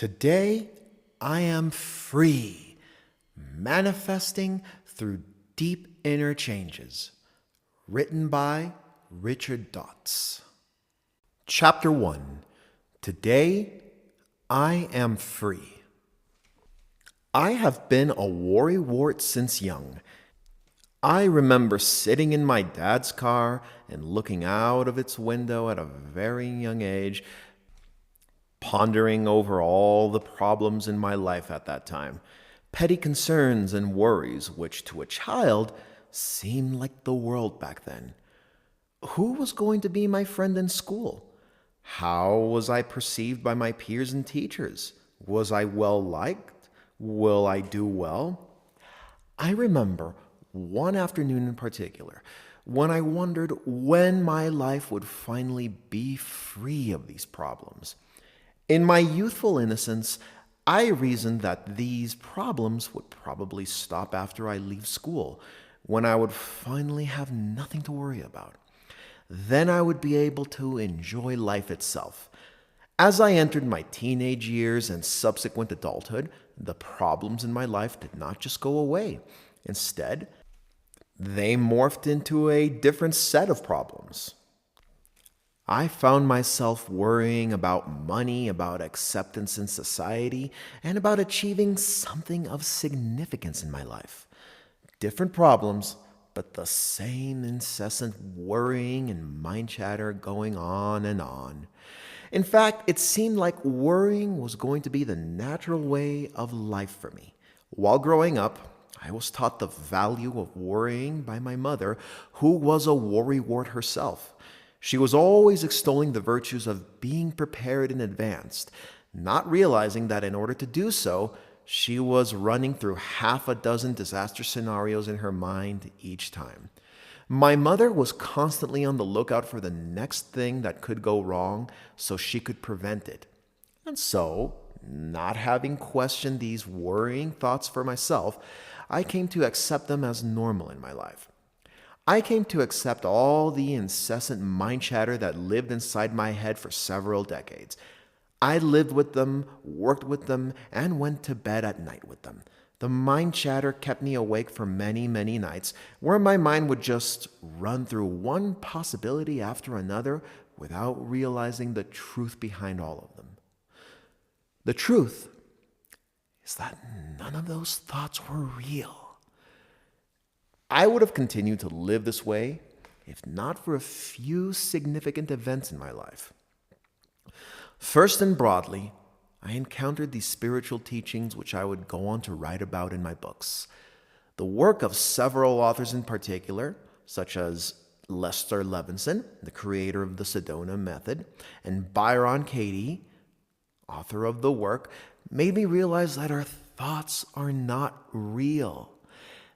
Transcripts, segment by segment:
Today, I am free, manifesting through deep inner changes. Written by Richard Dotts. Chapter 1. Today, I am free. I have been a worrywart since young. I remember sitting in my dad's car and looking out of its window at a very young age, pondering over all the problems in my life at that time, petty concerns and worries which to a child seemed like the world back then. Who was going to be my friend in school? How was I perceived by my peers and teachers? Was I well liked? Will I do well? I remember one afternoon in particular when I wondered when my life would finally be free of these problems. In my youthful innocence, I reasoned that these problems would probably stop after I leave school, when I would finally have nothing to worry about. Then I would be able to enjoy life itself. As I entered my teenage years and subsequent adulthood, the problems in my life did not just go away. Instead, they morphed into a different set of problems. I found myself worrying about money, about acceptance in society, and about achieving something of significance in my life. Different problems, but the same incessant worrying and mind chatter going on and on. In fact, it seemed like worrying was going to be the natural way of life for me. While growing up, I was taught the value of worrying by my mother, who was a worrywart herself. She was always extolling the virtues of being prepared in advance, not realizing that in order to do so, she was running through half a dozen disaster scenarios in her mind each time. My mother was constantly on the lookout for the next thing that could go wrong so she could prevent it. And so, not having questioned these worrying thoughts for myself, I came to accept them as normal in my life. I came to accept all the incessant mind chatter that lived inside my head for several decades. I lived with them, worked with them, and went to bed at night with them. The mind chatter kept me awake for many, many nights, where my mind would just run through one possibility after another without realizing the truth behind all of them. The truth is that none of those thoughts were real. I would have continued to live this way if not for a few significant events in my life. First and broadly, I encountered these spiritual teachings which I would go on to write about in my books. The work of several authors in particular, such as Lester Levinson, the creator of the Sedona Method, and Byron Katie, author of the work, made me realize that our thoughts are not real.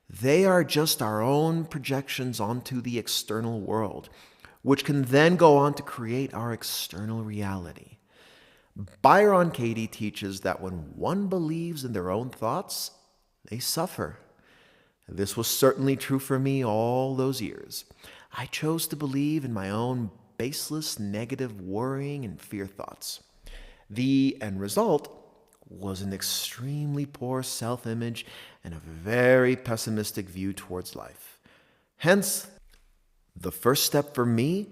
They are just our own projections onto the external world, which can then go on to create our external reality. Byron Katie teaches that when one believes in their own thoughts, they suffer. This was certainly true for me all those years. I chose to believe in my own baseless, negative worrying and fear thoughts. The end result was an extremely poor self-image and a very pessimistic view towards life. Hence, the first step for me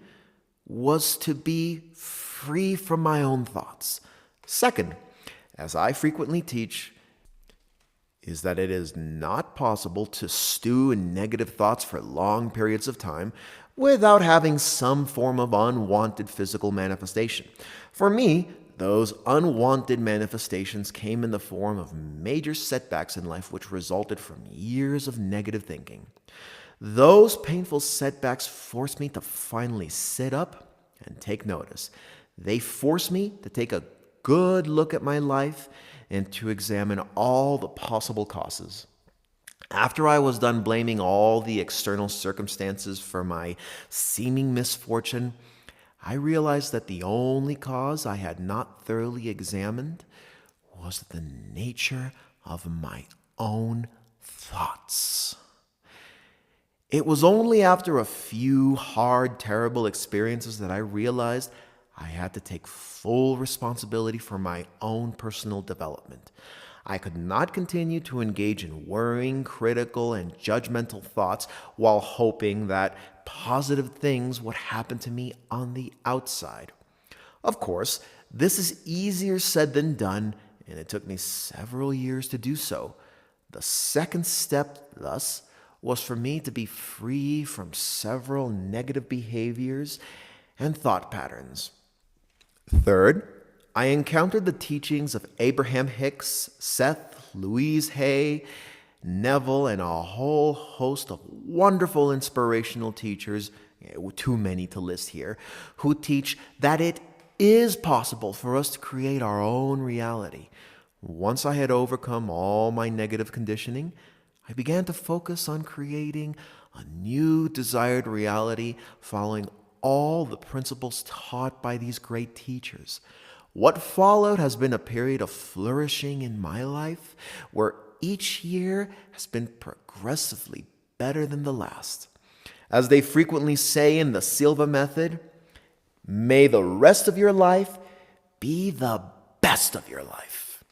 was to be free from my own thoughts. Second, as I frequently teach, is that it is not possible to stew in negative thoughts for long periods of time without having some form of unwanted physical manifestation. For me, those unwanted manifestations came in the form of major setbacks in life which resulted from years of negative thinking. Those painful setbacks forced me to finally sit up and take notice. They forced me to take a good look at my life and to examine all the possible causes. After I was done blaming all the external circumstances for my seeming misfortune, I realized that the only cause I had not thoroughly examined was the nature of my own thoughts. It was only after a few hard, terrible experiences that I realized I had to take full responsibility for my own personal development. I could not continue to engage in worrying, critical, and judgmental thoughts while hoping that positive things would happen to me on the outside. Of course, this is easier said than done, and it took me several years to do so. The second step, thus, was for me to be free from several negative behaviors and thought patterns. Third, I encountered the teachings of Abraham Hicks, Seth, Louise Hay, Neville, and a whole host of wonderful inspirational teachers, too many to list here, who teach that it is possible for us to create our own reality. Once I had overcome all my negative conditioning, I began to focus on creating a new desired reality following all the principles taught by these great teachers. What followed has been a period of flourishing in my life where each year has been progressively better than the last. As they frequently say in the Silva method, may the rest of your life be the best of your life.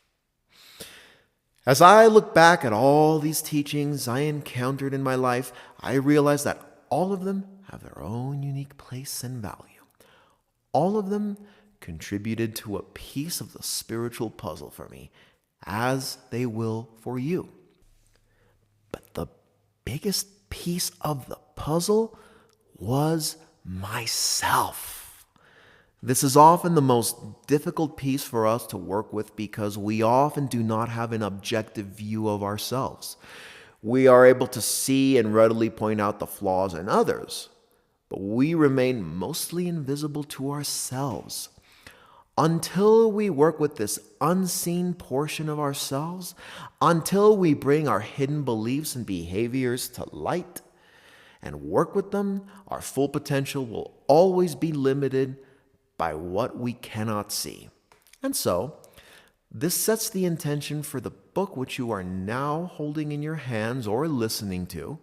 As I look back at all these teachings I encountered in my life, I realize that all of them have their own unique place and value. All of them contributed to a piece of the spiritual puzzle for me, as they will for you. But the biggest piece of the puzzle was myself. This is often the most difficult piece for us to work with because we often do not have an objective view of ourselves. We are able to see and readily point out the flaws in others, but we remain mostly invisible to ourselves. Until we work with this unseen portion of ourselves, until we bring our hidden beliefs and behaviors to light and work with them, our full potential will always be limited by what we cannot see. And so, this sets the intention for the book which you are now holding in your hands or listening to.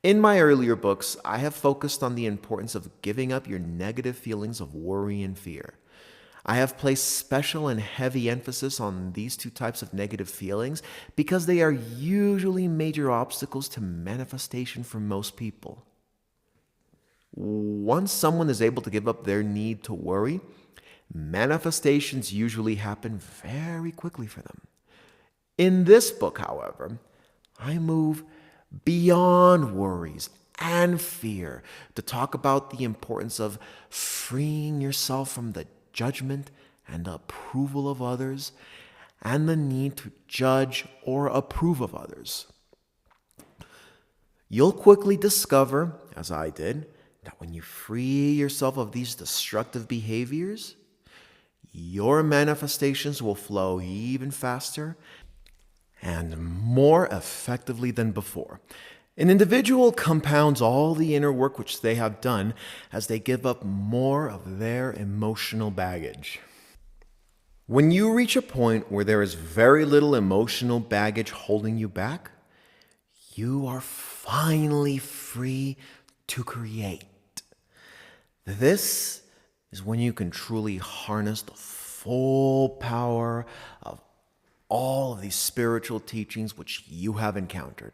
In my earlier books, I have focused on the importance of giving up your negative feelings of worry and fear. I have placed special and heavy emphasis on these two types of negative feelings because they are usually major obstacles to manifestation for most people. Once someone is able to give up their need to worry, manifestations usually happen very quickly for them. In this book, however, I move beyond worries and fear to talk about the importance of freeing yourself from the judgment and approval of others and the need to judge or approve of others. You'll quickly discover, as I did, that when you free yourself of these destructive behaviors, your manifestations will flow even faster and more effectively than before. An individual compounds all the inner work which they have done as they give up more of their emotional baggage. When you reach a point where there is very little emotional baggage holding you back, you are finally free to create. This is when you can truly harness the full power of all of these spiritual teachings which you have encountered.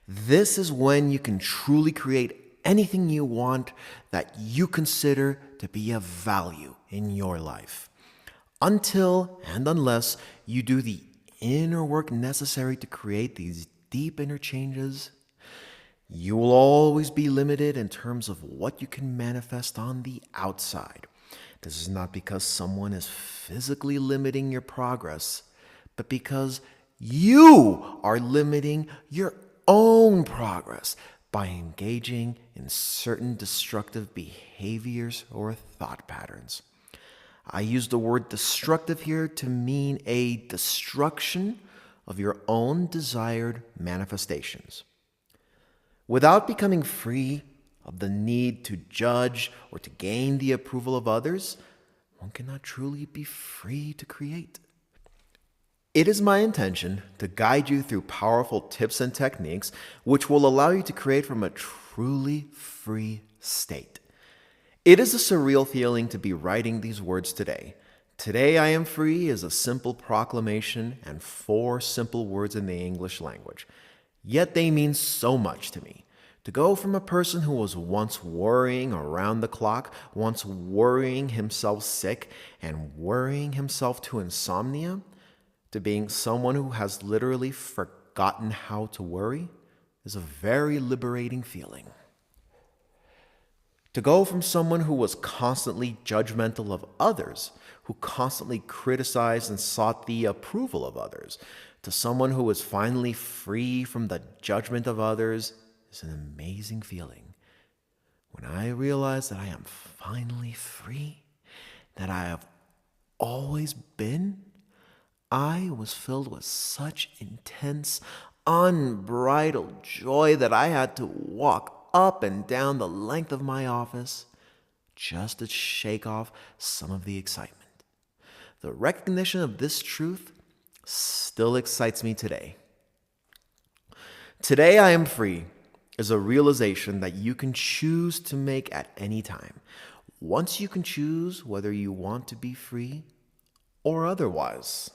This is when you can truly create anything you want that you consider to be of value in your life. Until and unless you do the inner work necessary to create these deep inner changes, you will always be limited in terms of what you can manifest on the outside. This is not because someone is physically limiting your progress, but because you are limiting your own progress by engaging in certain destructive behaviors or thought patterns. I use the word destructive here to mean a destruction of your own desired manifestations. Without becoming free of the need to judge or to gain the approval of others, one cannot truly be free to create. It is my intention to guide you through powerful tips and techniques which will allow you to create from a truly free state. It is a surreal feeling to be writing these words today. Today I am free is a simple proclamation and 4 simple words in the English language. Yet they mean so much to me. To go from a person who was once worrying around the clock, once worrying himself sick and worrying himself to insomnia, to being someone who has literally forgotten how to worry, is a very liberating feeling. To go from someone who was constantly judgmental of others, who constantly criticized and sought the approval of others, to someone who is finally free from the judgment of others is an amazing feeling. When I realize that I am finally free, that I have always been, I was filled with such intense, unbridled joy that I had to walk up and down the length of my office just to shake off some of the excitement. The recognition of this truth still excites me today. Today I am free is a realization that you can choose to make at any time. Once you can choose whether you want to be free or otherwise.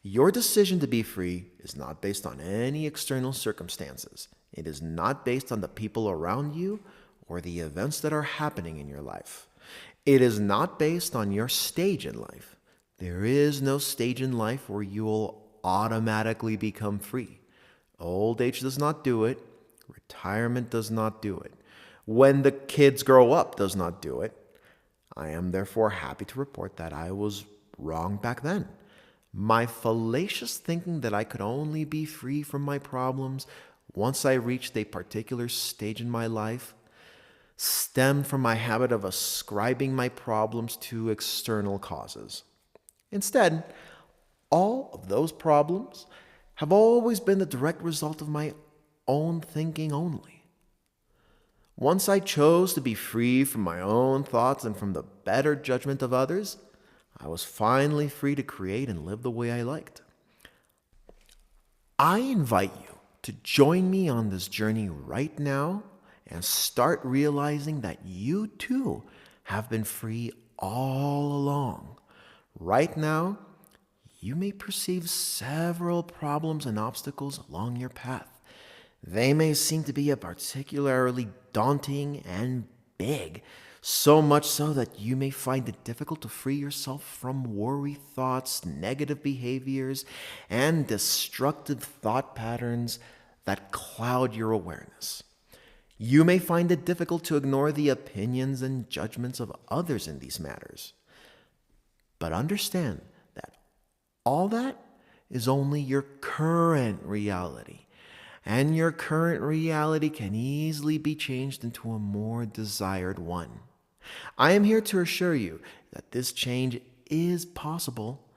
Your decision to be free is not based on any external circumstances. It is not based on the people around you or the events that are happening in your life. It is not based on your stage in life. There is no stage in life where you will automatically become free. Old age does not do it. Retirement does not do it. When the kids grow up does not do it. I am therefore happy to report that I was wrong back then. My fallacious thinking that I could only be free from my problems once I reached a particular stage in my life stemmed from my habit of ascribing my problems to external causes. Instead, all of those problems have always been the direct result of my own thinking only. Once I chose to be free from my own thoughts and from the better judgment of others, I was finally free to create and live the way I liked. I invite you to join me on this journey right now and start realizing that you too have been free all along. Right now, you may perceive several problems and obstacles along your path. They may seem to be particularly daunting and big, so much so that you may find it difficult to free yourself from worry thoughts, negative behaviors, and destructive thought patterns that cloud your awareness. You may find it difficult to ignore the opinions and judgments of others in these matters. But understand that all that is only your current reality. And your current reality can easily be changed into a more desired one. I am here to assure you that this change is possible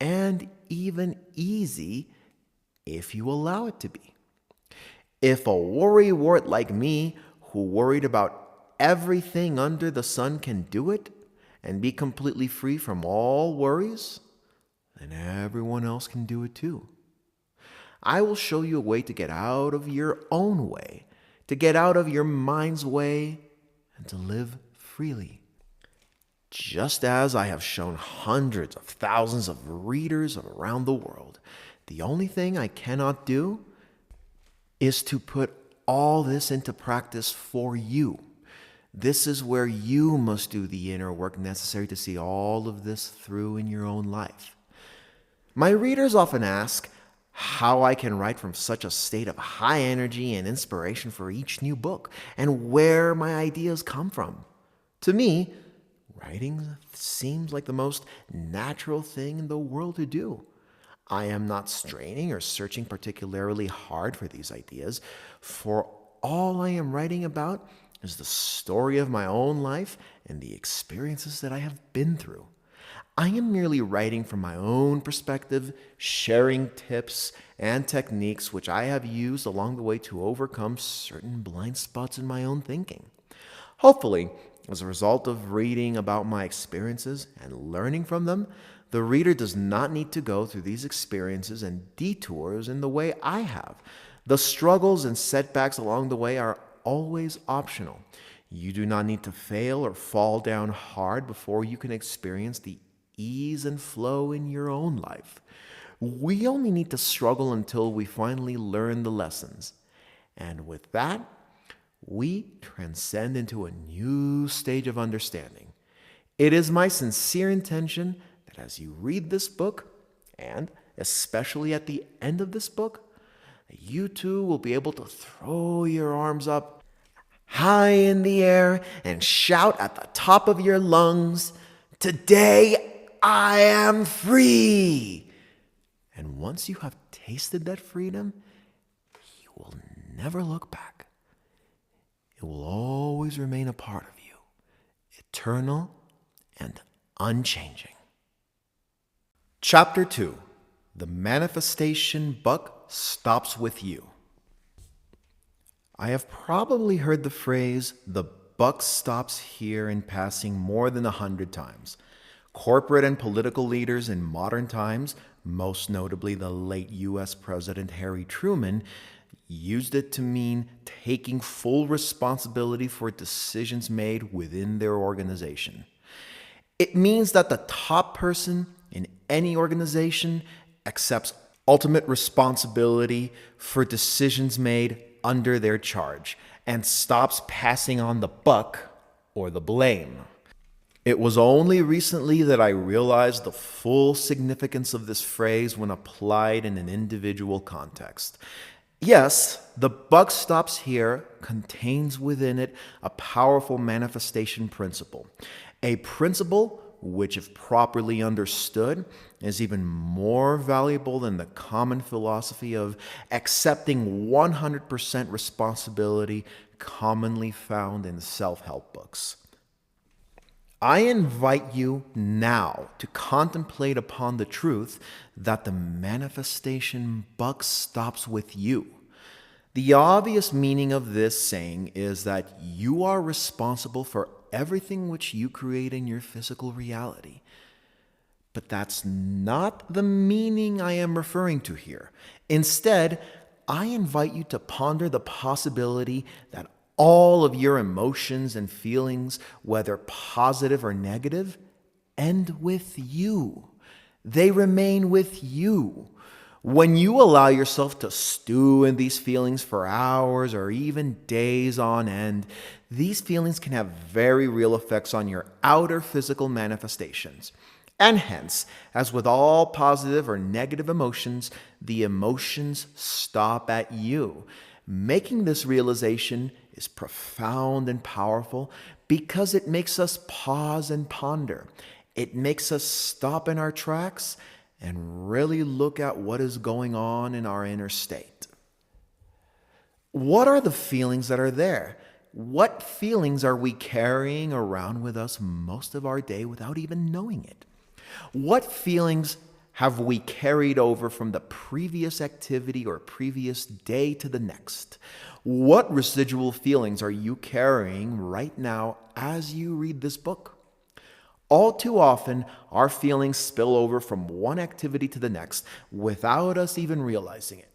and even easy if you allow it to be. If a worrywart like me, who worried about everything under the sun, can do it and be completely free from all worries, then everyone else can do it too. I will show you a way to get out of your own way, to get out of your mind's way, and to live freely. Just as I have shown hundreds of thousands of readers around the world, the only thing I cannot do is to put all this into practice for you. This is where you must do the inner work necessary to see all of this through in your own life. My readers often ask how I can write from such a state of high energy and inspiration for each new book, and where my ideas come from. To me, writing seems like the most natural thing in the world to do. I am not straining or searching particularly hard for these ideas, for all I am writing about is the story of my own life and the experiences that I have been through. I am merely writing from my own perspective, sharing tips and techniques which I have used along the way to overcome certain blind spots in my own thinking. Hopefully, as a result of reading about my experiences and learning from them, the reader does not need to go through these experiences and detours in the way I have. The struggles and setbacks along the way are always optional. You do not need to fail or fall down hard before you can experience the ease and flow in your own life. We only need to struggle until we finally learn the lessons. And with that, we transcend into a new stage of understanding. It is my sincere intention that as you read this book, and especially at the end of this book, you too will be able to throw your arms up high in the air and shout at the top of your lungs, "Today I am free!" And once you have tasted that freedom, you will never look back. It will always remain a part of you, eternal and unchanging. Chapter 2. The Manifestation Buck Stops With You. I have probably heard the phrase, "the buck stops here," in passing more than 100 times. Corporate and political leaders in modern times, most notably the late U.S. President Harry Truman, used it to mean taking full responsibility for decisions made within their organization. It means that the top person in any organization accepts ultimate responsibility for decisions made under their charge and stops passing on the buck or the blame. It was only recently that I realized the full significance of this phrase when applied in an individual context. Yes, "the buck stops here" contains within it a powerful manifestation principle. A principle which, if properly understood, is even more valuable than the common philosophy of accepting 100% responsibility commonly found in self-help books. I invite you now to contemplate upon the truth that the manifestation buck stops with you. The obvious meaning of this saying is that you are responsible for everything which you create in your physical reality. But that's not the meaning I am referring to here. Instead, I invite you to ponder the possibility that all of your emotions and feelings, whether positive or negative, end with you. They remain with you. When you allow yourself to stew in these feelings for hours or even days on end, these feelings can have very real effects on your outer physical manifestations. And hence, as with all positive or negative emotions, the emotions stop at you. Making this realization is profound and powerful because it makes us pause and ponder. It makes us stop in our tracks and really look at what is going on in our inner state. What are the feelings that are there? What feelings are we carrying around with us most of our day without even knowing it? What feelings have we carried over from the previous activity or previous day to the next? What residual feelings are you carrying right now as you read this book? All too often, our feelings spill over from one activity to the next without us even realizing it.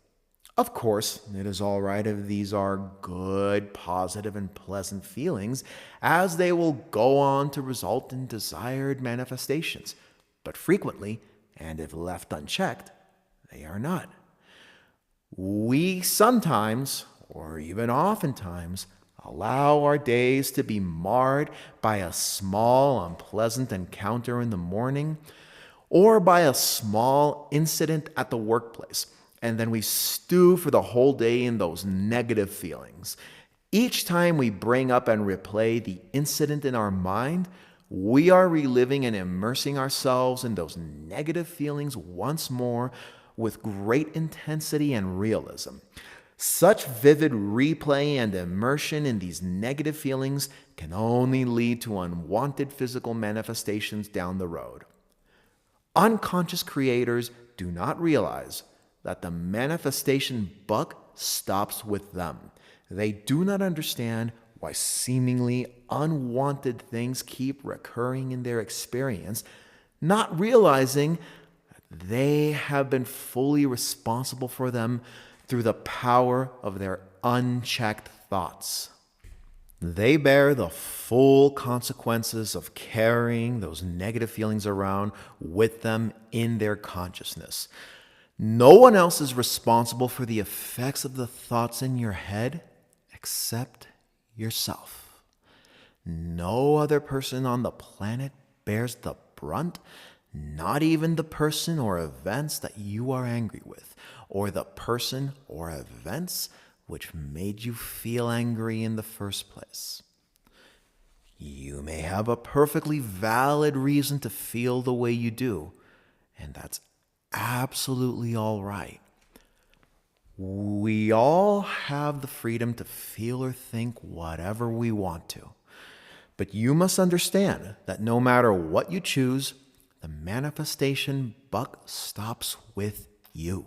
Of course, it is all right if these are good, positive, and pleasant feelings, as they will go on to result in desired manifestations. But frequently, and if left unchecked, they are not. We sometimes, or even oftentimes, allow our days to be marred by a small unpleasant encounter in the morning or by a small incident at the workplace, and then we stew for the whole day in those negative feelings. Each time we bring up and replay the incident in our mind, we are reliving and immersing ourselves in those negative feelings once more with great intensity and realism. Such vivid replay and immersion in these negative feelings can only lead to unwanted physical manifestations down the road. Unconscious creators do not realize that the manifestation buck stops with them. They do not understand why seemingly unwanted things keep recurring in their experience, not realizing that they have been fully responsible for them through the power of their unchecked thoughts. They bear the full consequences of carrying those negative feelings around with them in their consciousness. No one else is responsible for the effects of the thoughts in your head except yourself. No other person on the planet bears the brunt, not even the person or events that you are angry with, or the person or events which made you feel angry in the first place. You may have a perfectly valid reason to feel the way you do, and that's absolutely all right. We all have the freedom to feel or think whatever we want to. But you must understand that no matter what you choose, the manifestation buck stops with you.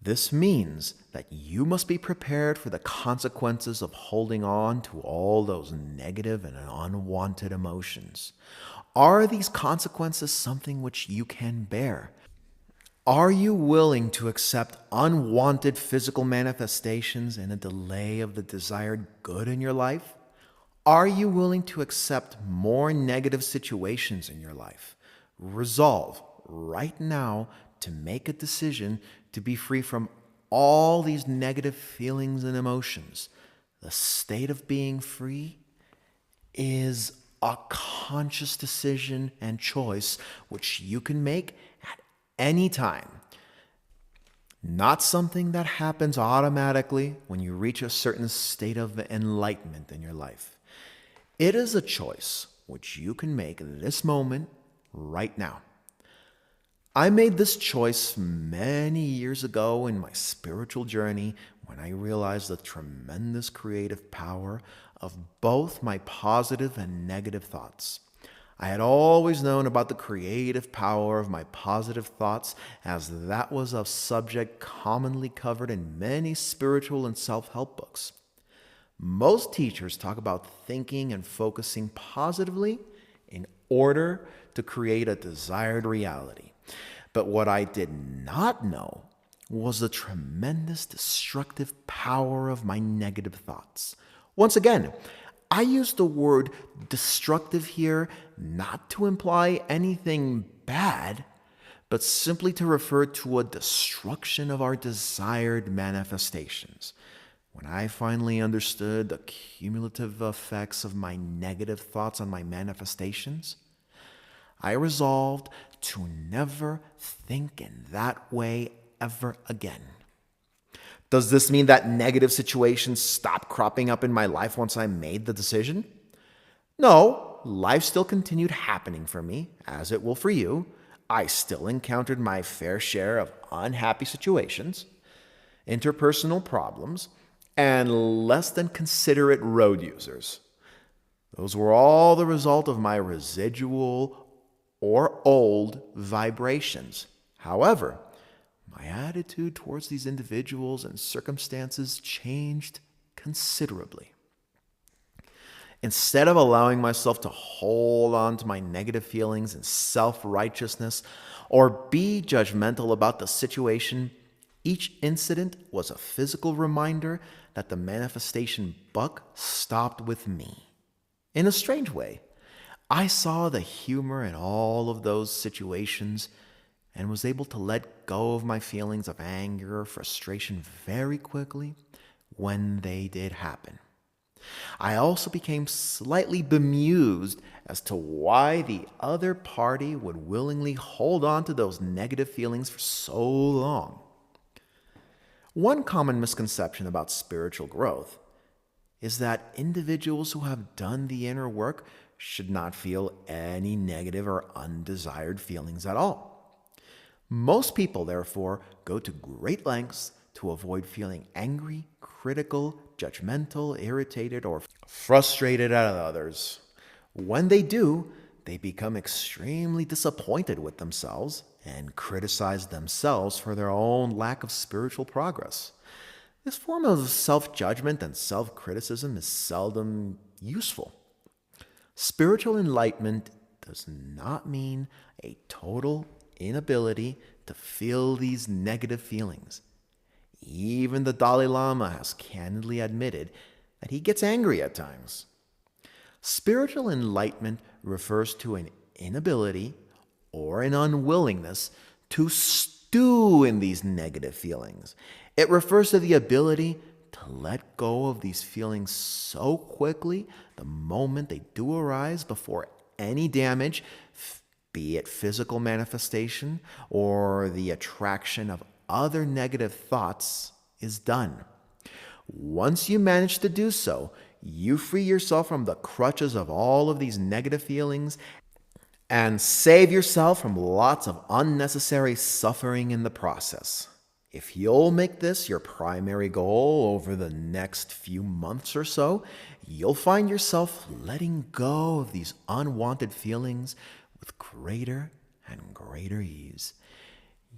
This means that you must be prepared for the consequences of holding on to all those negative and unwanted emotions. Are these consequences something which you can bear? Are you willing to accept unwanted physical manifestations and a delay of the desired good in your life? Are you willing to accept more negative situations in your life? Resolve right now to make a decision to be free from all these negative feelings and emotions. The state of being free is a conscious decision and choice which you can make at any time. Not something that happens automatically when you reach a certain state of enlightenment in your life. It is a choice which you can make this moment, right now. I made this choice many years ago in my spiritual journey when I realized the tremendous creative power of both my positive and negative thoughts. I had always known about the creative power of my positive thoughts, as that was a subject commonly covered in many spiritual and self-help books. Most teachers talk about thinking and focusing positively in order to create a desired reality. But what I did not know was the tremendous destructive power of my negative thoughts. Once again, I use the word destructive here not to imply anything bad, but simply to refer to a destruction of our desired manifestations. When I finally understood the cumulative effects of my negative thoughts on my manifestations, I resolved to never think in that way ever again. Does this mean that negative situations stopped cropping up in my life once I made the decision? No, life still continued happening for me, as it will for you. I still encountered my fair share of unhappy situations, interpersonal problems, and less than considerate road users. Those were all the result of my residual or old vibrations. However, my attitude towards these individuals and circumstances changed considerably. Instead of allowing myself to hold on to my negative feelings and self-righteousness or be judgmental about the situation, each incident was a physical reminder that the manifestation buck stopped with me. In a strange way, I saw the humor in all of those situations and was able to let go of my feelings of anger or frustration very quickly when they did happen. I also became slightly bemused as to why the other party would willingly hold on to those negative feelings for so long. One common misconception about spiritual growth is that individuals who have done the inner work should not feel any negative or undesired feelings at all. Most people, therefore, go to great lengths to avoid feeling angry, critical, judgmental, irritated, or frustrated at others. When they do, they become extremely disappointed with themselves and criticize themselves for their own lack of spiritual progress. This form of self-judgment and self-criticism is seldom useful. Spiritual enlightenment does not mean a total inability to feel these negative feelings. Even the Dalai Lama has candidly admitted that he gets angry at times. Spiritual enlightenment refers to an inability or an unwillingness to stew in these negative feelings. It refers to the ability to let go of these feelings so quickly the moment they do arise before any damage, be it physical manifestation or the attraction of other negative thoughts, is done. Once you manage to do so, you free yourself from the crutches of all of these negative feelings and save yourself from lots of unnecessary suffering in the process. If you'll make this your primary goal over the next few months or so, you'll find yourself letting go of these unwanted feelings with greater and greater ease.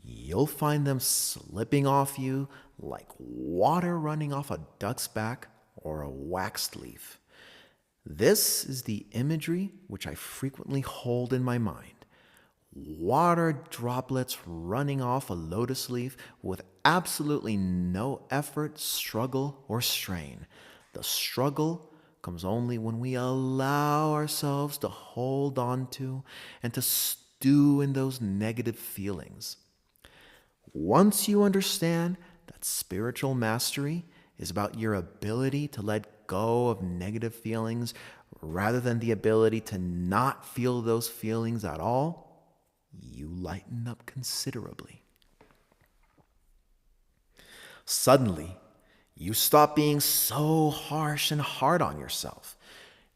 You'll find them slipping off you like water running off a duck's back or a waxed leaf. This is the imagery which I frequently hold in my mind. Water droplets running off a lotus leaf with absolutely no effort, struggle, or strain. The struggle comes only when we allow ourselves to hold on to and to stew in those negative feelings. Once you understand that spiritual mastery is about your ability to let go of negative feelings rather than the ability to not feel those feelings at all, you lighten up considerably. Suddenly, you stop being so harsh and hard on yourself.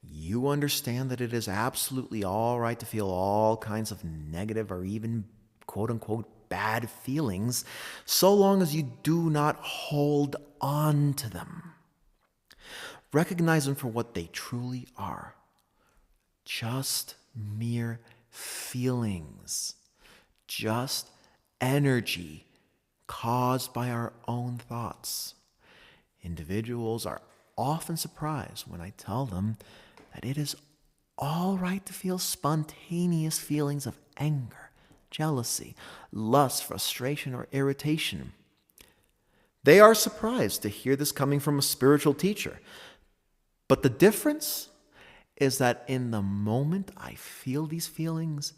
You understand that it is absolutely all right to feel all kinds of negative or even quote-unquote bad feelings, so long as you do not hold on to them. Recognize them for what they truly are. Just mere feelings. Just energy caused by our own thoughts. Individuals are often surprised when I tell them that it is all right to feel spontaneous feelings of anger, jealousy, lust, frustration, or irritation. They are surprised to hear this coming from a spiritual teacher. But the difference is that in the moment I feel these feelings,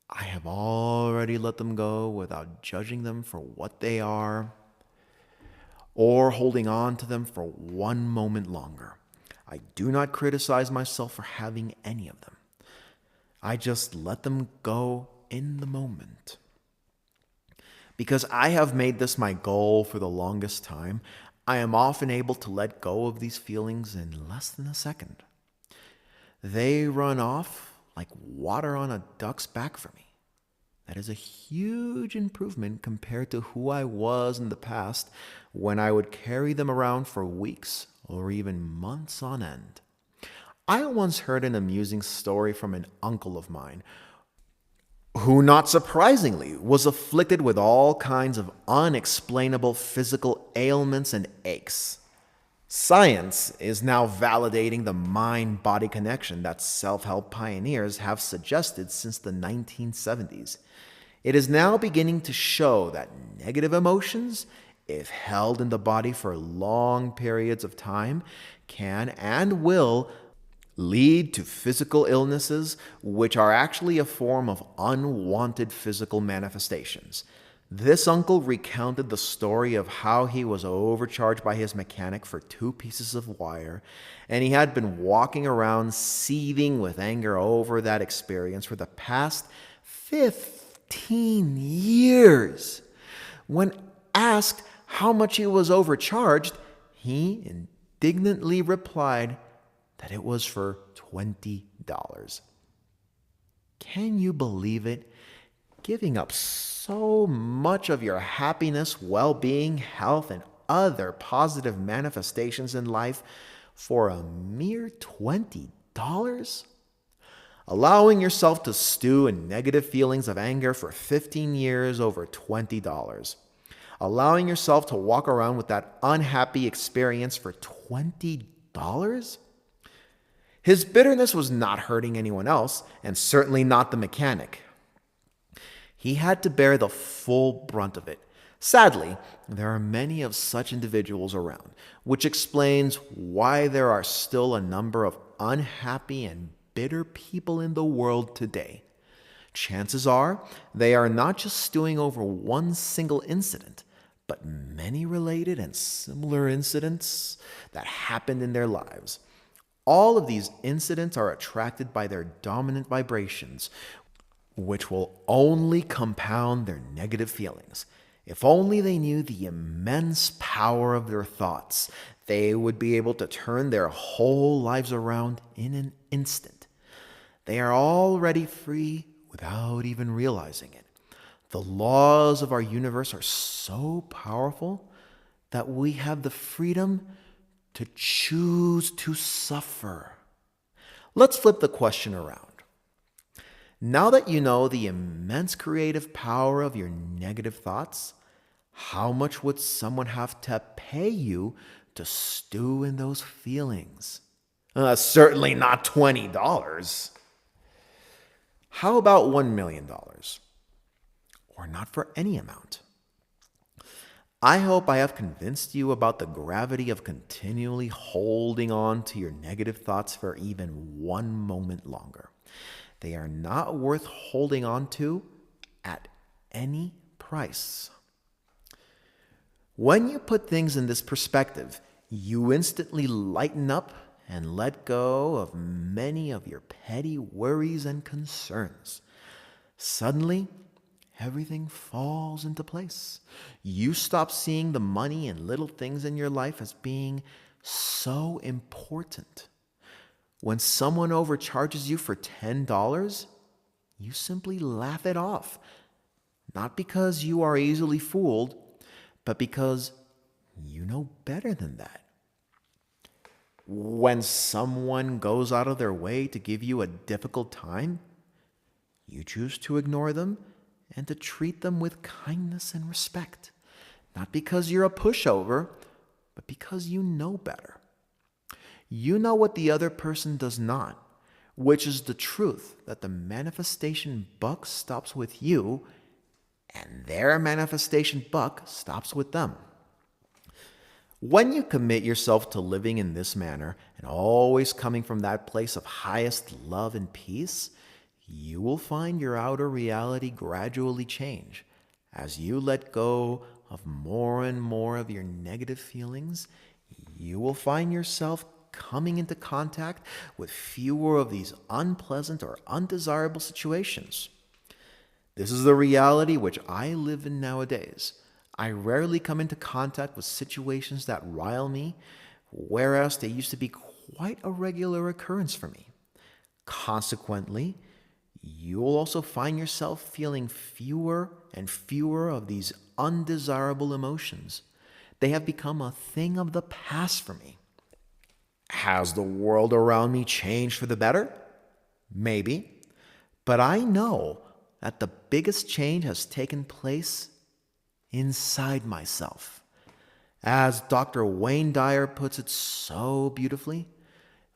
I have already let them go without judging them for what they are or holding on to them for one moment longer. I do not criticize myself for having any of them. I just let them go in the moment. Because I have made this my goal for the longest time, I am often able to let go of these feelings in less than a second. They run off like water on a duck's back for me. That is a huge improvement compared to who I was in the past when I would carry them around for weeks or even months on end. I once heard an amusing story from an uncle of mine who, not surprisingly, was afflicted with all kinds of unexplainable physical ailments and aches. Science is now validating the mind-body connection that self-help pioneers have suggested since the 1970s. It is now beginning to show that negative emotions, if held in the body for long periods of time, can and will lead to physical illnesses, which are actually a form of unwanted physical manifestations. This uncle recounted the story of how he was overcharged by his mechanic for 2 pieces of wire, and he had been walking around seething with anger over that experience for the past 15 years. When asked how much he was overcharged, he indignantly replied that it was for $20. Can you believe it? Giving up so much of your happiness, well-being, health, and other positive manifestations in life for a mere $20? Allowing yourself to stew in negative feelings of anger for 15 years over $20. Allowing yourself to walk around with that unhappy experience for $20? His bitterness was not hurting anyone else, and certainly not the mechanic. He had to bear the full brunt of it, Sadly, there are many of such individuals around, which explains why there are still a number of unhappy and bitter people in the world today. Chances are they are not just stewing over one single incident, but many related and similar incidents that happened in their lives. All of these incidents are attracted by their dominant vibrations, which will only compound their negative feelings. If only they knew the immense power of their thoughts, they would be able to turn their whole lives around in an instant. They are already free without even realizing it. The laws of our universe are so powerful that we have the freedom to choose to suffer. Let's flip the question around. Now that you know the immense creative power of your negative thoughts, how much would someone have to pay you to stew in those feelings? Certainly not $20. How about $1 million? Or not for any amount? I hope I have convinced you about the gravity of continually holding on to your negative thoughts for even one moment longer. They are not worth holding on to at any price. When you put things in this perspective, you instantly lighten up and let go of many of your petty worries and concerns. Suddenly, everything falls into place. You stop seeing the money and little things in your life as being so important. When someone overcharges you for $10, you simply laugh it off. Not because you are easily fooled, but because you know better than that. When someone goes out of their way to give you a difficult time, you choose to ignore them and to treat them with kindness and respect. Not because you're a pushover, but because you know better. You know what the other person does not, which is the truth that the manifestation buck stops with you and their manifestation buck stops with them. When you commit yourself to living in this manner and always coming from that place of highest love and peace, you will find your outer reality gradually change. As you let go of more and more of your negative feelings, you will find yourself coming into contact with fewer of these unpleasant or undesirable situations. This is the reality which I live in nowadays. I rarely come into contact with situations that rile me, whereas they used to be quite a regular occurrence for me. Consequently, you will also find yourself feeling fewer and fewer of these undesirable emotions. They have become a thing of the past for me. Has the world around me changed for the better? Maybe. But I know that the biggest change has taken place inside myself. As Dr. Wayne Dyer puts it so beautifully,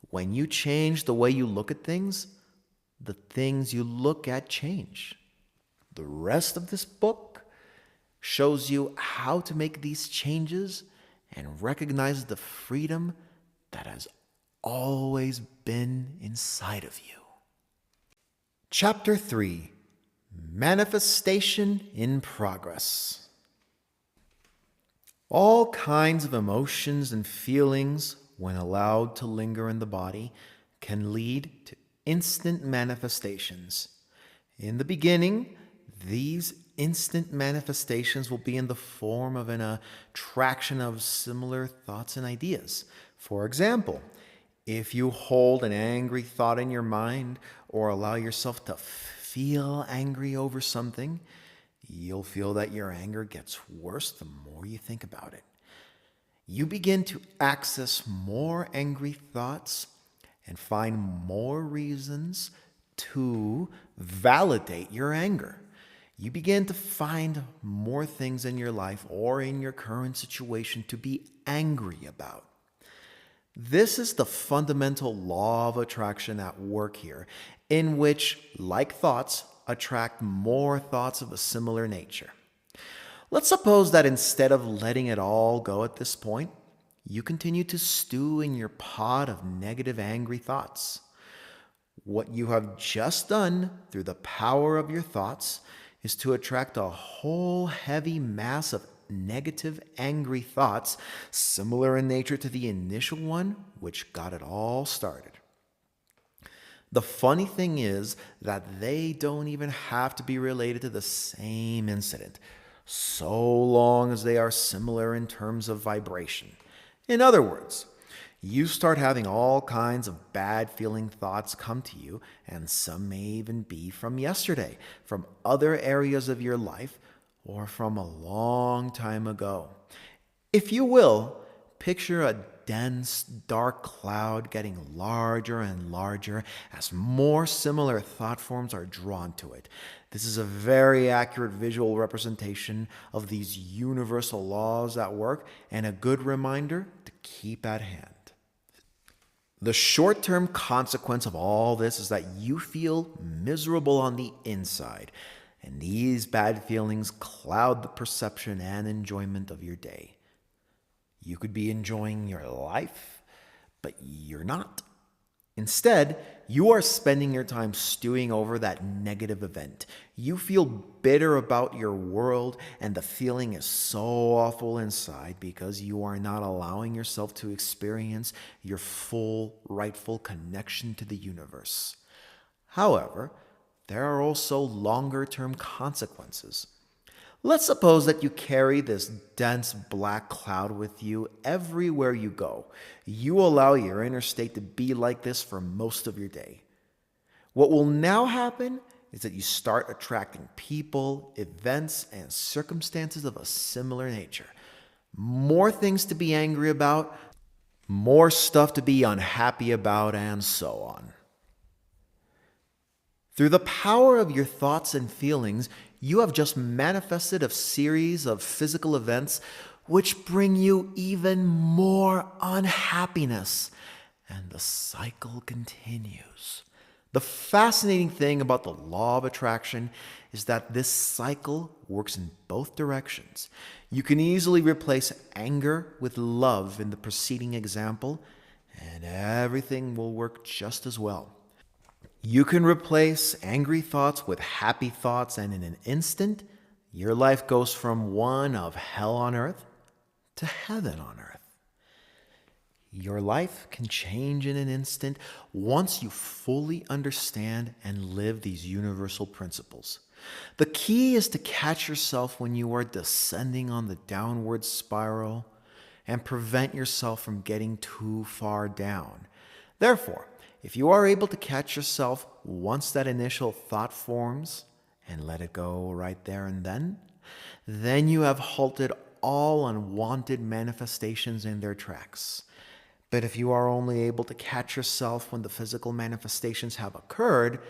when you change the way you look at things, the things you look at change. The rest of this book shows you how to make these changes and recognize the freedom that has always been inside of you. Chapter 3: Manifestation in Progress. All kinds of emotions and feelings, when allowed to linger in the body, can lead to instant manifestations. In the beginning, these instant manifestations will be in the form of an attraction of similar thoughts and ideas. For example, if you hold an angry thought in your mind or allow yourself to feel angry over something, you'll feel that your anger gets worse the more you think about it. You begin to access more angry thoughts and find more reasons to validate your anger. You begin to find more things in your life or in your current situation to be angry about. This is the fundamental law of attraction at work here, in which like thoughts attract more thoughts of a similar nature. Let's suppose that instead of letting it all go at this point, you continue to stew in your pot of negative, angry thoughts. What you have just done through the power of your thoughts is to attract a whole heavy mass of negative, angry thoughts, similar in nature to the initial one which got it all started. The funny thing is that they don't even have to be related to the same incident, so long as they are similar in terms of vibration. In other words, you start having all kinds of bad feeling thoughts come to you, and some may even be from yesterday, from other areas of your life, or from a long time ago. If you will, picture a dense, dark cloud getting larger and larger as more similar thought forms are drawn to it. This is a very accurate visual representation of these universal laws at work and a good reminder to keep at hand. The short-term consequence of all this is that you feel miserable on the inside, and these bad feelings cloud the perception and enjoyment of your day. You could be enjoying your life, but you're not. Instead, you are spending your time stewing over that negative event. You feel bitter about your world, and the feeling is so awful inside because you are not allowing yourself to experience your full, rightful connection to the universe. However, there are also longer-term consequences. Let's suppose that you carry this dense black cloud with you everywhere you go. You allow your inner state to be like this for most of your day. What will now happen is that you start attracting people, events, and circumstances of a similar nature. More things to be angry about, more stuff to be unhappy about, and so on. Through the power of your thoughts and feelings, you have just manifested a series of physical events which bring you even more unhappiness, and the cycle continues. The fascinating thing about the law of attraction is that this cycle works in both directions. You can easily replace anger with love in the preceding example, and everything will work just as well. You can replace angry thoughts with happy thoughts, and in an instant, your life goes from one of hell on earth to heaven on earth. Your life can change in an instant once you fully understand and live these universal principles. The key is to catch yourself when you are descending on the downward spiral and prevent yourself from getting too far down. Therefore, if you are able to catch yourself once that initial thought forms and let it go right there and then you have halted all unwanted manifestations in their tracks. But if you are only able to catch yourself when the physical manifestations have occurred,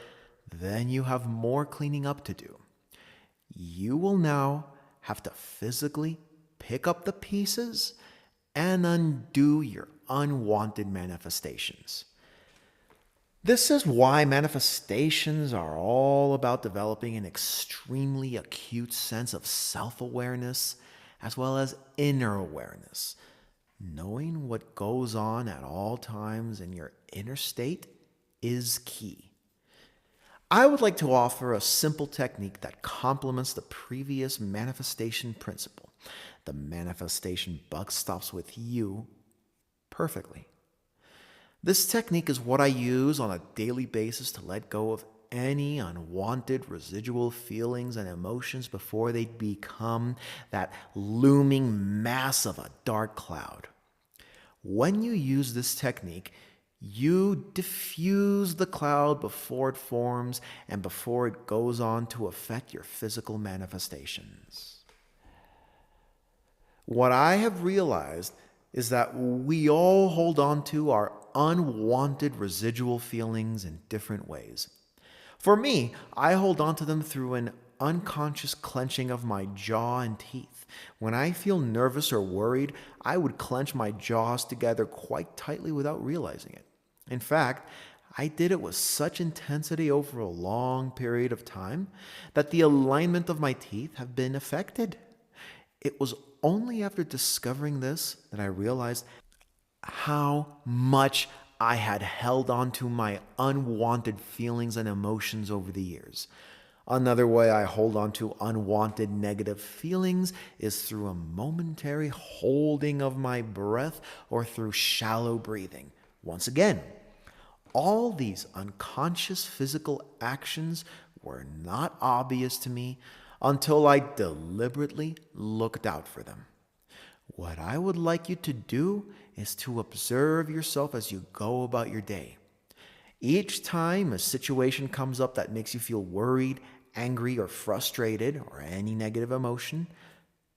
then you have more cleaning up to do. You will now have to physically pick up the pieces and undo your unwanted manifestations. This is why manifestations are all about developing an extremely acute sense of self-awareness as well as inner awareness. Knowing what goes on at all times in your inner state is key. I would like to offer a simple technique that complements the previous manifestation principle. The manifestation buck stops with you perfectly. This technique is what I use on a daily basis to let go of any unwanted residual feelings and emotions before they become that looming mass of a dark cloud. When you use this technique, you diffuse the cloud before it forms and before it goes on to affect your physical manifestations. What I have realized is that we all hold on to our unwanted residual feelings in different ways. For me, I hold on to them through an unconscious clenching of my jaw and teeth. When I feel nervous or worried, I would clench my jaws together quite tightly without realizing it. In fact, I did it with such intensity over a long period of time that the alignment of my teeth have been affected. It was only after discovering this that I realized how much I had held on to my unwanted feelings and emotions over the years. Another way I hold on to unwanted negative feelings is through a momentary holding of my breath or through shallow breathing. Once again, all these unconscious physical actions were not obvious to me until I deliberately looked out for them. What I would like you to do is to observe yourself as you go about your day. Each time a situation comes up that makes you feel worried, angry, or frustrated, or any negative emotion,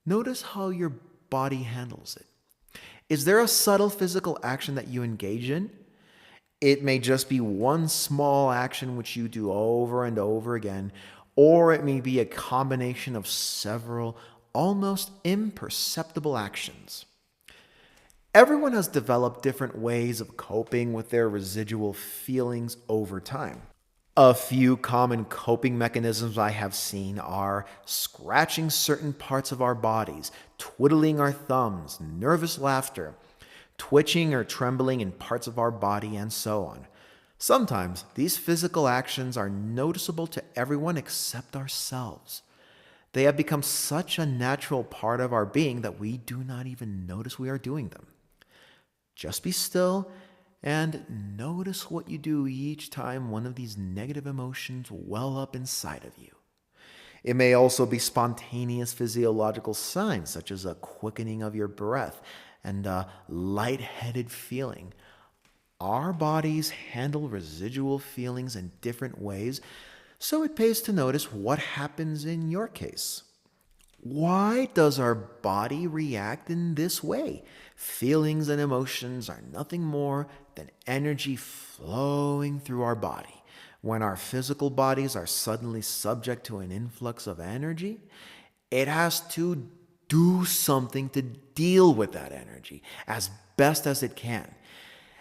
notice how your body handles it. Is there a subtle physical action that you engage in? It may just be one small action which you do over and over again, or it may be a combination of several almost imperceptible actions. Everyone has developed different ways of coping with their residual feelings over time. A few common coping mechanisms I have seen are scratching certain parts of our bodies, twiddling our thumbs, nervous laughter, twitching or trembling in parts of our body, and so on. Sometimes these physical actions are noticeable to everyone except ourselves. They have become such a natural part of our being that we do not even notice we are doing them. Just be still and notice what you do each time one of these negative emotions well up inside of you. It may also be spontaneous physiological signs, such as a quickening of your breath and a lightheaded feeling. Our bodies handle residual feelings in different ways, so it pays to notice what happens in your case. Why does our body react in this way? Feelings and emotions are nothing more than energy flowing through our body. When our physical bodies are suddenly subject to an influx of energy, it has to do something to deal with that energy as best as it can.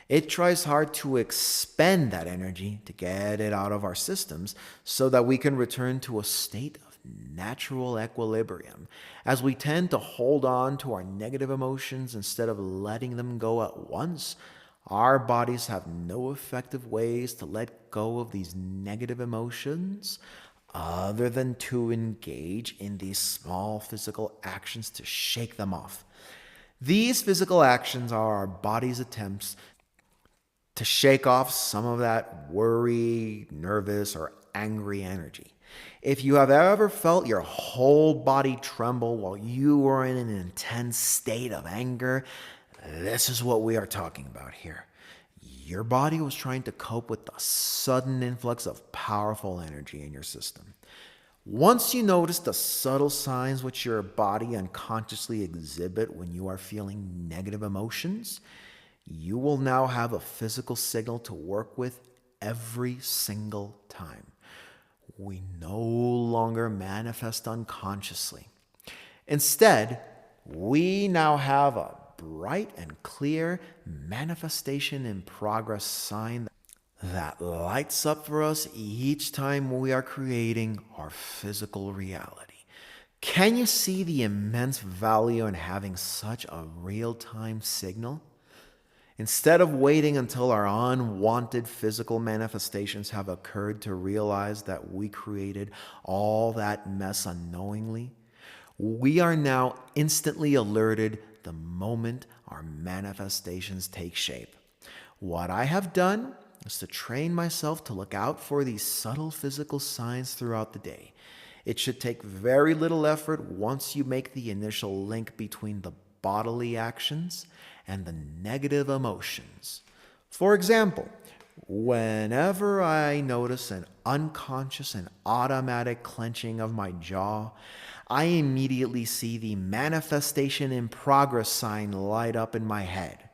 It tries hard to expend that energy to get it out of our systems so that we can return to a state of natural equilibrium, as we tend to hold on to our negative emotions instead of letting them go at once. Our bodies have no effective ways to let go of these negative emotions other than to engage in these small physical actions to shake them off. These physical actions are our body's attempts to shake off some of that worry, nervous, or angry energy. If you have ever felt your whole body tremble while you were in an intense state of anger, this is what we are talking about here. Your body was trying to cope with the sudden influx of powerful energy in your system. Once you notice the subtle signs which your body unconsciously exhibit when you are feeling negative emotions, you will now have a physical signal to work with every single time. We no longer manifest unconsciously. Instead, we now have a bright and clear manifestation in progress sign that lights up for us each time we are creating our physical reality. Can you see the immense value in having such a real-time signal? Instead of waiting until our unwanted physical manifestations have occurred to realize that we created all that mess unknowingly, we are now instantly alerted the moment our manifestations take shape. What I have done is to train myself to look out for these subtle physical signs throughout the day. It should take very little effort once you make the initial link between the bodily actions and the negative emotions. For example, whenever I notice an unconscious and automatic clenching of my jaw, I immediately see the manifestation in progress sign light up in my head.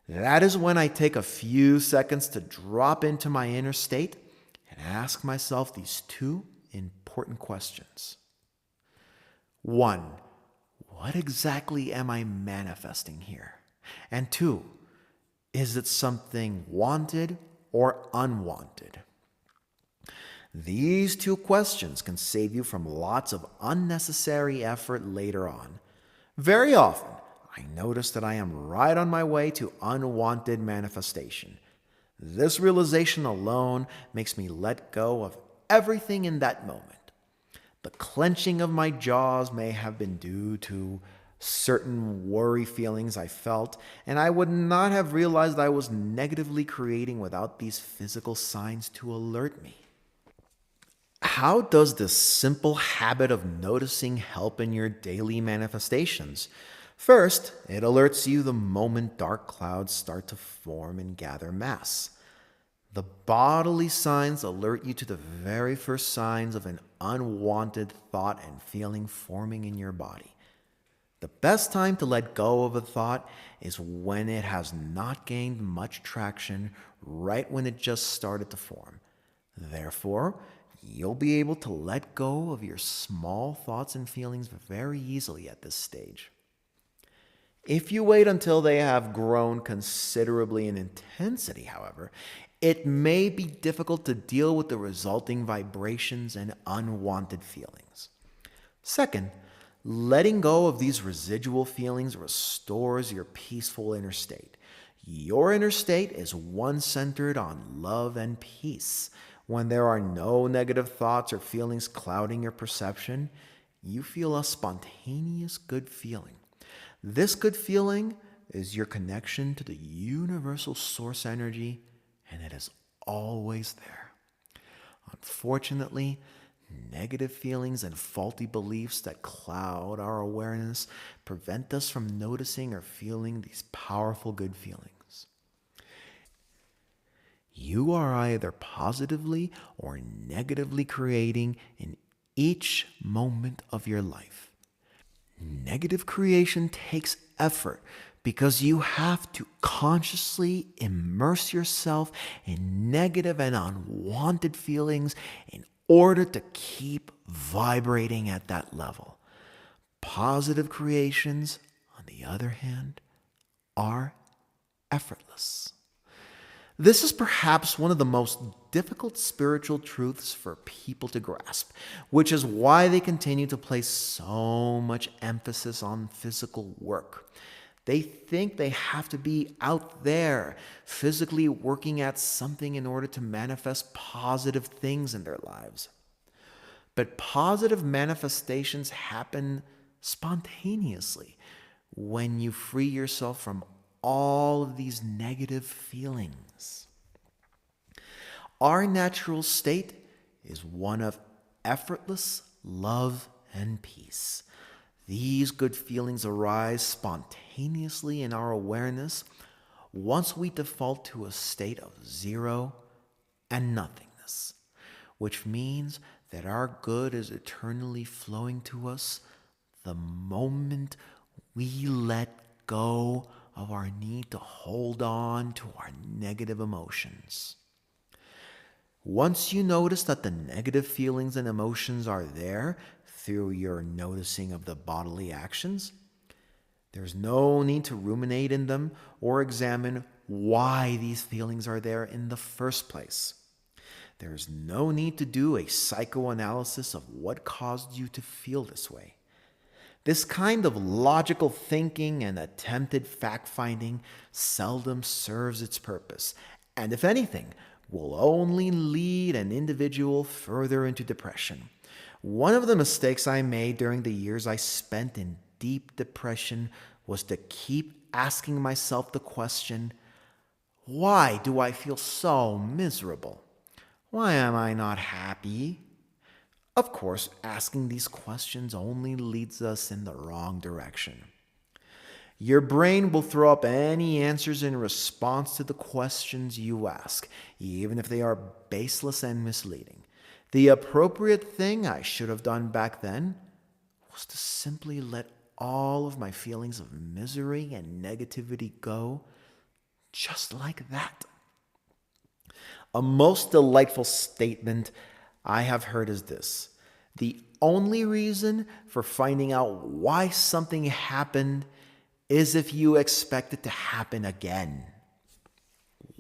That is when I take a few seconds to drop into my inner state and ask myself these two important questions. 1. What exactly am I manifesting here? And 2, is it something wanted or unwanted? These two questions can save you from lots of unnecessary effort later on. Very often, I notice that I am right on my way to unwanted manifestation. This realization alone makes me let go of everything in that moment. The clenching of my jaws may have been due to certain worry feelings I felt, and I would not have realized I was negatively creating without these physical signs to alert me. How does this simple habit of noticing help in your daily manifestations? First, it alerts you the moment dark clouds start to form and gather mass. The bodily signs alert you to the very first signs of an unwanted thought and feeling forming in your body. The best time to let go of a thought is when it has not gained much traction, right when it just started to form. Therefore, you'll be able to let go of your small thoughts and feelings very easily at this stage. If you wait until they have grown considerably in intensity, however, it may be difficult to deal with the resulting vibrations and unwanted feelings. Second, letting go of these residual feelings restores your peaceful inner state. Your inner state is one centered on love and peace. When there are no negative thoughts or feelings clouding your perception, you feel a spontaneous good feeling. This good feeling is your connection to the universal source energy, and it is always there. Unfortunately, negative feelings and faulty beliefs that cloud our awareness prevent us from noticing or feeling these powerful good feelings. You are either positively or negatively creating in each moment of your life. Negative creation takes effort because you have to consciously immerse yourself in negative and unwanted feelings in order to keep vibrating at that level. Positive creations, on the other hand, are effortless. This is perhaps one of the most difficult spiritual truths for people to grasp, which is why they continue to place so much emphasis on physical work. They think they have to be out there, physically working at something in order to manifest positive things in their lives. But positive manifestations happen spontaneously when you free yourself from all of these negative feelings. Our natural state is one of effortless love and peace. These good feelings arise spontaneously in our awareness once we default to a state of zero and nothingness, which means that our good is eternally flowing to us the moment we let go of our need to hold on to our negative emotions. Once you notice that the negative feelings and emotions are there through your noticing of the bodily actions, there's no need to ruminate in them or examine why these feelings are there in the first place. There's no need to do a psychoanalysis of what caused you to feel this way. This kind of logical thinking and attempted fact-finding seldom serves its purpose, and if anything, will only lead an individual further into depression. One of the mistakes I made during the years I spent in deep depression was to keep asking myself the question, why do I feel so miserable? Why am I not happy? Of course, asking these questions only leads us in the wrong direction. Your brain will throw up any answers in response to the questions you ask, even if they are baseless and misleading. The appropriate thing I should have done back then was to simply let all of my feelings of misery and negativity go, just like that. A most delightful statement I have heard is this: the only reason for finding out why something happened is if you expect it to happen again.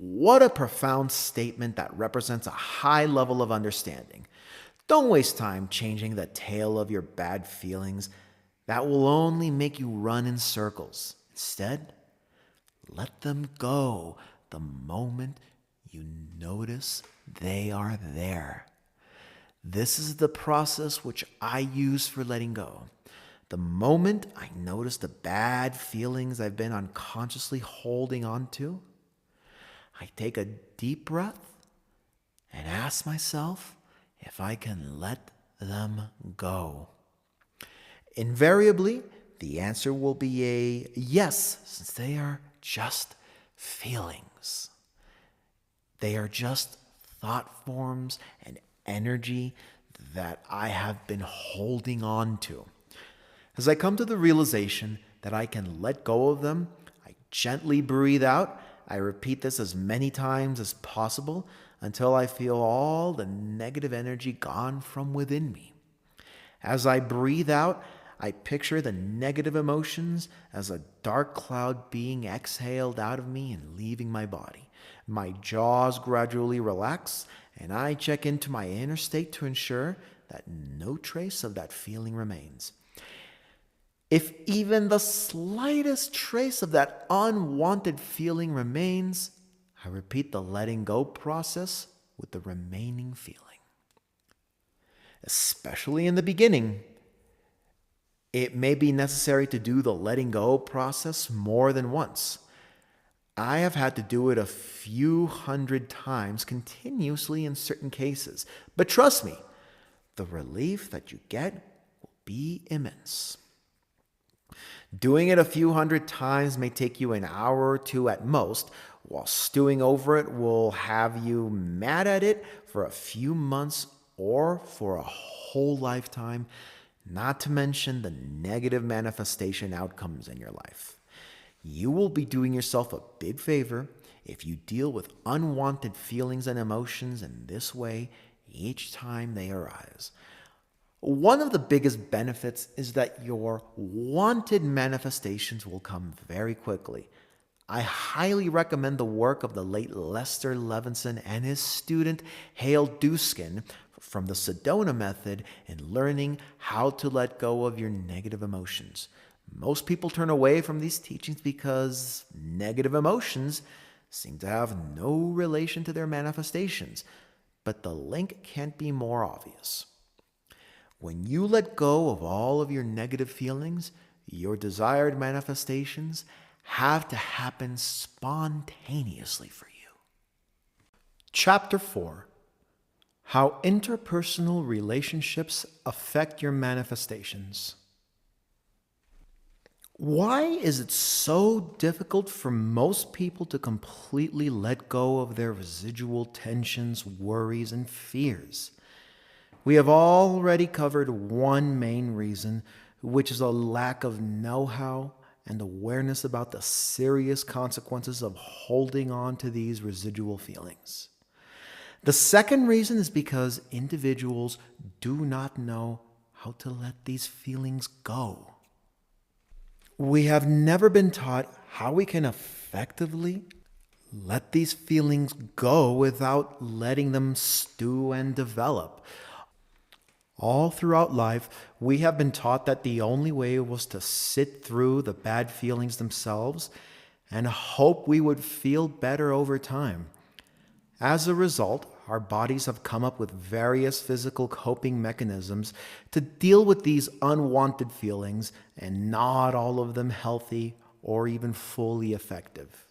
What a profound statement that represents a high level of understanding. Don't waste time changing the tale of your bad feelings. That will only make you run in circles. Instead, let them go the moment you notice they are there. This is the process which I use for letting go. The moment I notice the bad feelings I've been unconsciously holding on to, I take a deep breath and ask myself if I can let them go. Invariably, the answer will be a yes, since they are just feelings. They are just thought forms and energy that I have been holding on to. As I come to the realization that I can let go of them, I gently breathe out. I repeat this as many times as possible until I feel all the negative energy gone from within me. As I breathe out, I picture the negative emotions as a dark cloud being exhaled out of me and leaving my body. My jaws gradually relax, and I check into my inner state to ensure that no trace of that feeling remains. If even the slightest trace of that unwanted feeling remains, I repeat the letting go process with the remaining feeling. Especially in the beginning, it may be necessary to do the letting go process more than once. I have had to do it a few hundred times continuously in certain cases. But trust me, the relief that you get will be immense. Doing it a few hundred times may take you an hour or two at most, while stewing over it will have you mad at it for a few months or for a whole lifetime, not to mention the negative manifestation outcomes in your life. You will be doing yourself a big favor if you deal with unwanted feelings and emotions in this way each time they arise. One of the biggest benefits is that your wanted manifestations will come very quickly. I highly recommend the work of the late Lester Levinson and his student Hale Duskin from the Sedona method in learning how to let go of your negative emotions. Most people turn away from these teachings because negative emotions seem to have no relation to their manifestations, but the link can't be more obvious. When you let go of all of your negative feelings, your desired manifestations have to happen spontaneously for you. Chapter 4: How Interpersonal Relationships Affect Your Manifestations. Why is it so difficult for most people to completely let go of their residual tensions, worries, and fears? We have already covered one main reason, which is a lack of know-how and awareness about the serious consequences of holding on to these residual feelings. The second reason is because individuals do not know how to let these feelings go. We have never been taught how we can effectively let these feelings go without letting them stew and develop. All throughout life, we have been taught that the only way was to sit through the bad feelings themselves and hope we would feel better over time. As a result, our bodies have come up with various physical coping mechanisms to deal with these unwanted feelings, and not all of them healthy or even fully effective.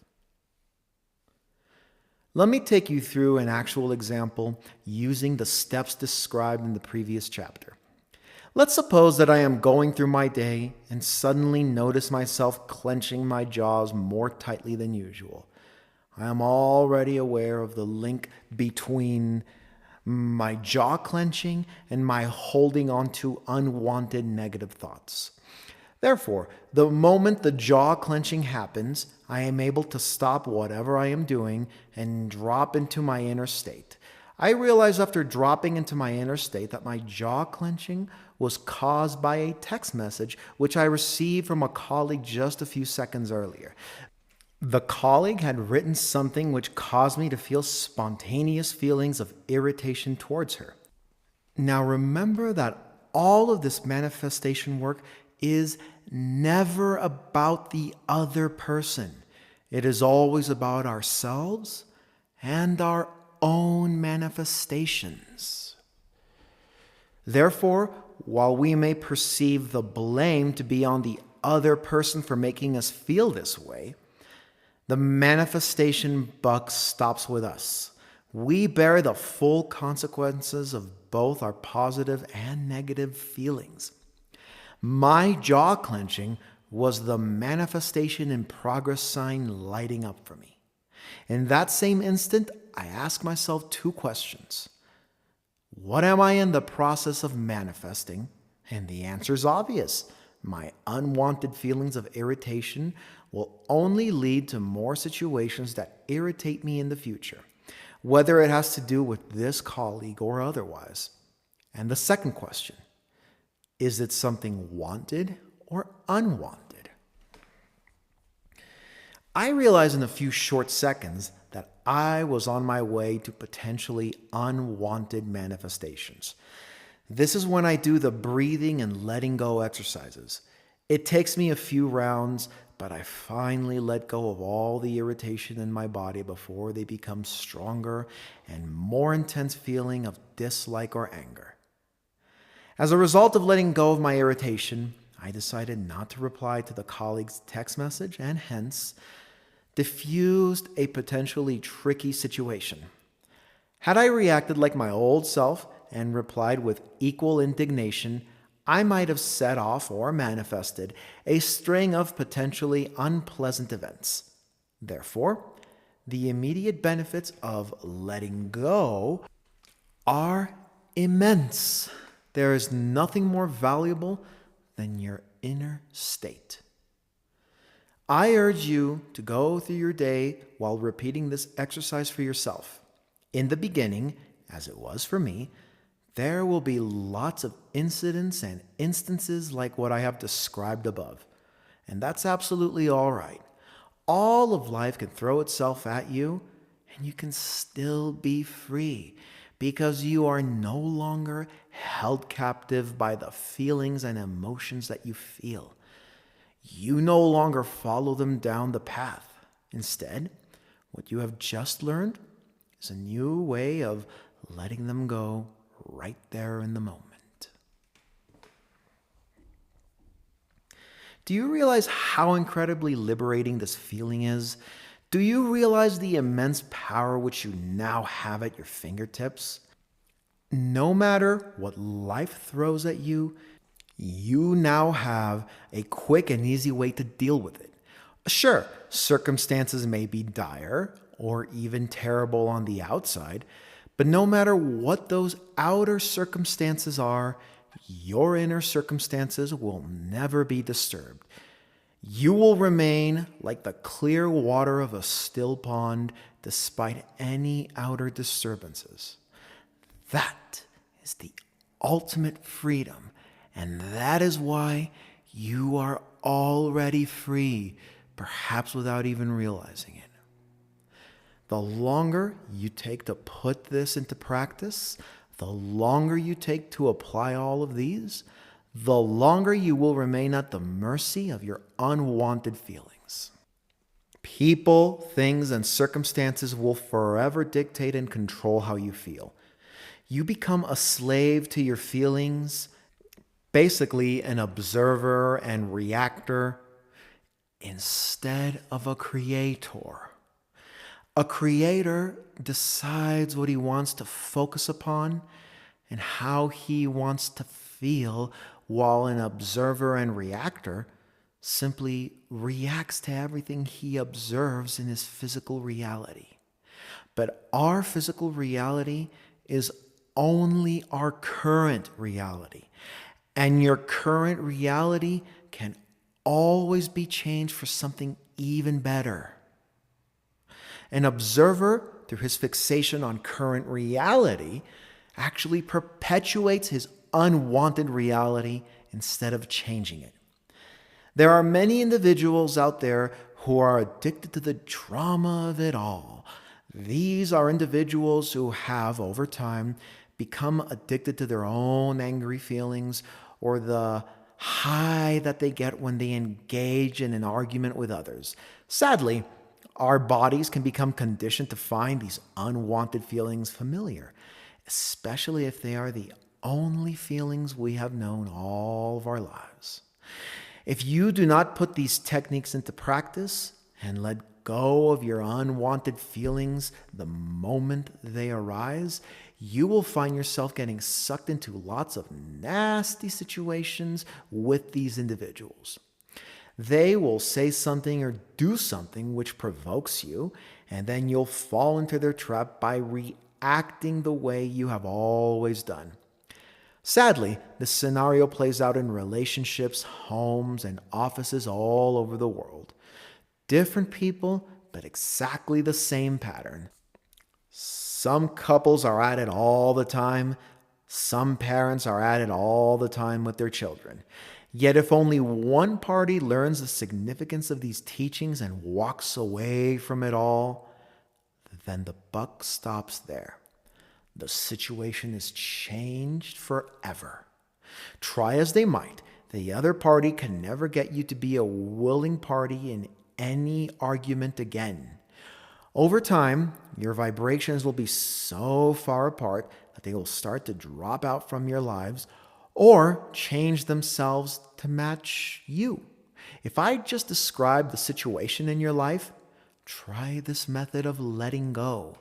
Let me take you through an actual example using the steps described in the previous chapter. Let's suppose that I am going through my day and suddenly notice myself clenching my jaws more tightly than usual. I am already aware of the link between my jaw clenching and my holding on to unwanted negative thoughts. Therefore, the moment the jaw clenching happens, I am able to stop whatever I am doing and drop into my inner state. I realize after dropping into my inner state that my jaw clenching was caused by a text message which I received from a colleague just a few seconds earlier. The colleague had written something which caused me to feel spontaneous feelings of irritation towards her. Now remember that all of this manifestation work is never about the other person. It is always about ourselves and our own manifestations. Therefore, while we may perceive the blame to be on the other person for making us feel this way, the manifestation buck stops with us. We bear the full consequences of both our positive and negative feelings. My jaw clenching was the manifestation in progress sign lighting up for me. In that same instant, I asked myself two questions. What am I in the process of manifesting? And the answer is obvious. My unwanted feelings of irritation will only lead to more situations that irritate me in the future, whether it has to do with this colleague or otherwise. And the second question, is it something wanted or unwanted? I realized in a few short seconds that I was on my way to potentially unwanted manifestations. This is when I do the breathing and letting go exercises. It takes me a few rounds, but I finally let go of all the irritation in my body before they become stronger and more intense feeling of dislike or anger. As a result of letting go of my irritation, I decided not to reply to the colleague's text message and hence diffused a potentially tricky situation. Had I reacted like my old self and replied with equal indignation, I might have set off or manifested a string of potentially unpleasant events. Therefore, the immediate benefits of letting go are immense. There is nothing more valuable than your inner state. I urge you to go through your day while repeating this exercise for yourself. In the beginning, as it was for me, there will be lots of incidents and instances like what I have described above. And that's absolutely all right. All of life can throw itself at you, and you can still be free because you are no longer held captive by the feelings and emotions that you feel. You no longer follow them down the path. Instead, what you have just learned is a new way of letting them go right there in the moment. Do you realize how incredibly liberating this feeling is? Do you realize the immense power which you now have at your fingertips? No matter what life throws at you, you now have a quick and easy way to deal with it. Sure, circumstances may be dire or even terrible on the outside, but no matter what those outer circumstances are, your inner circumstances will never be disturbed. You will remain like the clear water of a still pond despite any outer disturbances. That is the ultimate freedom, and that is why you are already free, perhaps without even realizing it. The longer you take to put this into practice, the longer you take to apply all of these, the longer you will remain at the mercy of your unwanted feelings. People, things, and circumstances will forever dictate and control how you feel. You become a slave to your feelings, basically an observer and reactor, instead of a creator. A creator decides what he wants to focus upon and how he wants to feel, while an observer and reactor simply reacts to everything he observes in his physical reality. But our physical reality is only our current reality, and your current reality can always be changed for something even better. An observer, through his fixation on current reality, actually perpetuates his unwanted reality instead of changing it. There are many individuals out there who are addicted to the drama of it all. These are individuals who have, over time, become addicted to their own angry feelings or the high that they get when they engage in an argument with others. Sadly, our bodies can become conditioned to find these unwanted feelings familiar, especially if they are the only feelings we have known all of our lives. If you do not put these techniques into practice and let go of your unwanted feelings the moment they arise, you will find yourself getting sucked into lots of nasty situations with these individuals. They will say something or do something which provokes you, and then you'll fall into their trap by reacting the way you have always done. Sadly, this scenario plays out in relationships, homes, and offices all over the world. Different people, but exactly the same pattern. Some couples are at it all the time. Some parents are at it all the time with their children. Yet if only one party learns the significance of these teachings and walks away from it all, then the buck stops there. The situation is changed forever. Try as they might, the other party can never get you to be a willing party in any argument again. Over time, your vibrations will be so far apart that they will start to drop out from your lives or change themselves to match you. If I just described the situation in your life, try this method of letting go.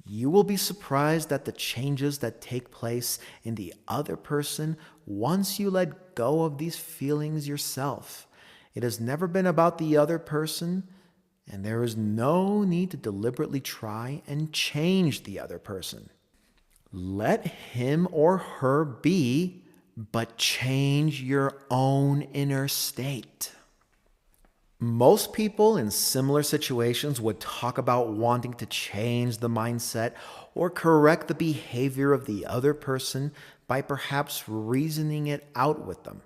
You will be surprised at the changes that take place in the other person once you let go of these feelings yourself. It has never been about the other person, and there is no need to deliberately try and change the other person. Let him or her be, but change your own inner state. Most people in similar situations would talk about wanting to change the mindset or correct the behavior of the other person by perhaps reasoning it out with them.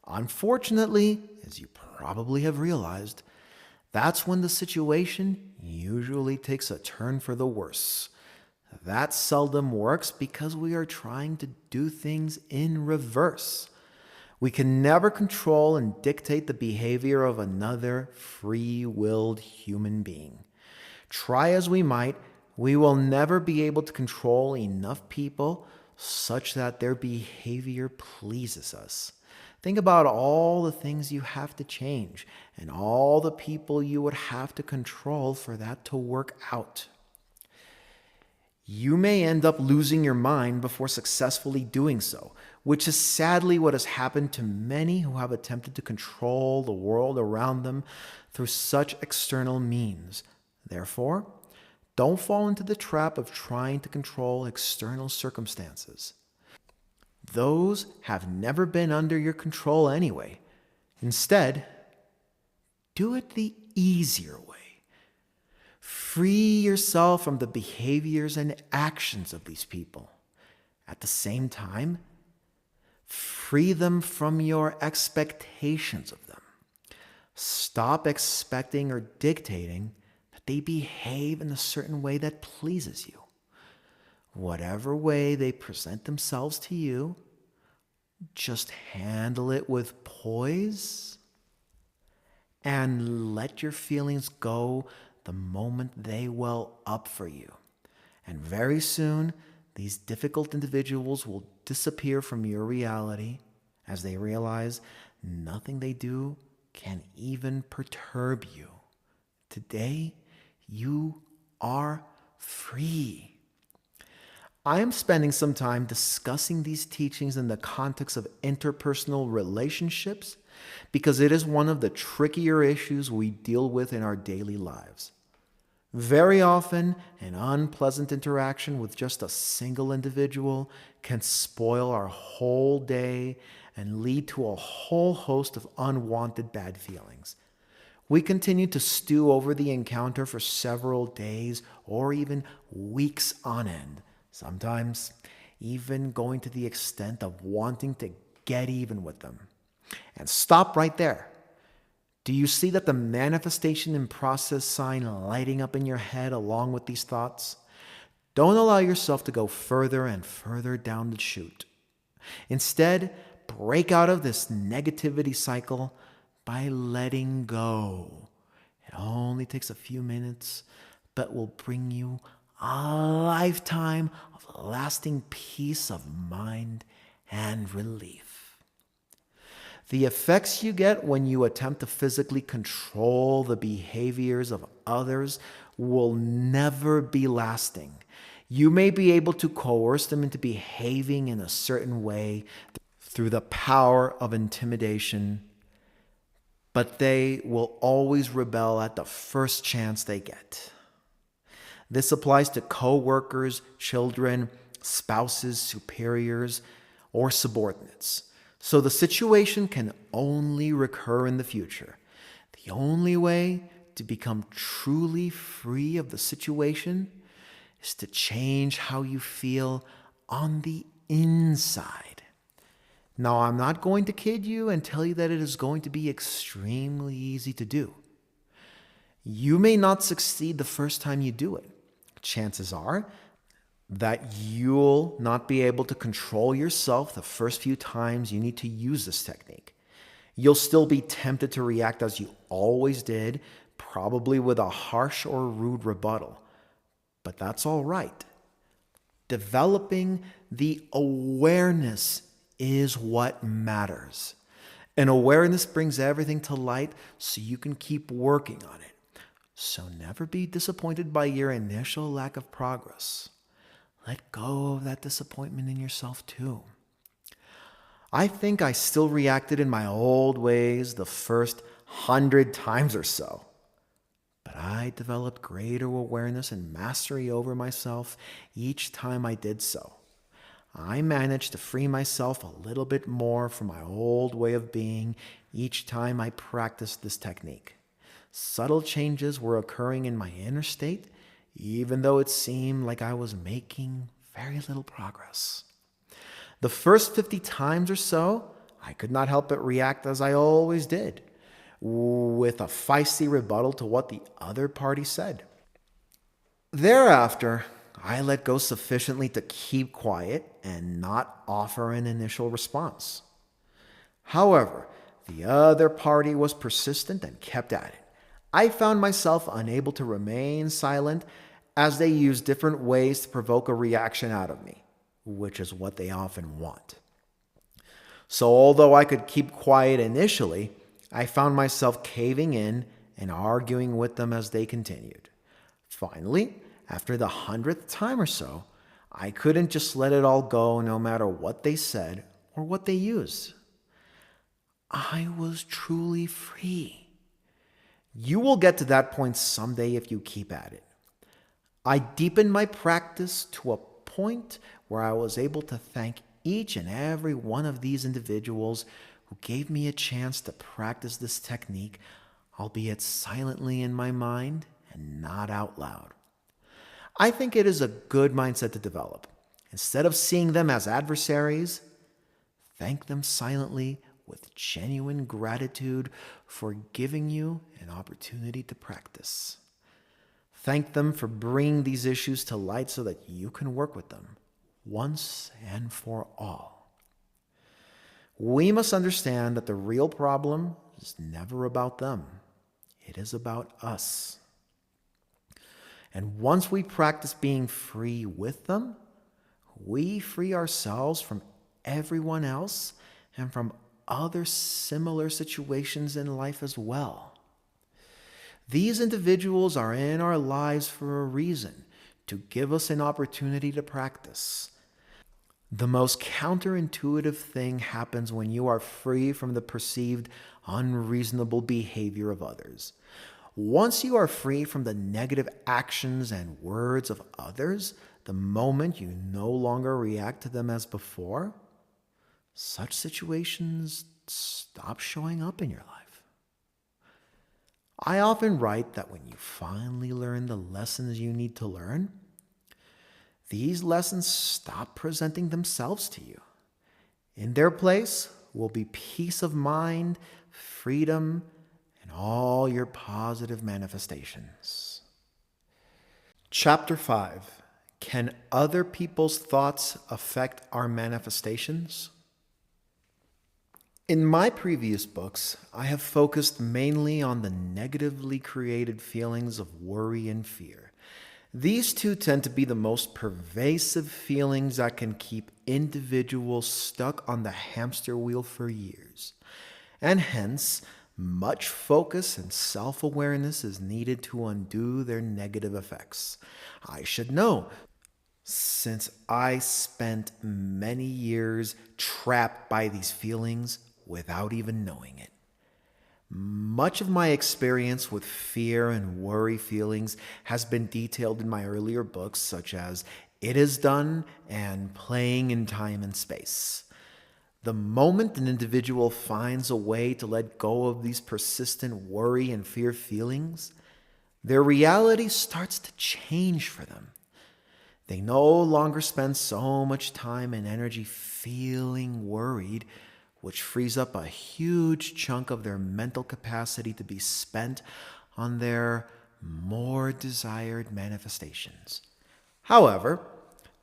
Unfortunately, as you probably have realized, that's when the situation usually takes a turn for the worse. That seldom works because we are trying to do things in reverse. We can never control and dictate the behavior of another free-willed human being. Try as we might, we will never be able to control enough people such that their behavior pleases us. Think about all the things you have to change and all the people you would have to control for that to work out. You may end up losing your mind before successfully doing so, which is sadly what has happened to many who have attempted to control the world around them through such external means. Therefore, don't fall into the trap of trying to control external circumstances. Those have never been under your control anyway. Instead, do it the easier way. Free yourself from the behaviors and actions of these people. At the same time, free them from your expectations of them. Stop expecting or dictating that they behave in a certain way that pleases you. Whatever way they present themselves to you, just handle it with poise and let your feelings go the moment they well up for you. And very soon, these difficult individuals will disappear from your reality as they realize nothing they do can even perturb you. Today, you are free. I am spending some time discussing these teachings in the context of interpersonal relationships because it is one of the trickier issues we deal with in our daily lives. Very often, an unpleasant interaction with just a single individual can spoil our whole day and lead to a whole host of unwanted bad feelings. We continue to stew over the encounter for several days or even weeks on end, sometimes even going to the extent of wanting to get even with them. And stop right there. Do you see that the manifestation in process sign lighting up in your head along with these thoughts? Don't allow yourself to go further and further down the chute. Instead, break out of this negativity cycle by letting go. It only takes a few minutes, but will bring you a lifetime of lasting peace of mind and relief. The effects you get when you attempt to physically control the behaviors of others will never be lasting. You may be able to coerce them into behaving in a certain way through the power of intimidation, but they will always rebel at the first chance they get. This applies to co-workers, children, spouses, superiors, or subordinates. So the situation can only recur in the future. The only way to become truly free of the situation is to change how you feel on the inside. Now, I'm not going to kid you and tell you that it is going to be extremely easy to do. You may not succeed the first time you do it. Chances are that you'll not be able to control yourself the first few times you need to use this technique. You'll still be tempted to react as you always did, probably with a harsh or rude rebuttal. But that's all right. Developing the awareness is what matters. And awareness brings everything to light so you can keep working on it. So never be disappointed by your initial lack of progress. Let go of that disappointment in yourself too. I think I still reacted in my old ways the first 100 times or so. But I developed greater awareness and mastery over myself each time I did so. I managed to free myself a little bit more from my old way of being each time I practiced this technique. Subtle changes were occurring in my inner state, even though it seemed like I was making very little progress. The first 50 times or so, I could not help but react as I always did, with a feisty rebuttal to what the other party said. Thereafter, I let go sufficiently to keep quiet and not offer an initial response. However, the other party was persistent and kept at it. I found myself unable to remain silent as they used different ways to provoke a reaction out of me, which is what they often want. So although I could keep quiet initially, I found myself caving in and arguing with them as they continued. Finally, after the 100th time or so, I couldn't just let it all go no matter what they said or what they used. I was truly free. You will get to that point someday if you keep at it. I deepened my practice to a point where I was able to thank each and every one of these individuals who gave me a chance to practice this technique, albeit silently in my mind and not out loud. I think it is a good mindset to develop. Instead of seeing them as adversaries, thank them silently with genuine gratitude for giving you an opportunity to practice. Thank them for bringing these issues to light so that you can work with them once and for all. We must understand that the real problem is never about them. It is about us. And once we practice being free with them, we free ourselves from everyone else and from other similar situations in life as well. These individuals are in our lives for a reason, to give us an opportunity to practice. The most counterintuitive thing happens when you are free from the perceived unreasonable behavior of others. Once you are free from the negative actions and words of others, the moment you no longer react to them as before, such situations stop showing up in your life. I often write that when you finally learn the lessons you need to learn, these lessons stop presenting themselves to you. In their place will be peace of mind, freedom, and all your positive manifestations. Chapter 5. Can other people's thoughts affect our manifestations? In my previous books, I have focused mainly on the negatively created feelings of worry and fear. These two tend to be the most pervasive feelings that can keep individuals stuck on the hamster wheel for years. And hence, much focus and self awareness is needed to undo their negative effects. I should know, since I spent many years trapped by these feelings without even knowing it. Much of my experience with fear and worry feelings has been detailed in my earlier books, such as It Is Done and Playing in Time and Space. The moment an individual finds a way to let go of these persistent worry and fear feelings, their reality starts to change for them. They no longer spend so much time and energy feeling worried, which frees up a huge chunk of their mental capacity to be spent on their more desired manifestations. However,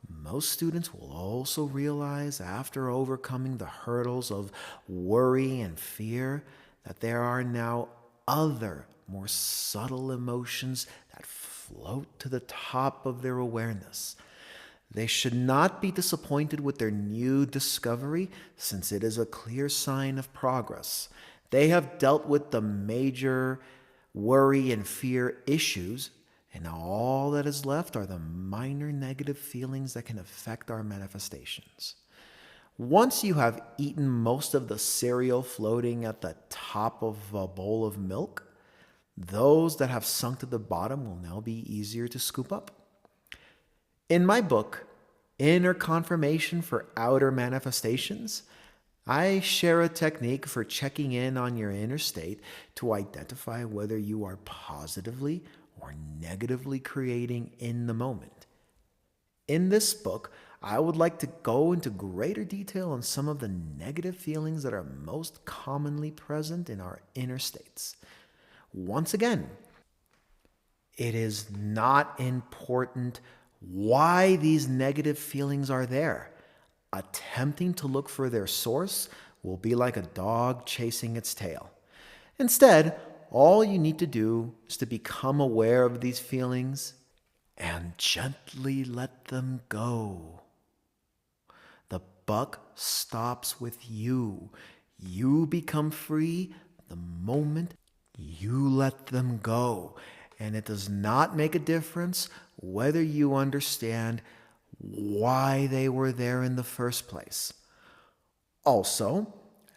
most students will also realize after overcoming the hurdles of worry and fear that there are now other, more subtle emotions that float to the top of their awareness. They should not be disappointed with their new discovery, since it is a clear sign of progress. They have dealt with the major worry and fear issues, and now all that is left are the minor negative feelings that can affect our manifestations. Once you have eaten most of the cereal floating at the top of a bowl of milk, those that have sunk to the bottom will now be easier to scoop up. In my book, Inner Confirmation for Outer Manifestations, I share a technique for checking in on your inner state to identify whether you are positively or negatively creating in the moment. In this book, I would like to go into greater detail on some of the negative feelings that are most commonly present in our inner states. Once again, it is not important why these negative feelings are there. Attempting to look for their source will be like a dog chasing its tail. Instead, all you need to do is to become aware of these feelings and gently let them go. The buck stops with you. You become free the moment you let them go. And it does not make a difference whether you understand why they were there in the first place. Also,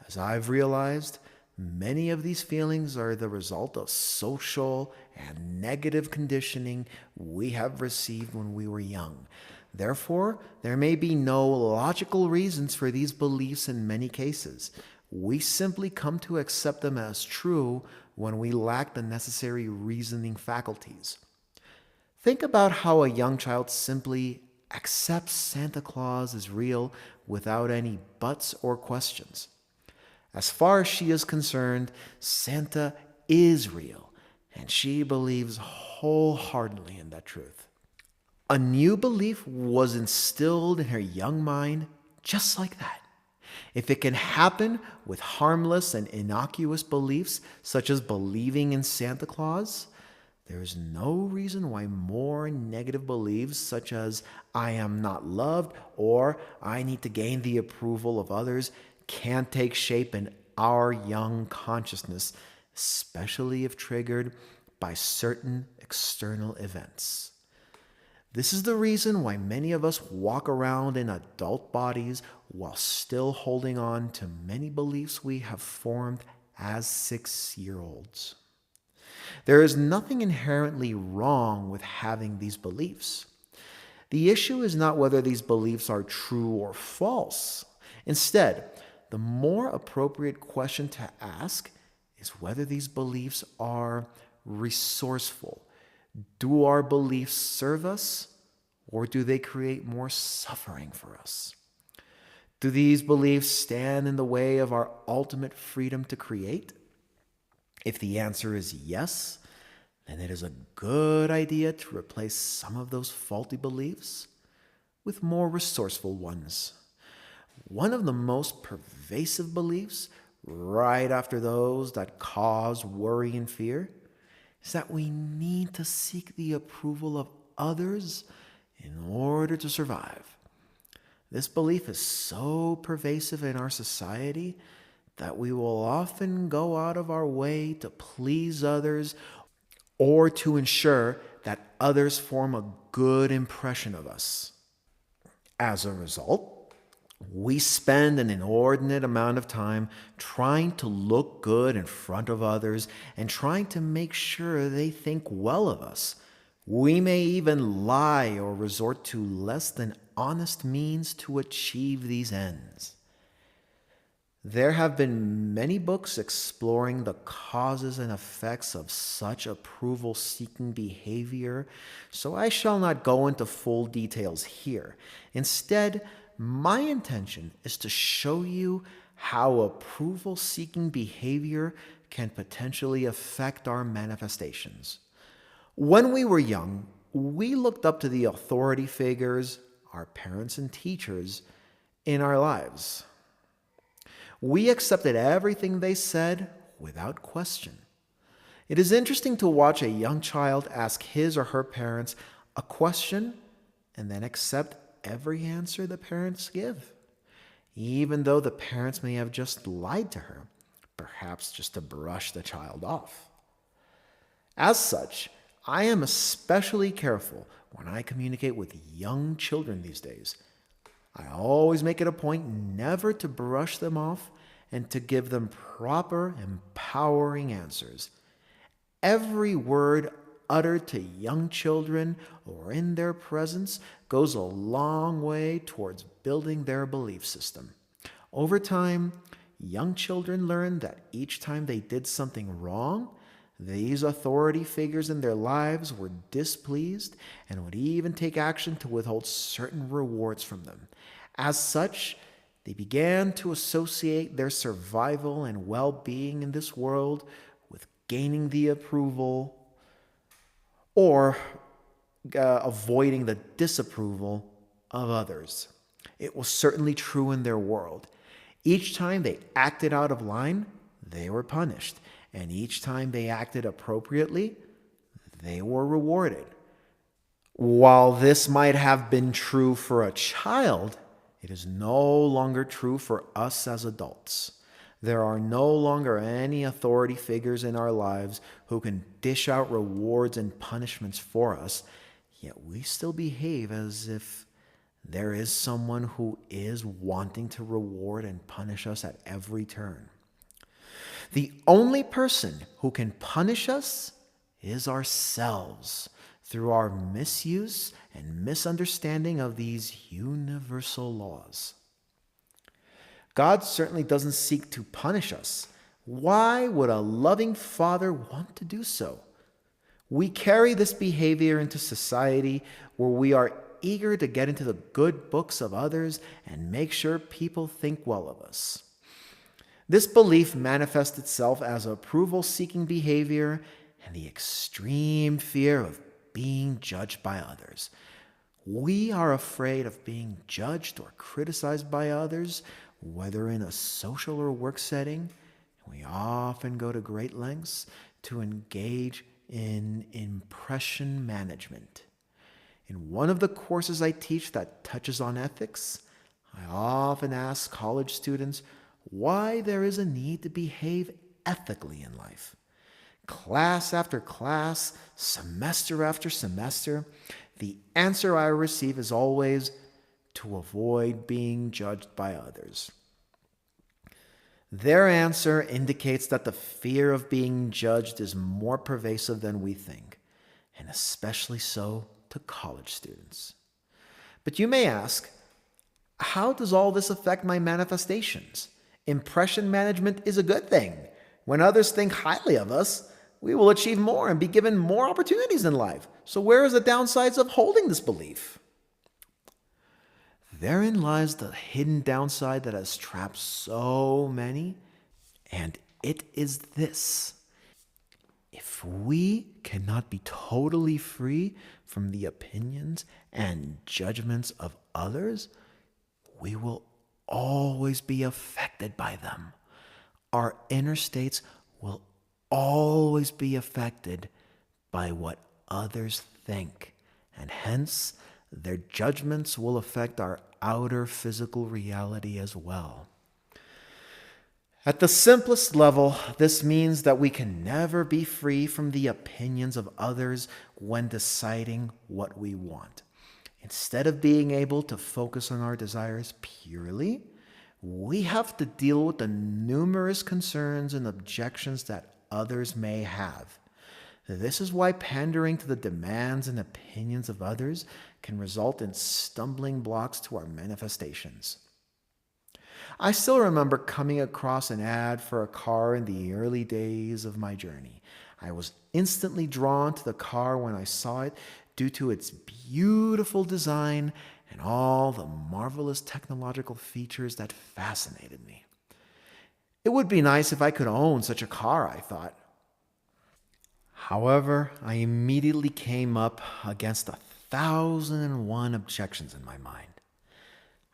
as I've realized, many of these feelings are the result of social and negative conditioning we have received when we were young. Therefore, there may be no logical reasons for these beliefs in many cases. We simply come to accept them as true when we lack the necessary reasoning faculties. Think about how a young child simply accepts Santa Claus is real without any buts or questions. As far as she is concerned, Santa is real, and she believes wholeheartedly in that truth. A new belief was instilled in her young mind just like that. If it can happen with harmless and innocuous beliefs, such as believing in Santa Claus, there is no reason why more negative beliefs, such as I am not loved or I need to gain the approval of others, can't take shape in our young consciousness, especially if triggered by certain external events. This is the reason why many of us walk around in adult bodies while still holding on to many beliefs we have formed as 6-year-olds. There is nothing inherently wrong with having these beliefs. The issue is not whether these beliefs are true or false. Instead, the more appropriate question to ask is whether these beliefs are resourceful. Do our beliefs serve us, or do they create more suffering for us? Do these beliefs stand in the way of our ultimate freedom to create? If the answer is yes, then it is a good idea to replace some of those faulty beliefs with more resourceful ones. One of the most pervasive beliefs, right after those that cause worry and fear, is that we need to seek the approval of others in order to survive. This belief is so pervasive in our society that we will often go out of our way to please others or to ensure that others form a good impression of us. As a result, we spend an inordinate amount of time trying to look good in front of others and trying to make sure they think well of us. We may even lie or resort to less than honest means to achieve these ends. There have been many books exploring the causes and effects of such approval-seeking behavior, so I shall not go into full details here. Instead, my intention is to show you how approval-seeking behavior can potentially affect our manifestations. When we were young, we looked up to the authority figures, our parents and teachers, in our lives. We accepted everything they said without question. It is interesting to watch a young child ask his or her parents a question and then accept every answer the parents give, even though the parents may have just lied to her, perhaps just to brush the child off. As such, I am especially careful when I communicate with young children these days. I always make it a point never to brush them off and to give them proper, empowering answers. Every word uttered to young children or in their presence goes a long way towards building their belief system. Over time, young children learn that each time they did something wrong, these authority figures in their lives were displeased and would even take action to withhold certain rewards from them. As such, they began to associate their survival and well-being in this world with gaining the approval or avoiding the disapproval of others. It was certainly true in their world. Each time they acted out of line, they were punished. And each time they acted appropriately, they were rewarded. While this might have been true for a child, it is no longer true for us as adults. There are no longer any authority figures in our lives who can dish out rewards and punishments for us, yet we still behave as if there is someone who is wanting to reward and punish us at every turn. The only person who can punish us is ourselves through our misuse and misunderstanding of these universal laws. God certainly doesn't seek to punish us. Why would a loving Father want to do so? We carry this behavior into society where we are eager to get into the good books of others and make sure people think well of us. This belief manifests itself as approval-seeking behavior and the extreme fear of being judged by others. We are afraid of being judged or criticized by others, whether in a social or work setting. We often go to great lengths to engage in impression management. In one of the courses I teach that touches on ethics, I often ask college students why there is a need to behave ethically in life. Class after class, semester after semester, the answer I receive is always to avoid being judged by others. Their answer indicates that the fear of being judged is more pervasive than we think, and especially so to college students. But you may ask, how does all this affect my manifestations? Impression management is a good thing. When others think highly of us, we will achieve more and be given more opportunities in life. So where is the downsides of holding this belief? Therein lies the hidden downside that has trapped so many, and it is this. If we cannot be totally free from the opinions and judgments of others, we will always be affected by them. Our inner states will always be affected by what others think, and hence their judgments will affect our outer physical reality as well. At the simplest level, this means that we can never be free from the opinions of others when deciding what we want. Instead of being able to focus on our desires purely, we have to deal with the numerous concerns and objections that others may have. This is why pandering to the demands and opinions of others can result in stumbling blocks to our manifestations. I still remember coming across an ad for a car in the early days of my journey. I was instantly drawn to the car when I saw it due to its beautiful design and all the marvelous technological features that fascinated me. It would be nice if I could own such a car, I thought. However, I immediately came up against 1,001 objections in my mind.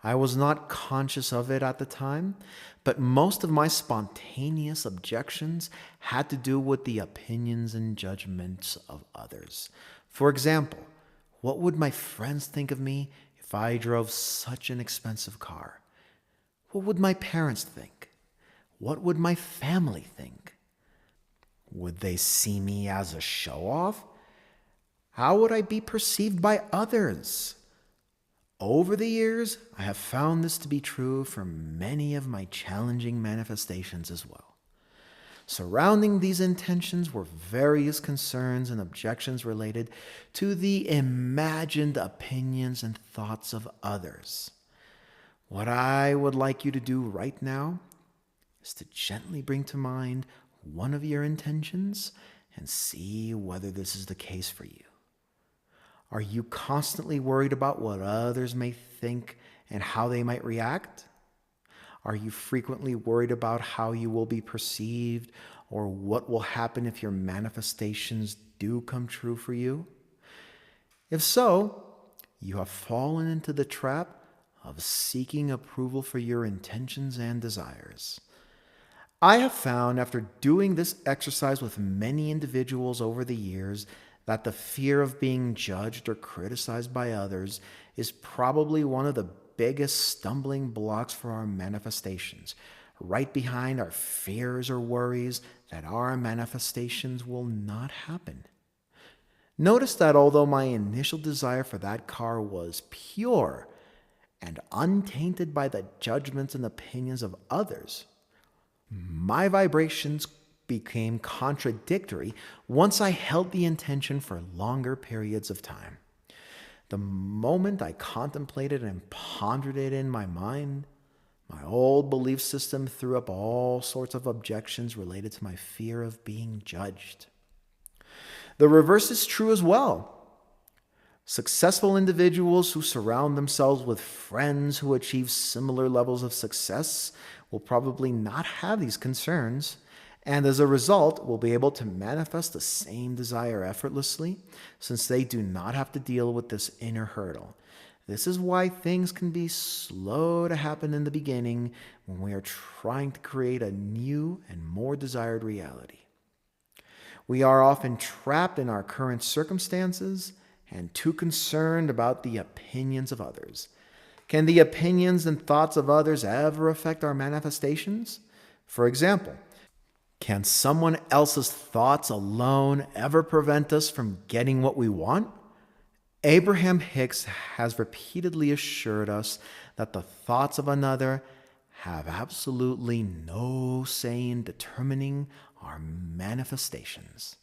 I was not conscious of it at the time, but most of my spontaneous objections had to do with the opinions and judgments of others. For example, what would my friends think of me if I drove such an expensive car? What would my parents think? What would my family think? Would they see me as a show-off? How would I be perceived by others? Over the years, I have found this to be true for many of my challenging manifestations as well. Surrounding these intentions were various concerns and objections related to the imagined opinions and thoughts of others. What I would like you to do right now is to gently bring to mind one of your intentions and see whether this is the case for you. Are you constantly worried about what others may think and how they might react? Are you frequently worried about how you will be perceived or what will happen if your manifestations do come true for you? If so, you have fallen into the trap of seeking approval for your intentions and desires. I have found after doing this exercise with many individuals over the years that the fear of being judged or criticized by others is probably one of the biggest stumbling blocks for our manifestations, right behind our fears or worries that our manifestations will not happen. Notice that although my initial desire for that car was pure and untainted by the judgments and opinions of others, my vibrations became contradictory once I held the intention for longer periods of time. The moment I contemplated and pondered it in my mind, my old belief system threw up all sorts of objections related to my fear of being judged. The reverse is true as well. Successful individuals who surround themselves with friends who achieve similar levels of success will probably not have these concerns, and as a result will be able to manifest the same desire effortlessly since they do not have to deal with this inner hurdle. This is why things can be slow to happen in the beginning when we are trying to create a new and more desired reality. We are often trapped in our current circumstances and too concerned about the opinions of others. Can the opinions and thoughts of others ever affect our manifestations? For example, can someone else's thoughts alone ever prevent us from getting what we want? Abraham Hicks has repeatedly assured us that the thoughts of another have absolutely no say in determining our manifestations.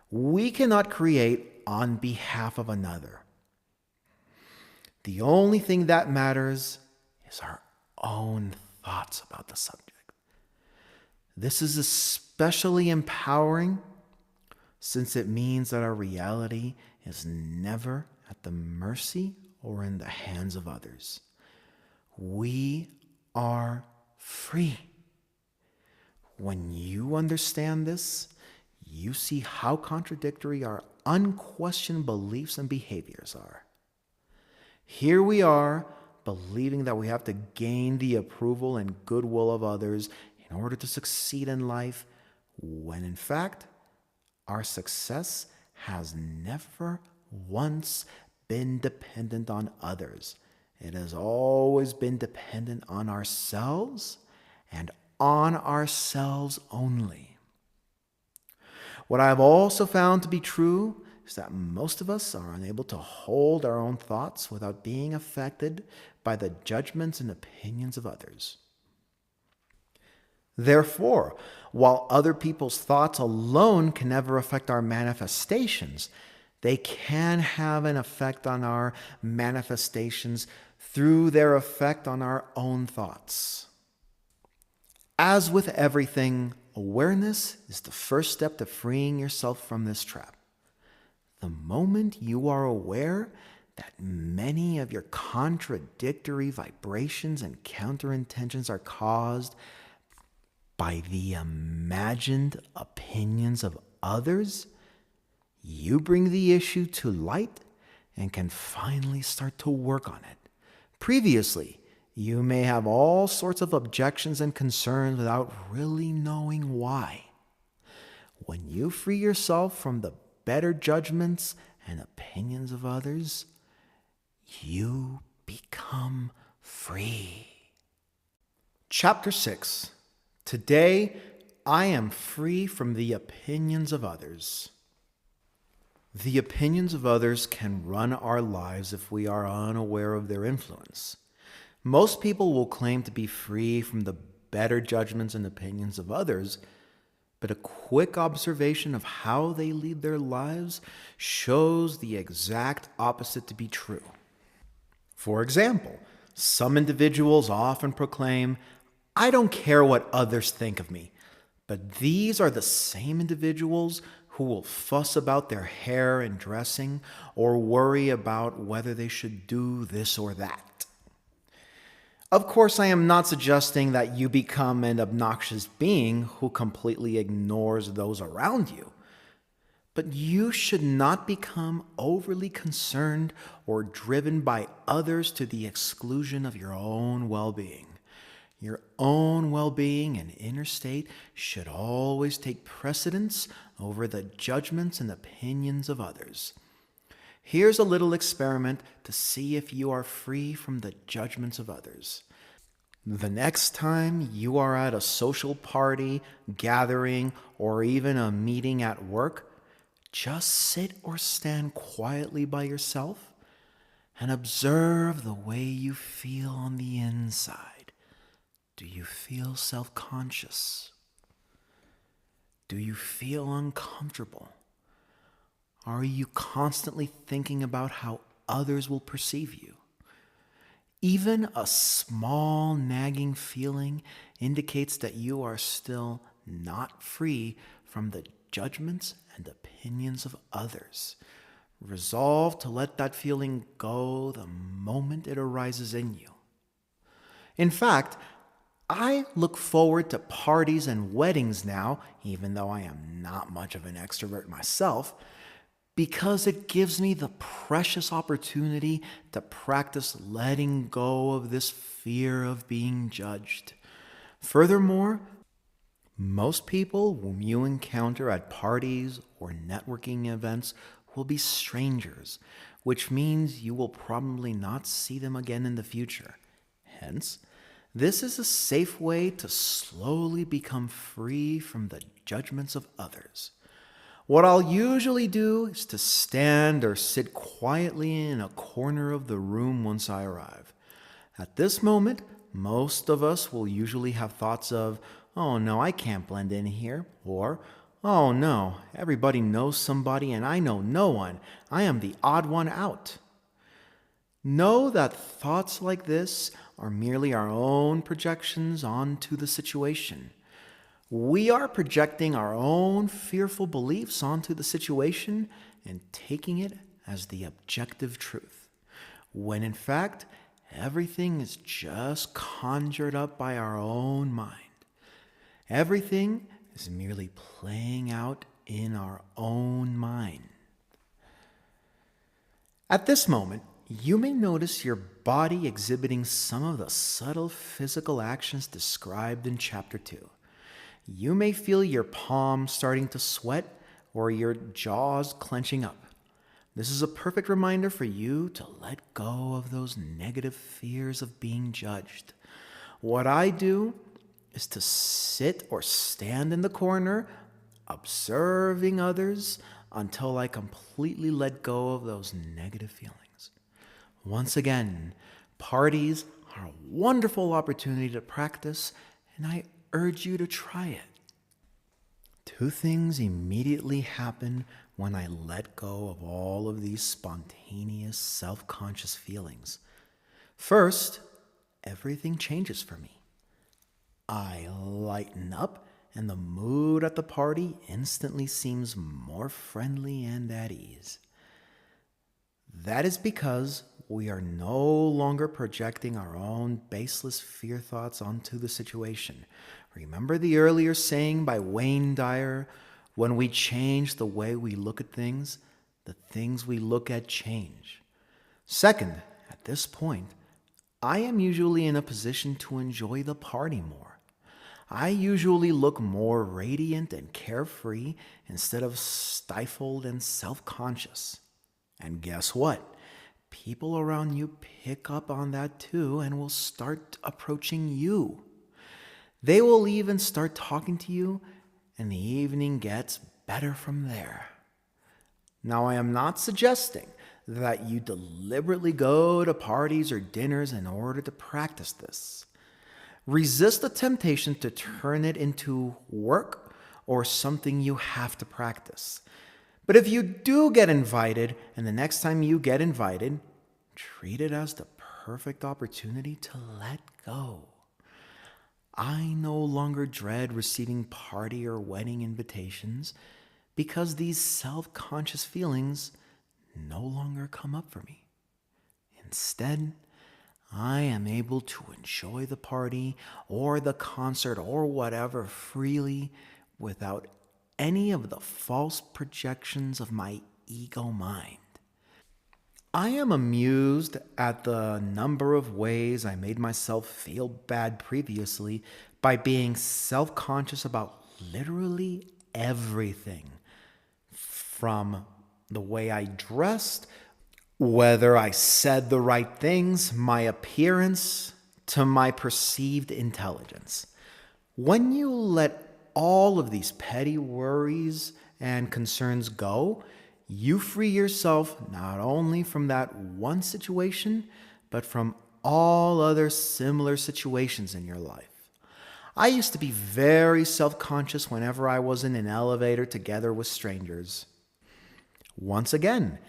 We cannot create on behalf of another. The only thing that matters is our own thoughts about the subject. This is especially empowering since it means that our reality is never at the mercy or in the hands of others. We are free. When you understand this, you see how contradictory our unquestioned beliefs and behaviors are. Here we are, believing that we have to gain the approval and goodwill of others in order to succeed in life, when in fact, our success has never once been dependent on others. It has always been dependent on ourselves and on ourselves only. What I have also found to be true is that most of us are unable to hold our own thoughts without being affected by the judgments and opinions of others. Therefore, while other people's thoughts alone can never affect our manifestations, they can have an effect on our manifestations through their effect on our own thoughts. As with everything, awareness is the first step to freeing yourself from this trap. The moment you are aware that many of your contradictory vibrations and counterintentions are caused by the imagined opinions of others, you bring the issue to light and can finally start to work on it. Previously, you may have all sorts of objections and concerns without really knowing why. When you free yourself from the better judgments and opinions of others, you become free. Chapter 6. Today, I am free from the opinions of others. The opinions of others can run our lives if we are unaware of their influence. Most people will claim to be free from the better judgments and opinions of others, but a quick observation of how they lead their lives shows the exact opposite to be true. For example, some individuals often proclaim, "I don't care what others think of me," but these are the same individuals who will fuss about their hair and dressing or worry about whether they should do this or that. Of course, I am not suggesting that you become an obnoxious being who completely ignores those around you. But you should not become overly concerned or driven by others to the exclusion of your own well-being. Your own well-being and inner state should always take precedence over the judgments and opinions of others. Here's a little experiment to see if you are free from the judgments of others. The next time you are at a social party, gathering, or even a meeting at work, just sit or stand quietly by yourself and observe the way you feel on the inside. Do you feel self-conscious? Do you feel uncomfortable? Are you constantly thinking about how others will perceive you? Even a small nagging feeling indicates that you are still not free from the judgments and opinions of others. Resolve to let that feeling go the moment it arises in you. In fact, I look forward to parties and weddings now, even though I am not much of an extrovert myself, because it gives me the precious opportunity to practice letting go of this fear of being judged. Furthermore, most people whom you encounter at parties or networking events will be strangers, which means you will probably not see them again in the future. Hence, this is a safe way to slowly become free from the judgments of others. What I'll usually do is to stand or sit quietly in a corner of the room once I arrive. At this moment, most of us will usually have thoughts of, "Oh no, I can't blend in here," or, "Oh no, everybody knows somebody and I know no one. I am the odd one out." Know that thoughts like this are merely our own projections onto the situation. We are projecting our own fearful beliefs onto the situation and taking it as the objective truth, when in fact, everything is just conjured up by our own mind. Everything is merely playing out in our own mind. At this moment, you may notice your body exhibiting some of the subtle physical actions described in Chapter 2. You may feel your palms starting to sweat or your jaws clenching up. This is a perfect reminder for you to let go of those negative fears of being judged. What I do is to sit or stand in the corner, observing others until I completely let go of those negative feelings. Once again, parties are a wonderful opportunity to practice, and I urge you to try it. Two things immediately happen when I let go of all of these spontaneous, self-conscious feelings. First, everything changes for me. I lighten up, and the mood at the party instantly seems more friendly and at ease. That is because we are no longer projecting our own baseless fear thoughts onto the situation. Remember the earlier saying by Wayne Dyer, when we change the way we look at things, the things we look at change. Second, at this point, I am usually in a position to enjoy the party more. I usually look more radiant and carefree instead of stifled and self-conscious. And guess what? People around you pick up on that too and will start approaching you. They will even start talking to you, and the evening gets better from there. Now, I am not suggesting that you deliberately go to parties or dinners in order to practice this. Resist the temptation to turn it into work or something you have to practice. But if you do get invited, and the next time you get invited, treat it as the perfect opportunity to let go. I no longer dread receiving party or wedding invitations because these self-conscious feelings no longer come up for me. Instead, I am able to enjoy the party or the concert or whatever freely without any of the false projections of my ego mind. I am amused at the number of ways I made myself feel bad previously by being self-conscious about literally everything. From the way I dressed, whether I said the right things, my appearance, to my perceived intelligence. When you let all of these petty worries and concerns go, you free yourself not only from that one situation, but from all other similar situations in your life. I used to be very self-conscious whenever I was in an elevator together with strangers. Once again,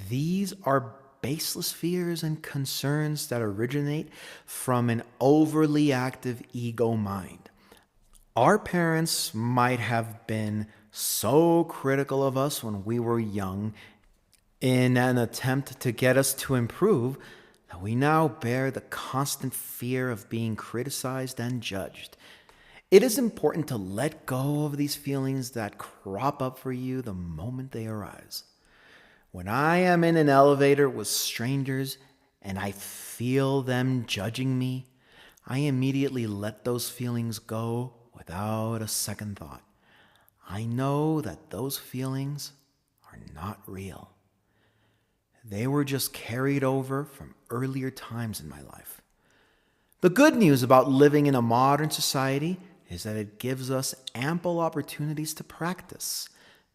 these are baseless fears and concerns that originate from an overly active ego mind. Our parents might have been so critical of us when we were young in an attempt to get us to improve that we now bear the constant fear of being criticized and judged. It is important to let go of these feelings that crop up for you the moment they arise. When I am in an elevator with strangers and I feel them judging me, I immediately let those feelings go without a second thought. I know that those feelings are not real. They were just carried over from earlier times in my life. The good news about living in a modern society is that it gives us ample opportunities to practice.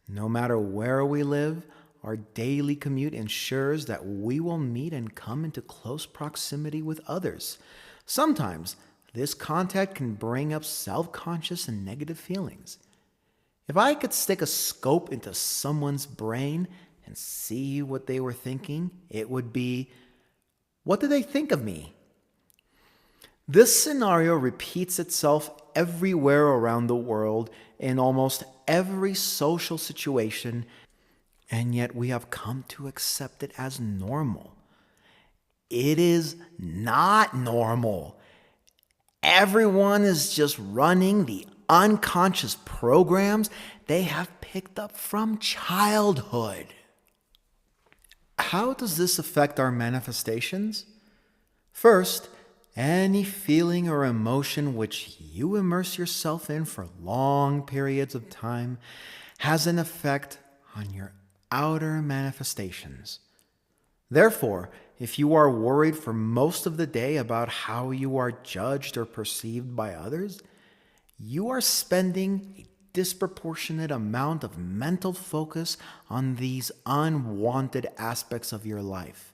No matter where we live, our daily commute ensures that we will meet and come into close proximity with others. Sometimes this contact can bring up self-conscious and negative feelings. If I could stick a scope into someone's brain and see what they were thinking, it would be, what do they think of me? This scenario repeats itself everywhere around the world in almost every social situation, and yet we have come to accept it as normal. It is not normal. Everyone is just running the unconscious programs they have picked up from childhood. How does this affect our manifestations? First, any feeling or emotion which you immerse yourself in for long periods of time has an effect on your outer manifestations. Therefore, if you are worried for most of the day about how you are judged or perceived by others, you are spending a disproportionate amount of mental focus on these unwanted aspects of your life.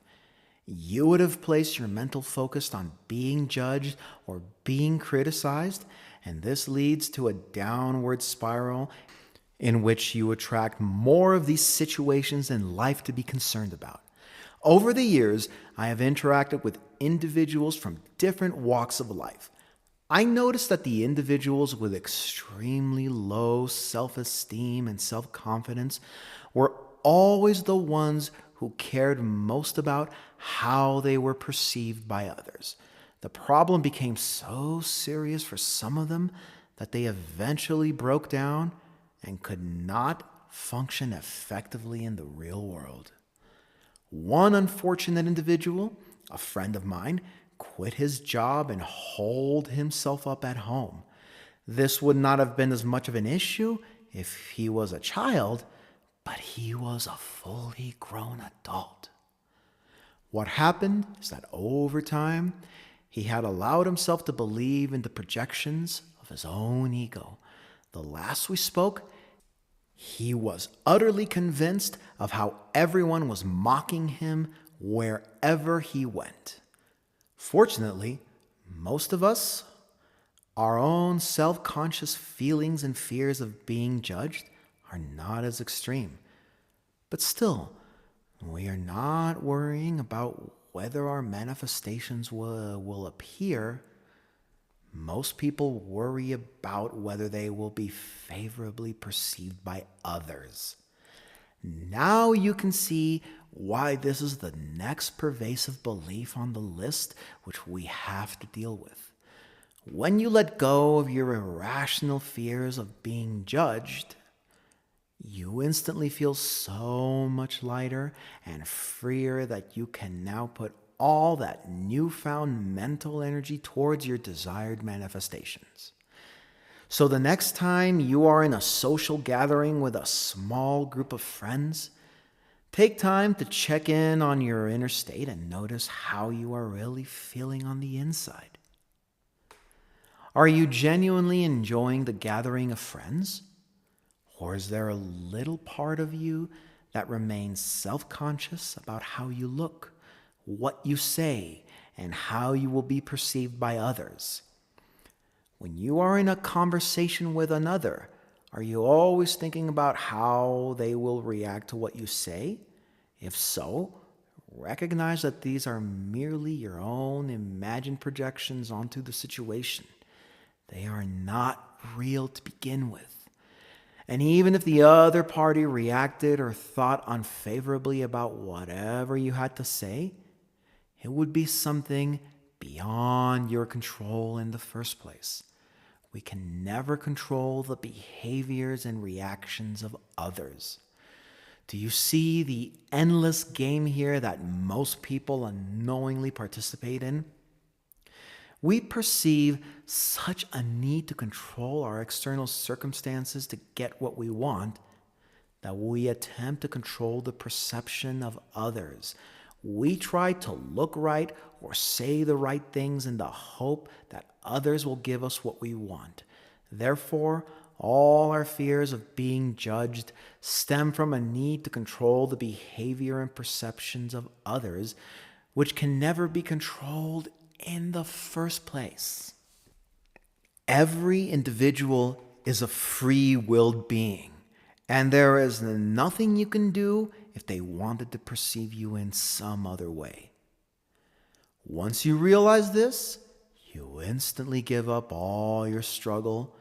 You would have placed your mental focus on being judged or being criticized, and this leads to a downward spiral in which you attract more of these situations in life to be concerned about. Over the years, I have interacted with individuals from different walks of life. I noticed that the individuals with extremely low self-esteem and self-confidence were always the ones who cared most about how they were perceived by others. The problem became so serious for some of them that they eventually broke down and could not function effectively in the real world. One unfortunate individual, a friend of mine, quit his job and holed himself up at home. This would not have been as much of an issue if he was a child, but he was a fully grown adult. What happened is that over time, he had allowed himself to believe in the projections of his own ego. The last we spoke, he was utterly convinced of how everyone was mocking him wherever he went. Fortunately, most of us, our own self-conscious feelings and fears of being judged are not as extreme. But still, we are not worrying about whether our manifestations will appear. Most people worry about whether they will be favorably perceived by others. Now you can see why this is the next pervasive belief on the list which we have to deal with. When you let go of your irrational fears of being judged, you instantly feel so much lighter and freer that you can now put all that newfound mental energy towards your desired manifestations. So the next time you are in a social gathering with a small group of friends, take time to check in on your inner state and notice how you are really feeling on the inside. Are you genuinely enjoying the gathering of friends? Or is there a little part of you that remains self-conscious about how you look, what you say, and how you will be perceived by others? When you are in a conversation with another, are you always thinking about how they will react to what you say? If so, recognize that these are merely your own imagined projections onto the situation. They are not real to begin with. And even if the other party reacted or thought unfavorably about whatever you had to say, it would be something beyond your control in the first place. We can never control the behaviors and reactions of others. Do you see the endless game here that most people unknowingly participate in? We perceive such a need to control our external circumstances to get what we want that we attempt to control the perception of others. We try to look right or say the right things in the hope that others will give us what we want. Therefore, all our fears of being judged stem from a need to control the behavior and perceptions of others, which can never be controlled in the first place. Every individual is a free-willed being, and there is nothing you can do if they wanted to perceive you in some other way. Once you realize this, you instantly give up all your struggle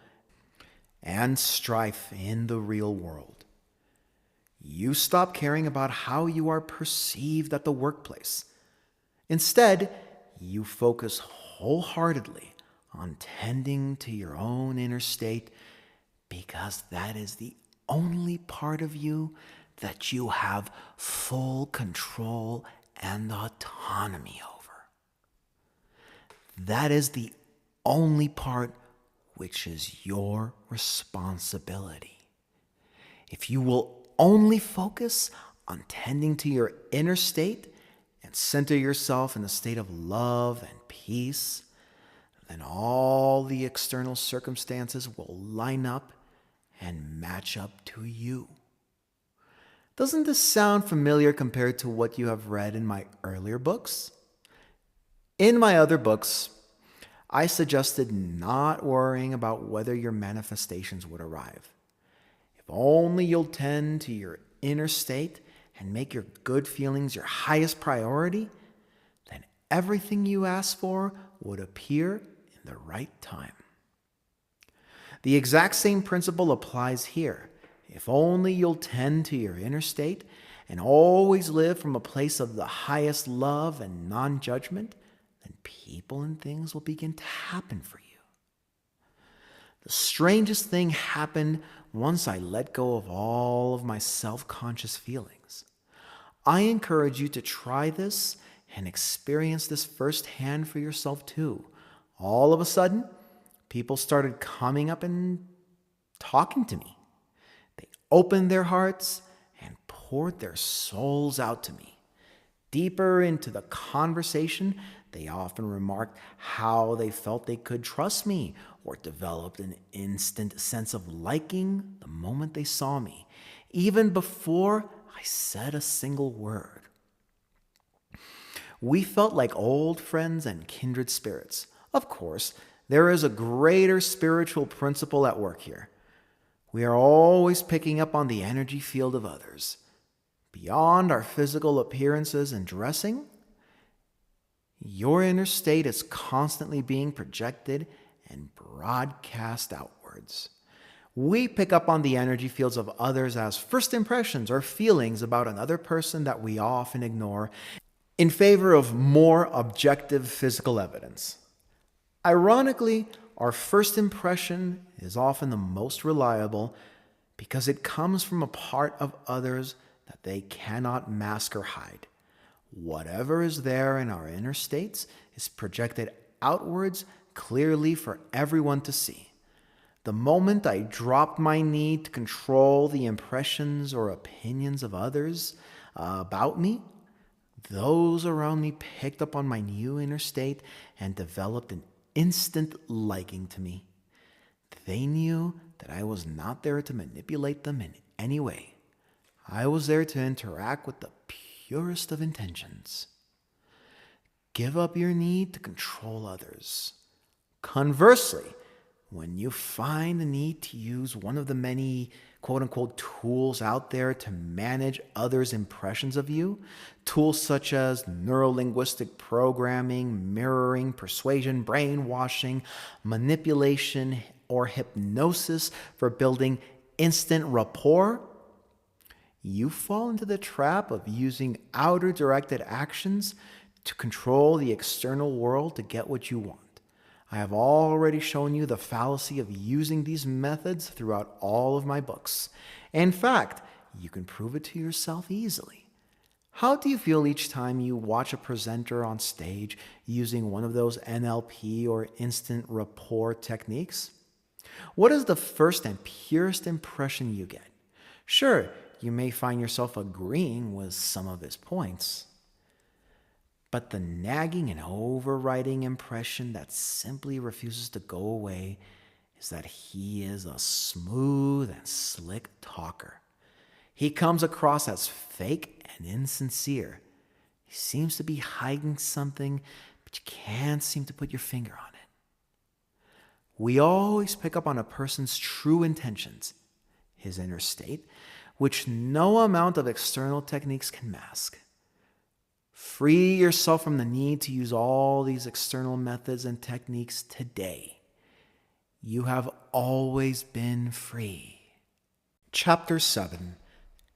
and strife in the real world. You stop caring about how you are perceived at the workplace. Instead, you focus wholeheartedly on tending to your own inner state, because that is the only part of you that you have full control and autonomy over. That is the only part which is your responsibility. If you will only focus on tending to your inner state and center yourself in a state of love and peace, then all the external circumstances will line up and match up to you. Doesn't this sound familiar compared to what you have read in my earlier books? In my other books, I suggested not worrying about whether your manifestations would arrive. If only you'll tend to your inner state and make your good feelings your highest priority, then everything you ask for would appear in the right time. The exact same principle applies here. If only you'll tend to your inner state and always live from a place of the highest love and non-judgment, then people and things will begin to happen for you. The strangest thing happened once I let go of all of my self-conscious feelings. I encourage you to try this and experience this firsthand for yourself too. All of a sudden, people started coming up and talking to me. They opened their hearts and poured their souls out to me. Deeper into the conversation, they often remarked how they felt they could trust me, or developed an instant sense of liking the moment they saw me, even before I said a single word. We felt like old friends and kindred spirits. Of course, there is a greater spiritual principle at work here. We are always picking up on the energy field of others. Beyond our physical appearances and dressing, your inner state is constantly being projected and broadcast outwards. We pick up on the energy fields of others as first impressions or feelings about another person that we often ignore in favor of more objective physical evidence. Ironically, our first impression is often the most reliable because it comes from a part of others that they cannot mask or hide. Whatever is there in our inner states is projected outwards clearly for everyone to see. The moment I dropped my need to control the impressions or opinions of others about me, those around me picked up on my new inner state and developed an instant liking to me. They knew that I was not there to manipulate them in any way. I was there to interact with the purest of intentions. Give up your need to control others. Conversely, when you find the need to use one of the many quote-unquote tools out there to manage others' impressions of you, tools such as neuro-linguistic programming, mirroring, persuasion, brainwashing, manipulation, or hypnosis for building instant rapport, you fall into the trap of using outer-directed actions to control the external world to get what you want. I have already shown you the fallacy of using these methods throughout all of my books. In fact, you can prove it to yourself easily. How do you feel each time you watch a presenter on stage using one of those NLP or instant rapport techniques? What is the first and purest impression you get? Sure, you may find yourself agreeing with some of his points, but the nagging and overriding impression that simply refuses to go away is that he is a smooth and slick talker. He comes across as fake and insincere. He seems to be hiding something, but you can't seem to put your finger on it. We always pick up on a person's true intentions, his inner state, which no amount of external techniques can mask. Free yourself from the need to use all these external methods and techniques today. You have always been free. Chapter 7.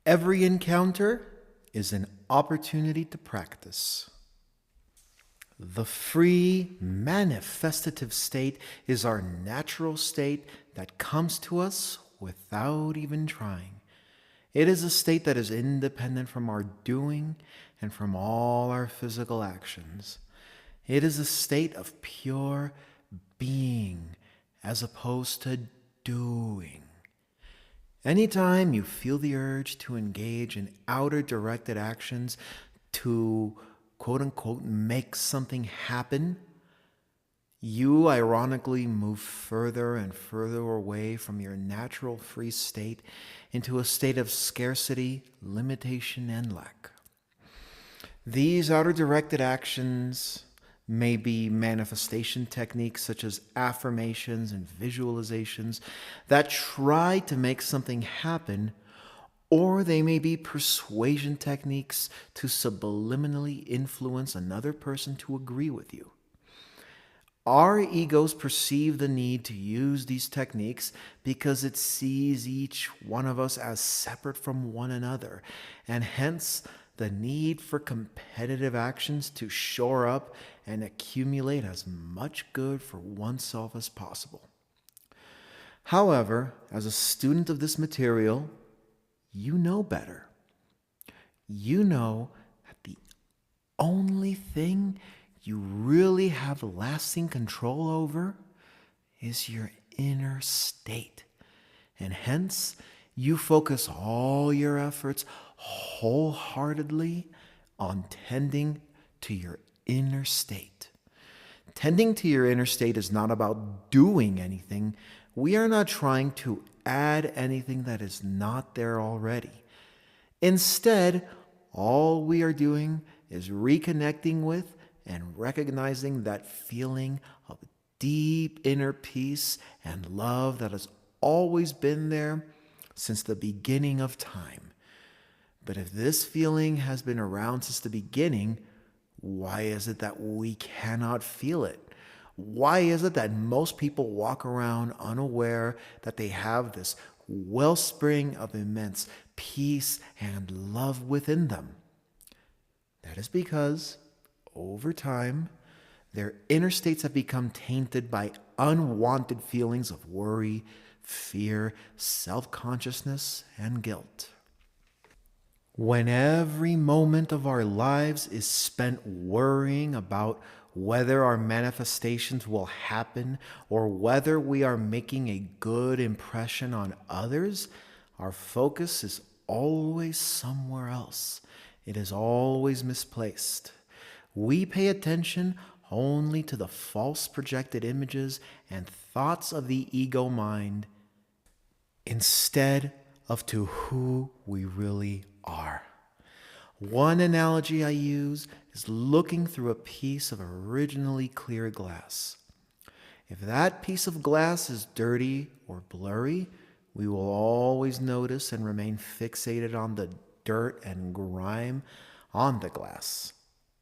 Every encounter is an opportunity to practice. The free, manifestative state is our natural state that comes to us without even trying. It is a state that is independent from our doing and from all our physical actions. It is a state of pure being as opposed to doing. Anytime you feel the urge to engage in outer directed actions to quote unquote make something happen, you ironically move further and further away from your natural free state into a state of scarcity, limitation, and lack. These outer directed actions may be manifestation techniques such as affirmations and visualizations that try to make something happen, or they may be persuasion techniques to subliminally influence another person to agree with you. Our egos perceive the need to use these techniques because it sees each one of us as separate from one another, and hence the need for competitive actions to shore up and accumulate as much good for oneself as possible. However, as a student of this material, you know better. You know that the only thing you really have lasting control over is your inner state. And hence, you focus all your efforts wholeheartedly on tending to your inner state. Tending to your inner state is not about doing anything. We are not trying to add anything that is not there already. Instead, all we are doing is reconnecting with and recognizing that feeling of deep inner peace and love that has always been there since the beginning of time. But if this feeling has been around since the beginning, why is it that we cannot feel it? Why is it that most people walk around unaware that they have this wellspring of immense peace and love within them? That is because, over time, their inner states have become tainted by unwanted feelings of worry, fear, self-consciousness, and guilt. When every moment of our lives is spent worrying about whether our manifestations will happen or whether we are making a good impression on others, our focus is always somewhere else. It is always misplaced. We pay attention only to the false projected images and thoughts of the ego mind instead of to who we really are. One analogy I use is looking through a piece of originally clear glass. If that piece of glass is dirty or blurry, we will always notice and remain fixated on the dirt and grime on the glass.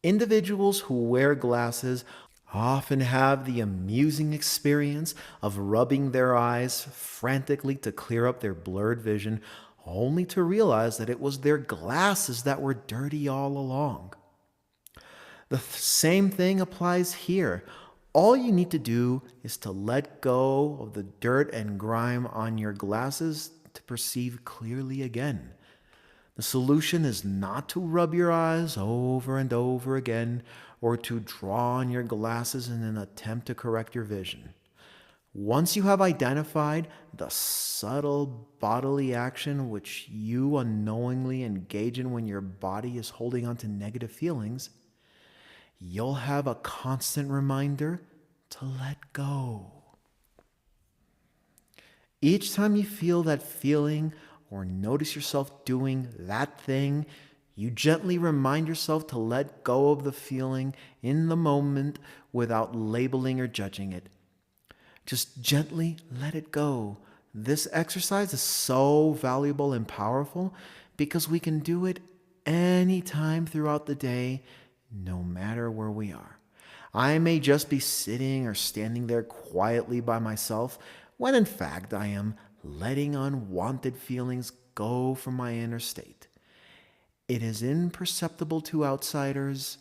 Individuals who wear glasses often have the amusing experience of rubbing their eyes frantically to clear up their blurred vision, only to realize that it was their glasses that were dirty all along. The same thing applies here. All you need to do is to let go of the dirt and grime on your glasses to perceive clearly again. The solution is not to rub your eyes over and over again or to draw on your glasses in an attempt to correct your vision. Once you have identified the subtle bodily action which you unknowingly engage in when your body is holding on to negative feelings, you'll have a constant reminder to let go. Each time you feel that feeling or notice yourself doing that thing, you gently remind yourself to let go of the feeling in the moment without labeling or judging it. Just gently let it go. This exercise is so valuable and powerful because we can do it anytime throughout the day, no matter where we are. I may just be sitting or standing there quietly by myself when in fact I am letting unwanted feelings go from my inner state. It is imperceptible to outsiders,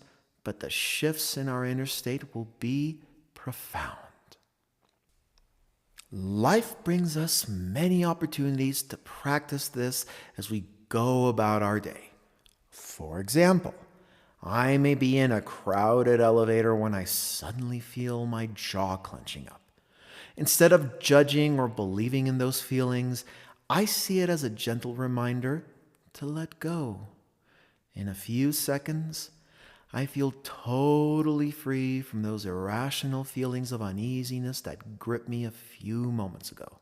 but the shifts in our inner state will be profound. Life brings us many opportunities to practice this as we go about our day. For example, I may be in a crowded elevator when I suddenly feel my jaw clenching up. Instead of judging or believing in those feelings, I see it as a gentle reminder to let go. In a few seconds, I feel totally free from those irrational feelings of uneasiness that gripped me a few moments ago.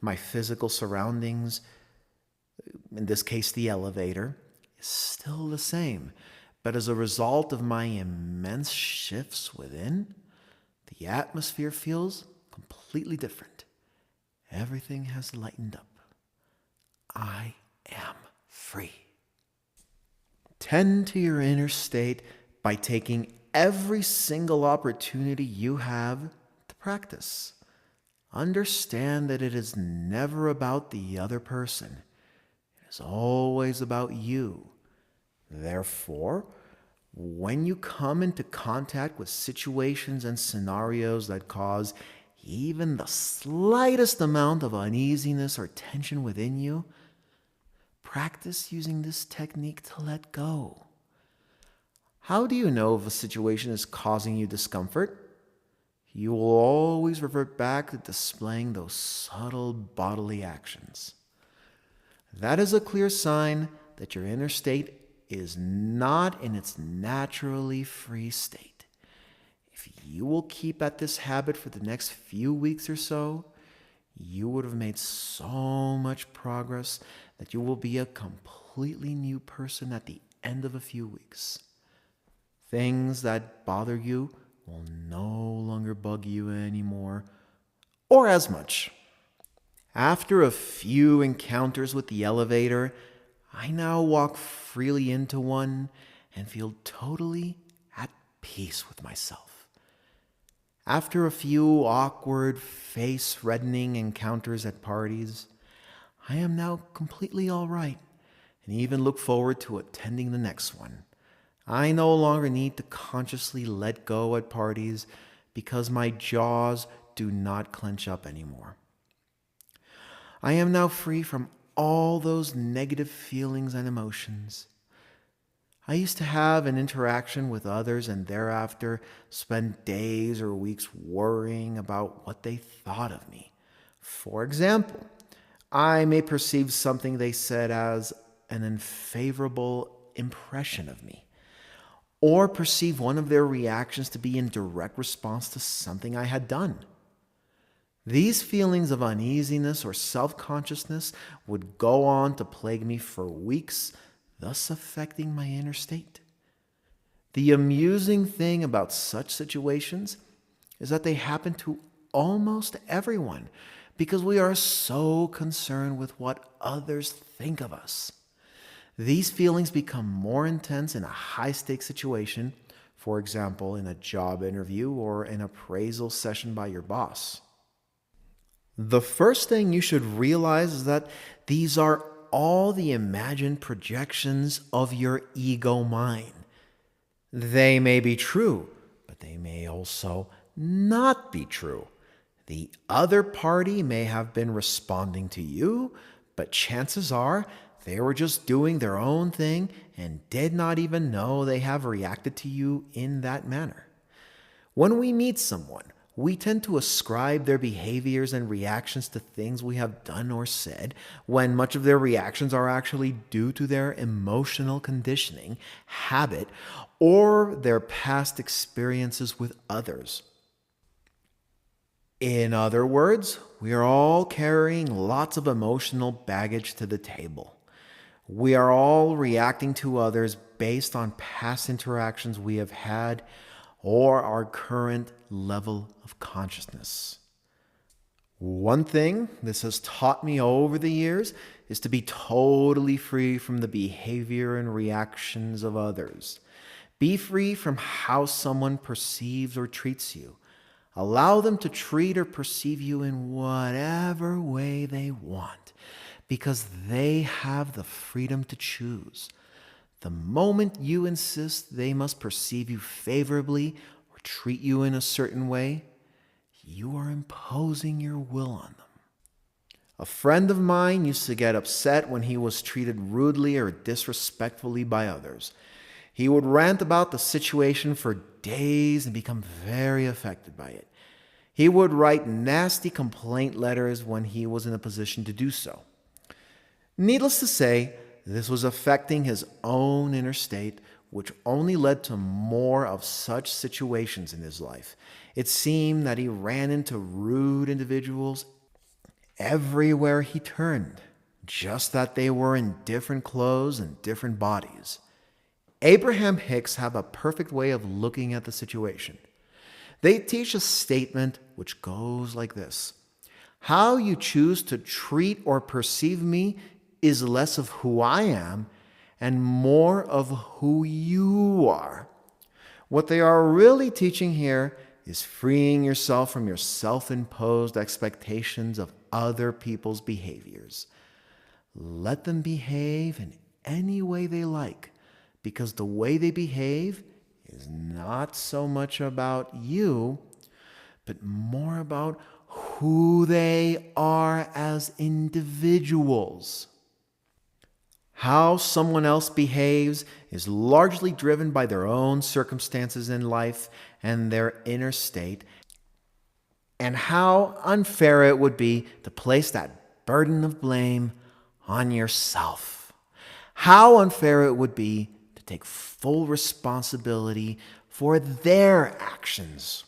My physical surroundings, in this case the elevator, is still the same, but as a result of my immense shifts within, the atmosphere feels completely different. Everything has lightened up. I am free. Tend to your inner state by taking every single opportunity you have to practice. Understand that it is never about the other person. It is always about you. Therefore, when you come into contact with situations and scenarios that cause even the slightest amount of uneasiness or tension within you, practice using this technique to let go. How do you know if a situation is causing you discomfort? You will always revert back to displaying those subtle bodily actions. That is a clear sign that your inner state is not in its naturally free state. If you will keep at this habit for the next few weeks or so, you would have made so much progress that you will be a completely new person at the end of a few weeks. Things that bother you will no longer bug you anymore, or as much. After a few encounters with the elevator, I now walk freely into one and feel totally at peace with myself. After a few awkward, face-reddening encounters at parties, I am now completely all right and even look forward to attending the next one. I no longer need to consciously let go at parties because my jaws do not clench up anymore. I am now free from all those negative feelings and emotions. I used to have an interaction with others and thereafter spend days or weeks worrying about what they thought of me. For example, I may perceive something they said as an unfavorable impression of me, or perceive one of their reactions to be in direct response to something I had done. These feelings of uneasiness or self-consciousness would go on to plague me for weeks, thus affecting my inner state. The amusing thing about such situations is that they happen to almost everyone because we are so concerned with what others think of us. These feelings become more intense in a high-stakes situation, for example, in a job interview or an appraisal session by your boss. The first thing you should realize is that these are all the imagined projections of your ego mind. They may be true, but they may also not be true. The other party may have been responding to you, but chances are they were just doing their own thing and did not even know they have reacted to you in that manner. When we meet someone, we tend to ascribe their behaviors and reactions to things we have done or said, when much of their reactions are actually due to their emotional conditioning, habit, or their past experiences with others. In other words, we are all carrying lots of emotional baggage to the table. We are all reacting to others based on past interactions we have had or our current level of consciousness. One thing this has taught me over the years is to be totally free from the behavior and reactions of others. Be free from how someone perceives or treats you. Allow them to treat or perceive you in whatever way they want, because they have the freedom to choose. The moment you insist they must perceive you favorably or treat you in a certain way, you are imposing your will on them. A friend of mine used to get upset when he was treated rudely or disrespectfully by others. He would rant about the situation for days and become very affected by it. He would write nasty complaint letters when he was in a position to do so. Needless to say, this was affecting his own inner state, which only led to more of such situations in his life. It seemed that he ran into rude individuals everywhere he turned, just that they were in different clothes and different bodies. Abraham Hicks have a perfect way of looking at the situation. They teach a statement which goes like this: how you choose to treat or perceive me is less of who I am and more of who you are. What they are really teaching here is freeing yourself from your self-imposed expectations of other people's behaviors. Let them behave in any way they like, because the way they behave is not so much about you, but more about who they are as individuals. How someone else behaves is largely driven by their own circumstances in life and their inner state, and how unfair it would be to place that burden of blame on yourself. How unfair it would be to take full responsibility for their actions.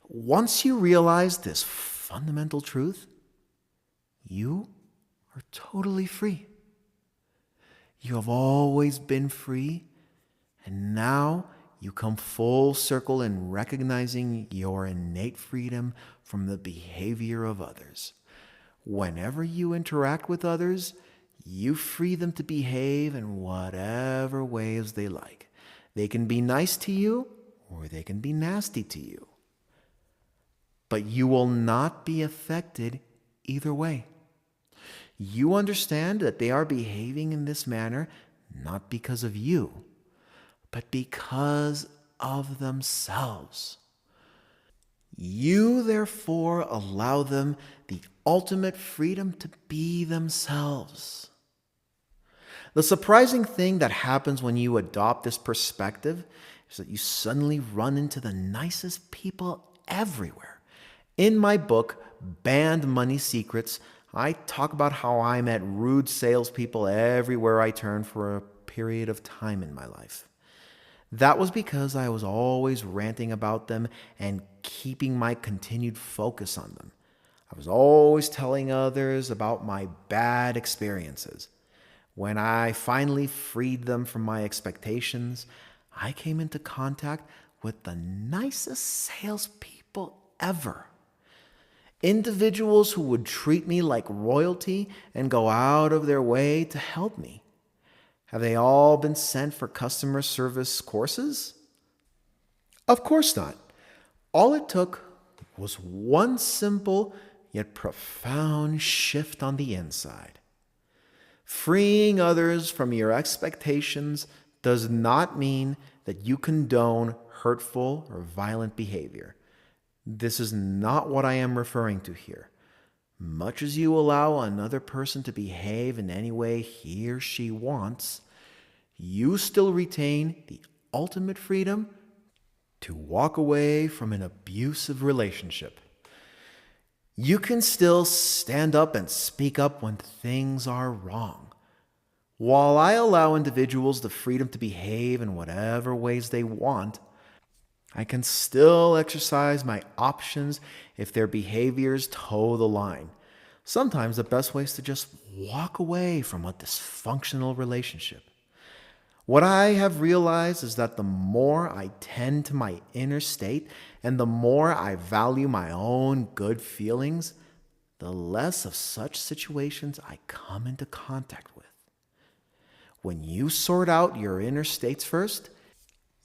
Once you realize this fundamental truth, you are totally free. You have always been free, and now you come full circle in recognizing your innate freedom from the behavior of others. Whenever you interact with others, you free them to behave in whatever ways they like. They can be nice to you, or they can be nasty to you. But you will not be affected either way. You understand that they are behaving in this manner not because of you, but because of themselves. You therefore allow them the ultimate freedom to be themselves. The surprising thing that happens when you adopt this perspective is that you suddenly run into the nicest people everywhere. In my book, Banned Money Secrets, I talk about how I met rude salespeople everywhere I turned for a period of time in my life. That was because I was always ranting about them and keeping my continued focus on them. I was always telling others about my bad experiences. When I finally freed them from my expectations, I came into contact with the nicest salespeople ever. Individuals who would treat me like royalty and go out of their way to help me. Have they all been sent for customer service courses? Of course not. All it took was one simple yet profound shift on the inside. Freeing others from your expectations does not mean that you condone hurtful or violent behavior. This is not what I am referring to here. Much as you allow another person to behave in any way he or she wants, you still retain the ultimate freedom to walk away from an abusive relationship. You can still stand up and speak up when things are wrong. While I allow individuals the freedom to behave in whatever ways they want, I can still exercise my options if their behaviors toe the line. Sometimes the best way is to just walk away from a dysfunctional relationship. What I have realized is that the more I tend to my inner state and the more I value my own good feelings, the less of such situations I come into contact with. When you sort out your inner states first,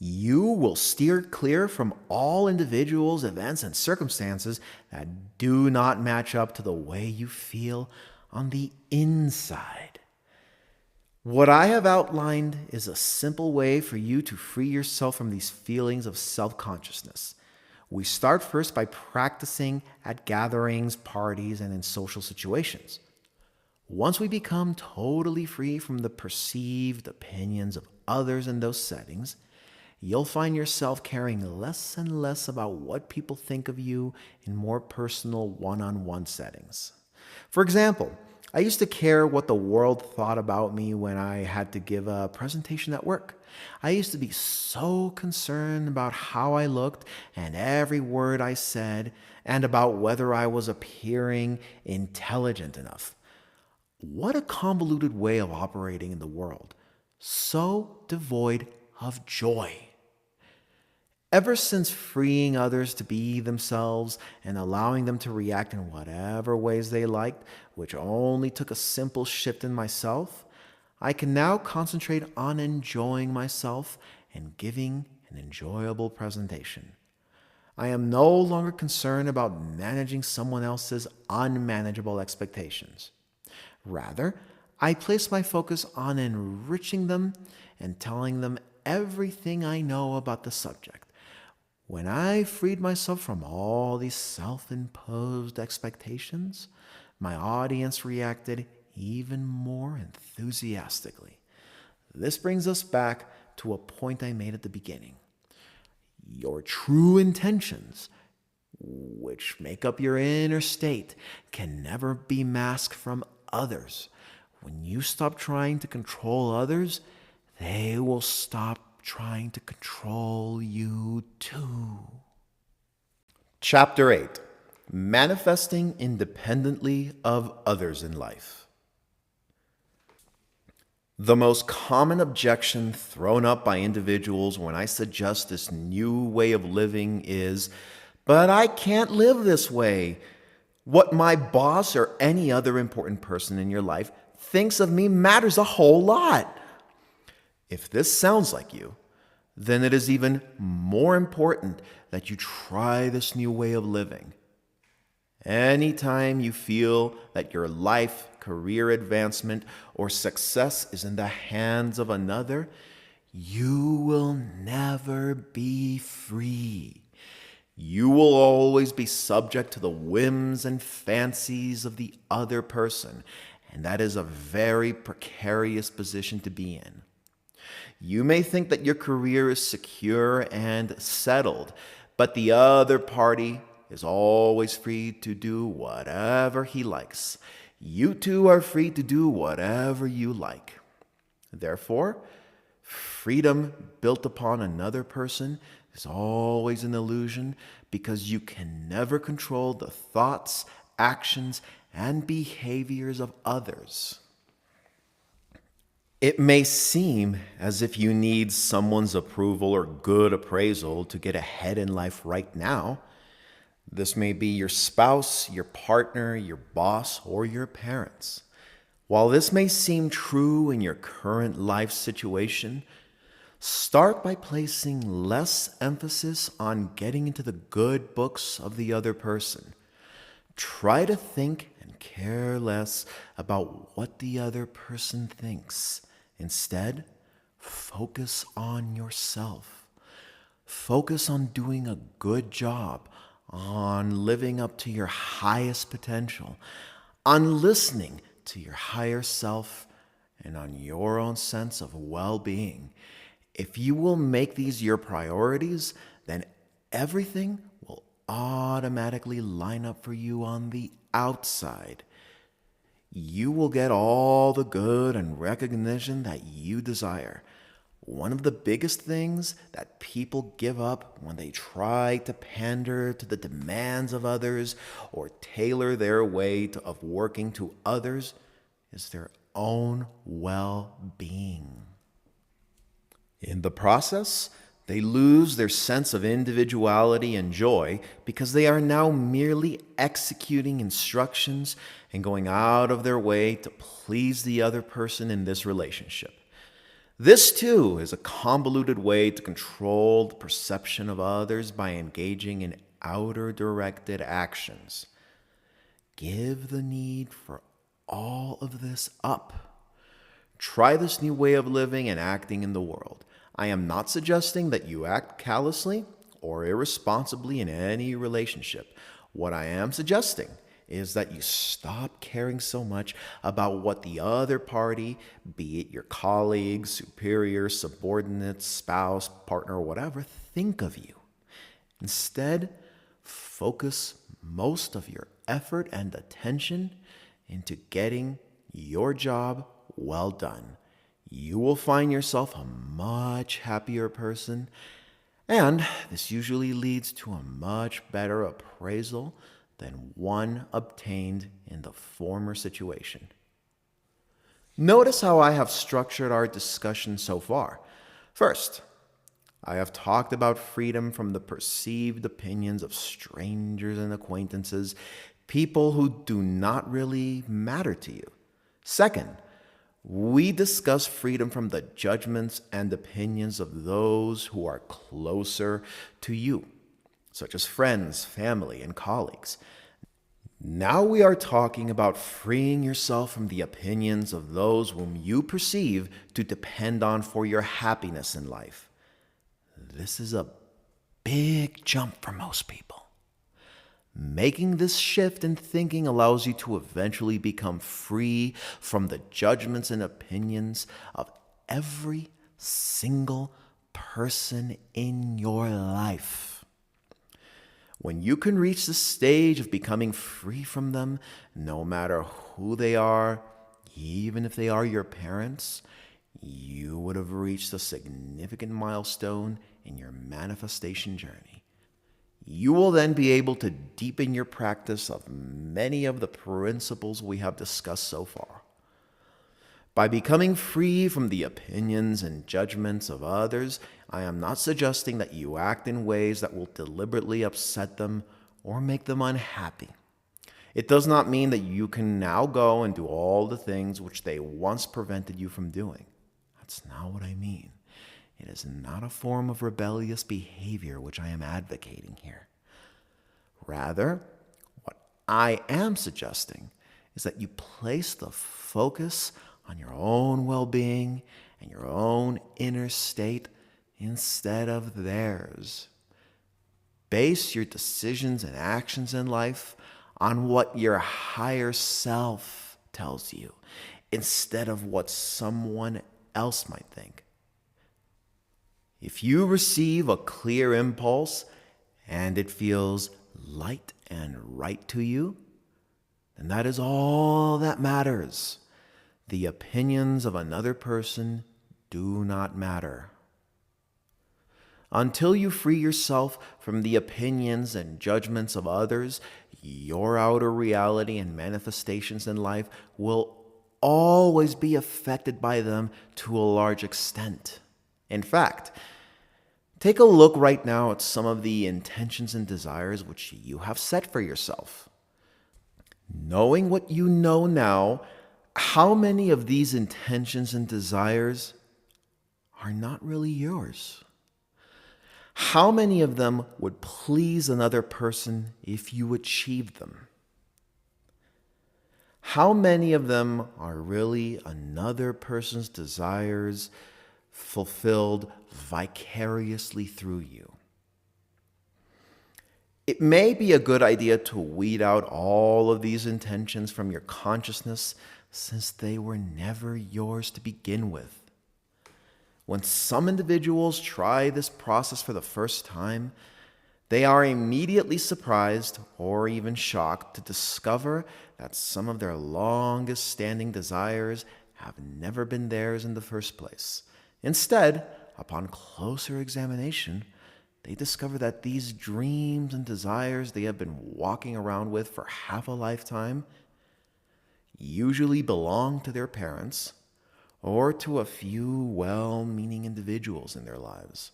you will steer clear from all individuals, events, and circumstances that do not match up to the way you feel on the inside. What I have outlined is a simple way for you to free yourself from these feelings of self-consciousness. We start first by practicing at gatherings, parties, and in social situations. Once we become totally free from the perceived opinions of others in those settings, you'll find yourself caring less and less about what people think of you in more personal one-on-one settings. For example, I used to care what the world thought about me when I had to give a presentation at work. I used to be so concerned about how I looked and every word I said, and about whether I was appearing intelligent enough. What a convoluted way of operating in the world, so devoid of joy. Ever since freeing others to be themselves and allowing them to react in whatever ways they liked, which only took a simple shift in myself, I can now concentrate on enjoying myself and giving an enjoyable presentation. I am no longer concerned about managing someone else's unmanageable expectations. Rather, I place my focus on enriching them and telling them everything I know about the subject. When I freed myself from all these self-imposed expectations, my audience reacted even more enthusiastically. This brings us back to a point I made at the beginning. Your true intentions, which make up your inner state, can never be masked from others. When you stop trying to control others, they will stop trying to control you too. Chapter 8. Manifesting independently of others in life. The most common objection thrown up by individuals when I suggest this new way of living is, "But I can't live this way. What my boss or any other important person in your life thinks of me matters a whole lot." If this sounds like you, then it is even more important that you try this new way of living. Anytime you feel that your life, career advancement, or success is in the hands of another, you will never be free. You will always be subject to the whims and fancies of the other person, and that is a very precarious position to be in. You may think that your career is secure and settled, but the other party is always free to do whatever he likes. You too are free to do whatever you like. Therefore, freedom built upon another person is always an illusion, because you can never control the thoughts, actions, and behaviors of others. It may seem as if you need someone's approval or good appraisal to get ahead in life right now. This may be your spouse, your partner, your boss, or your parents. While this may seem true in your current life situation, start by placing less emphasis on getting into the good books of the other person. Try to think and care less about what the other person thinks. Instead, focus on yourself. Focus on doing a good job, on living up to your highest potential, on listening to your higher self, and on your own sense of well-being. If you will make these your priorities, then everything will automatically line up for you on the outside. You will get all the good and recognition that you desire. One of the biggest things that people give up when they try to pander to the demands of others or tailor their way of working to others is their own well-being. In the process, they lose their sense of individuality and joy because they are now merely executing instructions and going out of their way to please the other person in this relationship. This, too, is a convoluted way to control the perception of others by engaging in outer-directed actions. Give the need for all of this up. Try this new way of living and acting in the world. I am not suggesting that you act callously or irresponsibly in any relationship. What I am suggesting is that you stop caring so much about what the other party, be it your colleagues, superiors, subordinates, spouse, partner, whatever, think of you. Instead, focus most of your effort and attention into getting your job well done. You will find yourself a much happier person, and this usually leads to a much better appraisal than one obtained in the former situation. Notice how I have structured our discussion so far. First, I have talked about freedom from the perceived opinions of strangers and acquaintances, people who do not really matter to you. Second, we discuss freedom from the judgments and opinions of those who are closer to you, such as friends, family, and colleagues. Now we are talking about freeing yourself from the opinions of those whom you perceive to depend on for your happiness in life. This is a big jump for most people. Making this shift in thinking allows you to eventually become free from the judgments and opinions of every single person in your life. When you can reach the stage of becoming free from them, no matter who they are, even if they are your parents, you would have reached a significant milestone in your manifestation journey. You will then be able to deepen your practice of many of the principles we have discussed so far. By becoming free from the opinions and judgments of others, I am not suggesting that you act in ways that will deliberately upset them or make them unhappy. It does not mean that you can now go and do all the things which they once prevented you from doing. That's not what I mean. It is not a form of rebellious behavior which I am advocating here. Rather, what I am suggesting is that you place the focus on your own well-being and your own inner state instead of theirs. Base your decisions and actions in life on what your higher self tells you instead of what someone else might think. If you receive a clear impulse and it feels light and right to you, then that is all that matters. The opinions of another person do not matter. Until you free yourself from the opinions and judgments of others, your outer reality and manifestations in life will always be affected by them to a large extent. In fact, take a look right now at some of the intentions and desires which you have set for yourself. Knowing what you know now, how many of these intentions and desires are not really yours? How many of them would please another person if you achieved them? How many of them are really another person's desires fulfilled vicariously through you? It may be a good idea to weed out all of these intentions from your consciousness since they were never yours to begin with. When some individuals try this process for the first time, they are immediately surprised or even shocked to discover that some of their longest standing desires have never been theirs in the first place. Instead, upon closer examination, they discover that these dreams and desires they have been walking around with for half a lifetime usually belong to their parents or to a few well-meaning individuals in their lives.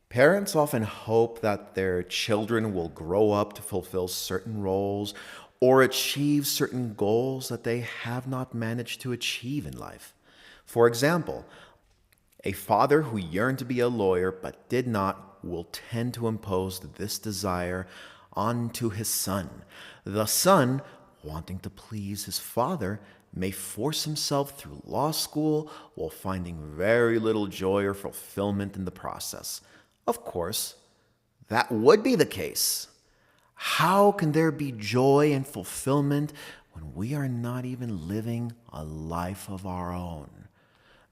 Parents often hope that their children will grow up to fulfill certain roles or achieve certain goals that they have not managed to achieve in life. For example, a father who yearned to be a lawyer but did not will tend to impose this desire onto his son. The son, wanting to please his father, may force himself through law school while finding very little joy or fulfillment in the process. Of course, that would be the case. How can there be joy and fulfillment when we are not even living a life of our own?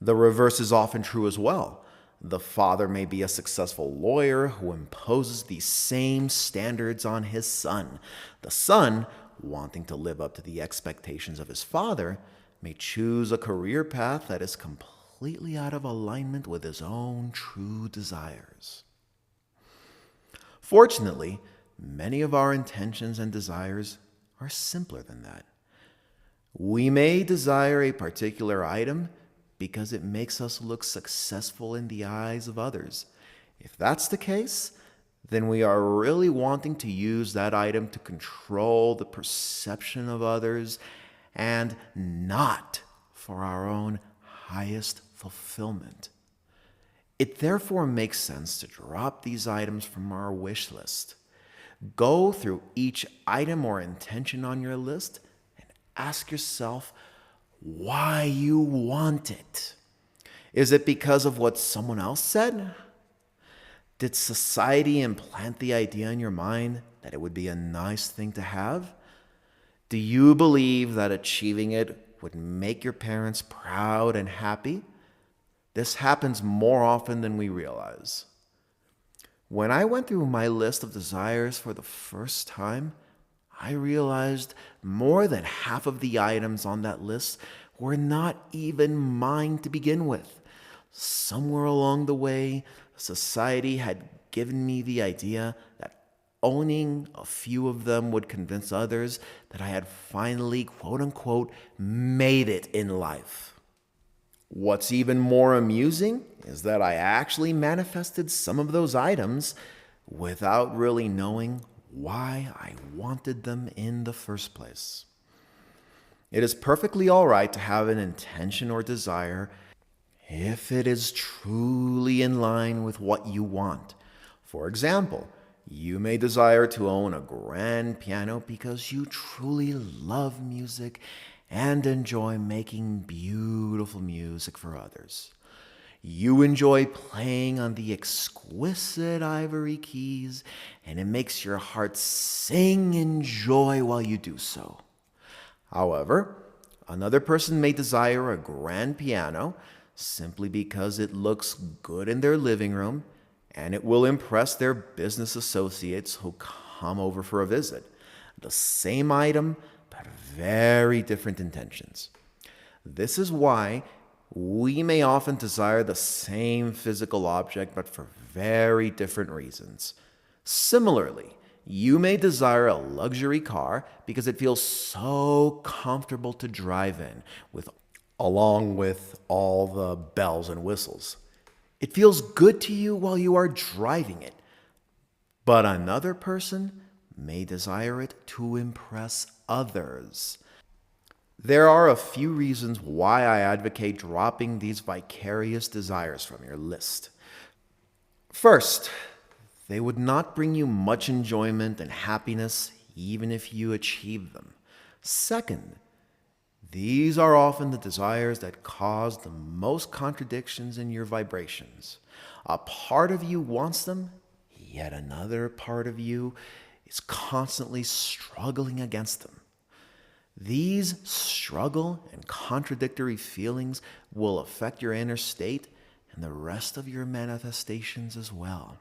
The reverse is often true as well. The father may be a successful lawyer who imposes these same standards on his son. The son, wanting to live up to the expectations of his father, may choose a career path that is completely out of alignment with his own true desires. Fortunately, many of our intentions and desires are simpler than that. We may desire a particular item because it makes us look successful in the eyes of others. If that's the case, then we are really wanting to use that item to control the perception of others and not for our own highest fulfillment. It therefore makes sense to drop these items from our wish list. Go through each item or intention on your list and ask yourself why you want it. Is it because of what someone else said? Did society implant the idea in your mind that it would be a nice thing to have? Do you believe that achieving it would make your parents proud and happy? This happens more often than we realize. When I went through my list of desires for the first time, I realized more than half of the items on that list were not even mine to begin with. Somewhere along the way, society had given me the idea that owning a few of them would convince others that I had finally, quote unquote, made it in life. What's even more amusing is that I actually manifested some of those items without really knowing why I wanted them in the first place. It is perfectly all right to have an intention or desire if it is truly in line with what you want. For example, you may desire to own a grand piano because you truly love music and enjoy making beautiful music for others. You enjoy playing on the exquisite ivory keys, and it makes your heart sing in joy while you do so. However, another person may desire a grand piano simply because it looks good in their living room and it will impress their business associates who come over for a visit. The same item, but very different intentions. This is why we may often desire the same physical object, but for very different reasons. Similarly, you may desire a luxury car because it feels so comfortable to drive in, along with all the bells and whistles. It feels good to you while you are driving it. But another person may desire it to impress others. There are a few reasons why I advocate dropping these vicarious desires from your list. First, they would not bring you much enjoyment and happiness even if you achieve them. Second, these are often the desires that cause the most contradictions in your vibrations. A part of you wants them, yet another part of you is constantly struggling against them. These struggle and contradictory feelings will affect your inner state and the rest of your manifestations as well.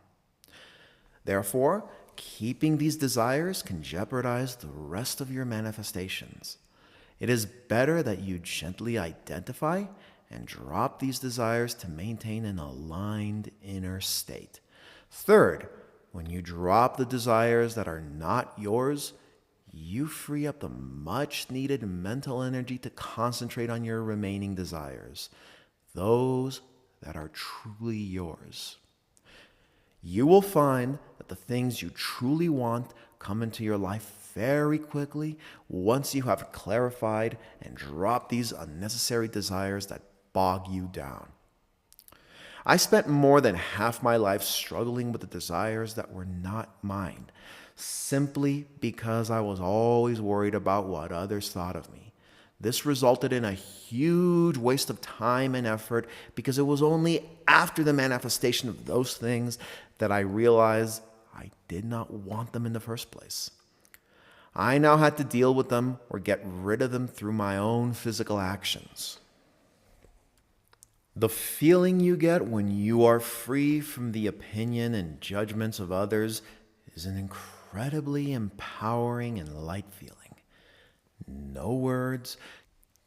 Therefore, keeping these desires can jeopardize the rest of your manifestations. It is better that you gently identify and drop these desires to maintain an aligned inner state. Third, when you drop the desires that are not yours, you free up the much needed mental energy to concentrate on your remaining desires, those that are truly yours. You will find that the things you truly want come into your life very quickly once you have clarified and dropped these unnecessary desires that bog you down. I spent more than half my life struggling with the desires that were not mine, simply because I was always worried about what others thought of me. This resulted in a huge waste of time and effort because it was only after the manifestation of those things that I realized I did not want them in the first place. I now had to deal with them or get rid of them through my own physical actions. The feeling you get when you are free from the opinion and judgments of others is an incredibly empowering and light feeling. No words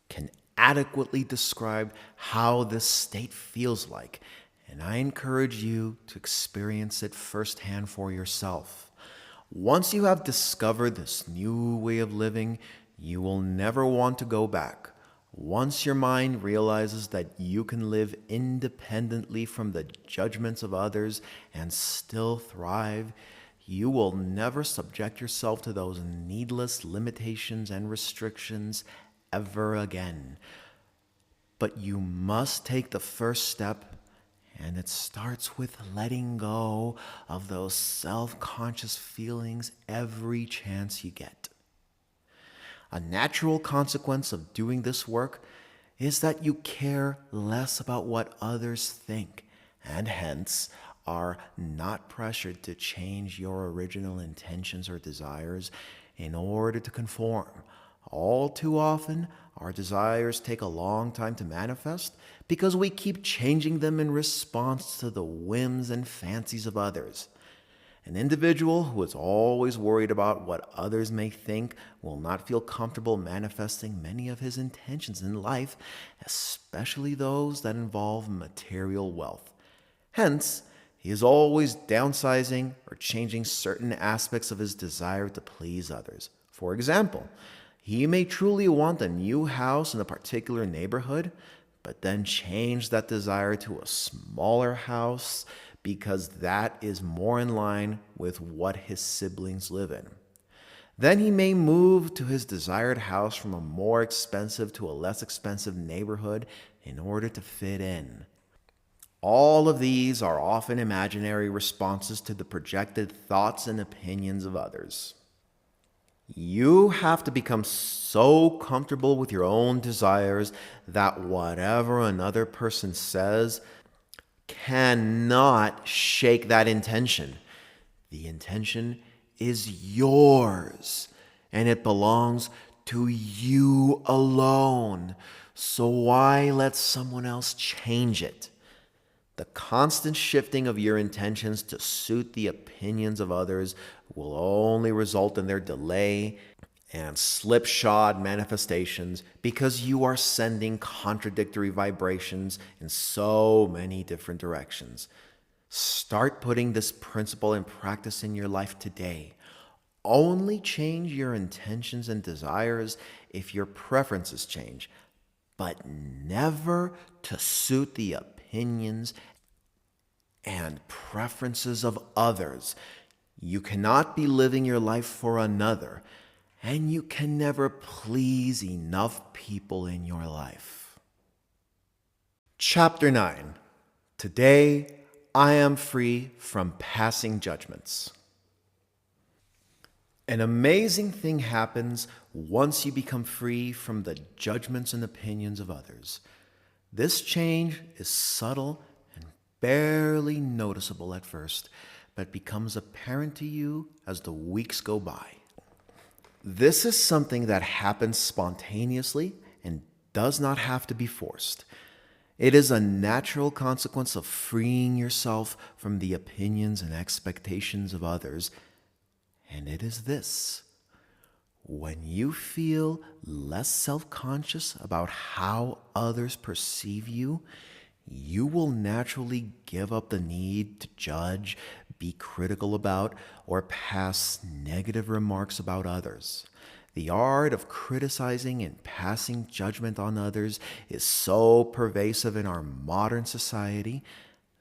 can adequately describe how this state feels like, and I encourage you to experience it firsthand for yourself. Once you have discovered this new way of living, you will never want to go back. Once your mind realizes that you can live independently from the judgments of others and still thrive, you will never subject yourself to those needless limitations and restrictions ever again. But you must take the first step, and it starts with letting go of those self-conscious feelings every chance you get. A natural consequence of doing this work is that you care less about what others think, and hence are not pressured to change your original intentions or desires in order to conform. All too often, our desires take a long time to manifest because we keep changing them in response to the whims and fancies of others. An individual who is always worried about what others may think will not feel comfortable manifesting many of his intentions in life, especially those that involve material wealth. Hence, he is always downsizing or changing certain aspects of his desire to please others. For example, he may truly want a new house in a particular neighborhood, but then change that desire to a smaller house because that is more in line with what his siblings live in. Then he may move to his desired house from a more expensive to a less expensive neighborhood in order to fit in. All of these are often imaginary responses to the projected thoughts and opinions of others. You have to become so comfortable with your own desires that whatever another person says cannot shake that intention. The intention is yours, and it belongs to you alone. So why let someone else change it? The constant shifting of your intentions to suit the opinions of others will only result in their delay and slipshod manifestations because you are sending contradictory vibrations in so many different directions. Start putting this principle in practice in your life today. Only change your intentions and desires if your preferences change, but never to suit the opinions and preferences of others. You cannot be living your life for another, and you can never please enough people in your life. Chapter 9. Today, I am free from passing judgments. An amazing thing happens once you become free from the judgments and opinions of others. This change is subtle and barely noticeable at first, but becomes apparent to you as the weeks go by. This is something that happens spontaneously and does not have to be forced. It is a natural consequence of freeing yourself from the opinions and expectations of others, and it is this. When you feel less self-conscious about how others perceive you, you will naturally give up the need to judge, be critical about, or pass negative remarks about others. The art of criticizing and passing judgment on others is so pervasive in our modern society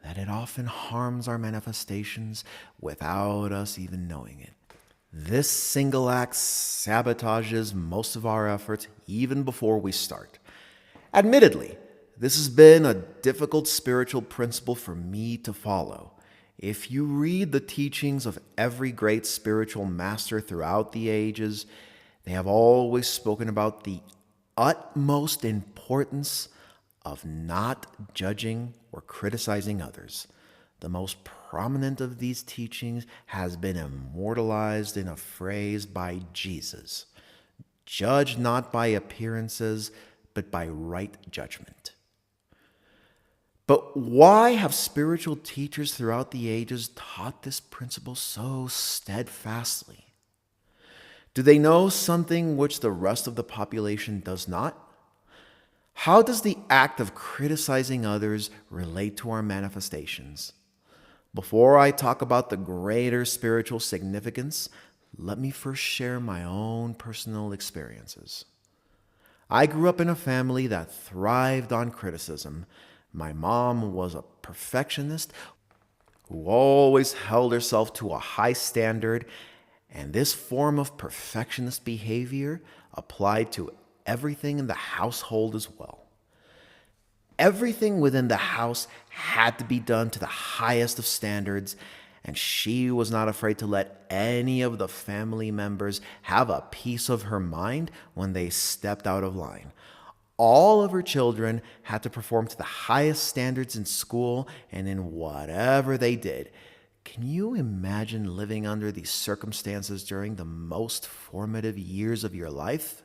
that it often harms our manifestations without us even knowing it. This single act sabotages most of our efforts even before we start. Admittedly, this has been a difficult spiritual principle for me to follow. If you read the teachings of every great spiritual master throughout the ages, they have always spoken about the utmost importance of not judging or criticizing others. The most prominent of these teachings has been immortalized in a phrase by Jesus: judge not by appearances, but by right judgment. But why have spiritual teachers throughout the ages taught this principle so steadfastly? Do they know something which the rest of the population does not? How does the act of criticizing others relate to our manifestations? Before I talk about the greater spiritual significance, let me first share my own personal experiences. I grew up in a family that thrived on criticism. My mom was a perfectionist who always held herself to a high standard, and this form of perfectionist behavior applied to everything in the household as well. Everything within the house had to be done to the highest of standards, and she was not afraid to let any of the family members have a piece of her mind when they stepped out of line. All of her children had to perform to the highest standards in school and in whatever they did. Can you imagine living under these circumstances during the most formative years of your life?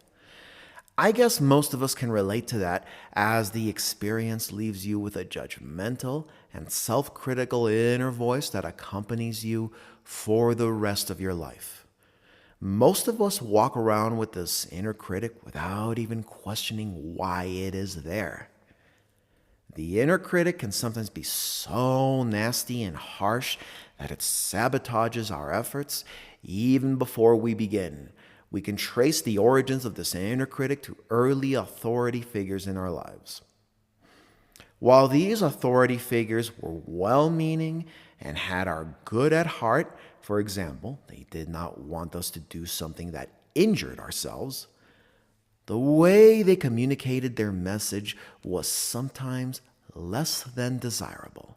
I guess most of us can relate to that, as the experience leaves you with a judgmental and self-critical inner voice that accompanies you for the rest of your life. Most of us walk around with this inner critic without even questioning why it is there. The inner critic can sometimes be so nasty and harsh that it sabotages our efforts even before we begin. We can trace the origins of this inner critic to early authority figures in our lives. While these authority figures were well-meaning and had our good at heart, for example, they did not want us to do something that injured ourselves, the way they communicated their message was sometimes less than desirable.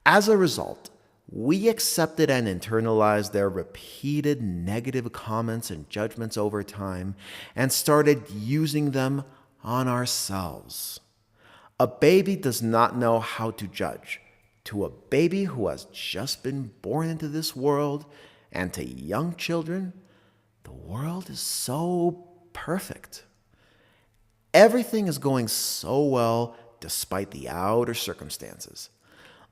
As a result, we accepted and internalized their repeated negative comments and judgments over time and started using them on ourselves. A baby does not know how to judge. To a baby who has just been born into this world and to young children, the world is so perfect. Everything is going so well despite the outer circumstances.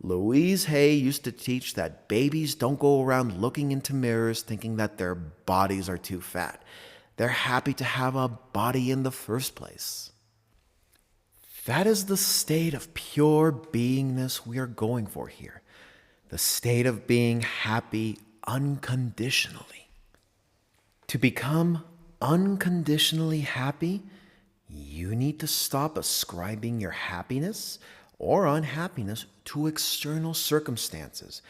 Louise Hay used to teach that babies don't go around looking into mirrors thinking that their bodies are too fat. They're happy to have a body in the first place. That is the state of pure beingness we are going for here. The state of being happy unconditionally. To become unconditionally happy, you need to stop ascribing your happiness or unhappiness to external circumstances,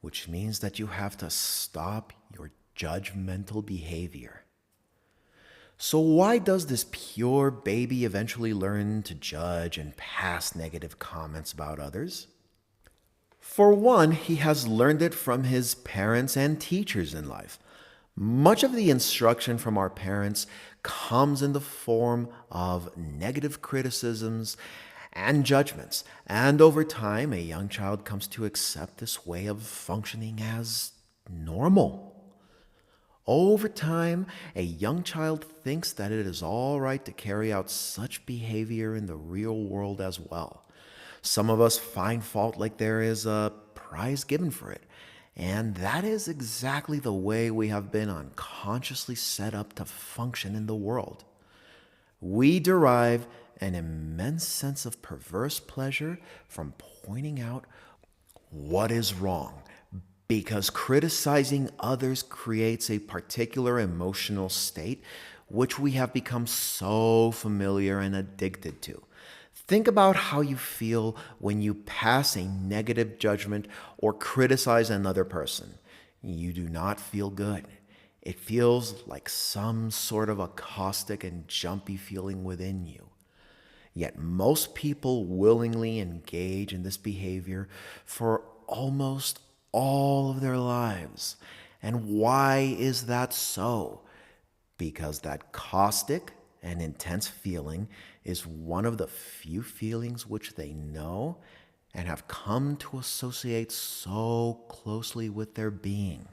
which means that you have to stop your judgmental behavior. So why does this pure baby eventually learn to judge and pass negative comments about others? For one, he has learned it from his parents and teachers in life. Much of the instruction from our parents comes in the form of negative criticisms and judgments, and over time, a young child comes to accept this way of functioning as normal. Over time, a young child thinks that it is all right to carry out such behavior in the real world as well. Some of us find fault like there is a prize given for it, and that is exactly the way we have been unconsciously set up to function in the world. We derive an immense sense of perverse pleasure from pointing out what is wrong, because criticizing others creates a particular emotional state which we have become so familiar and addicted to. Think about how you feel when you pass a negative judgment or criticize another person. You do not feel good. It feels like some sort of a caustic and jumpy feeling within you. Yet most people willingly engage in this behavior for almost all of their lives. And why is that so? Because that caustic an intense feeling is one of the few feelings which they know and have come to associate so closely with their being.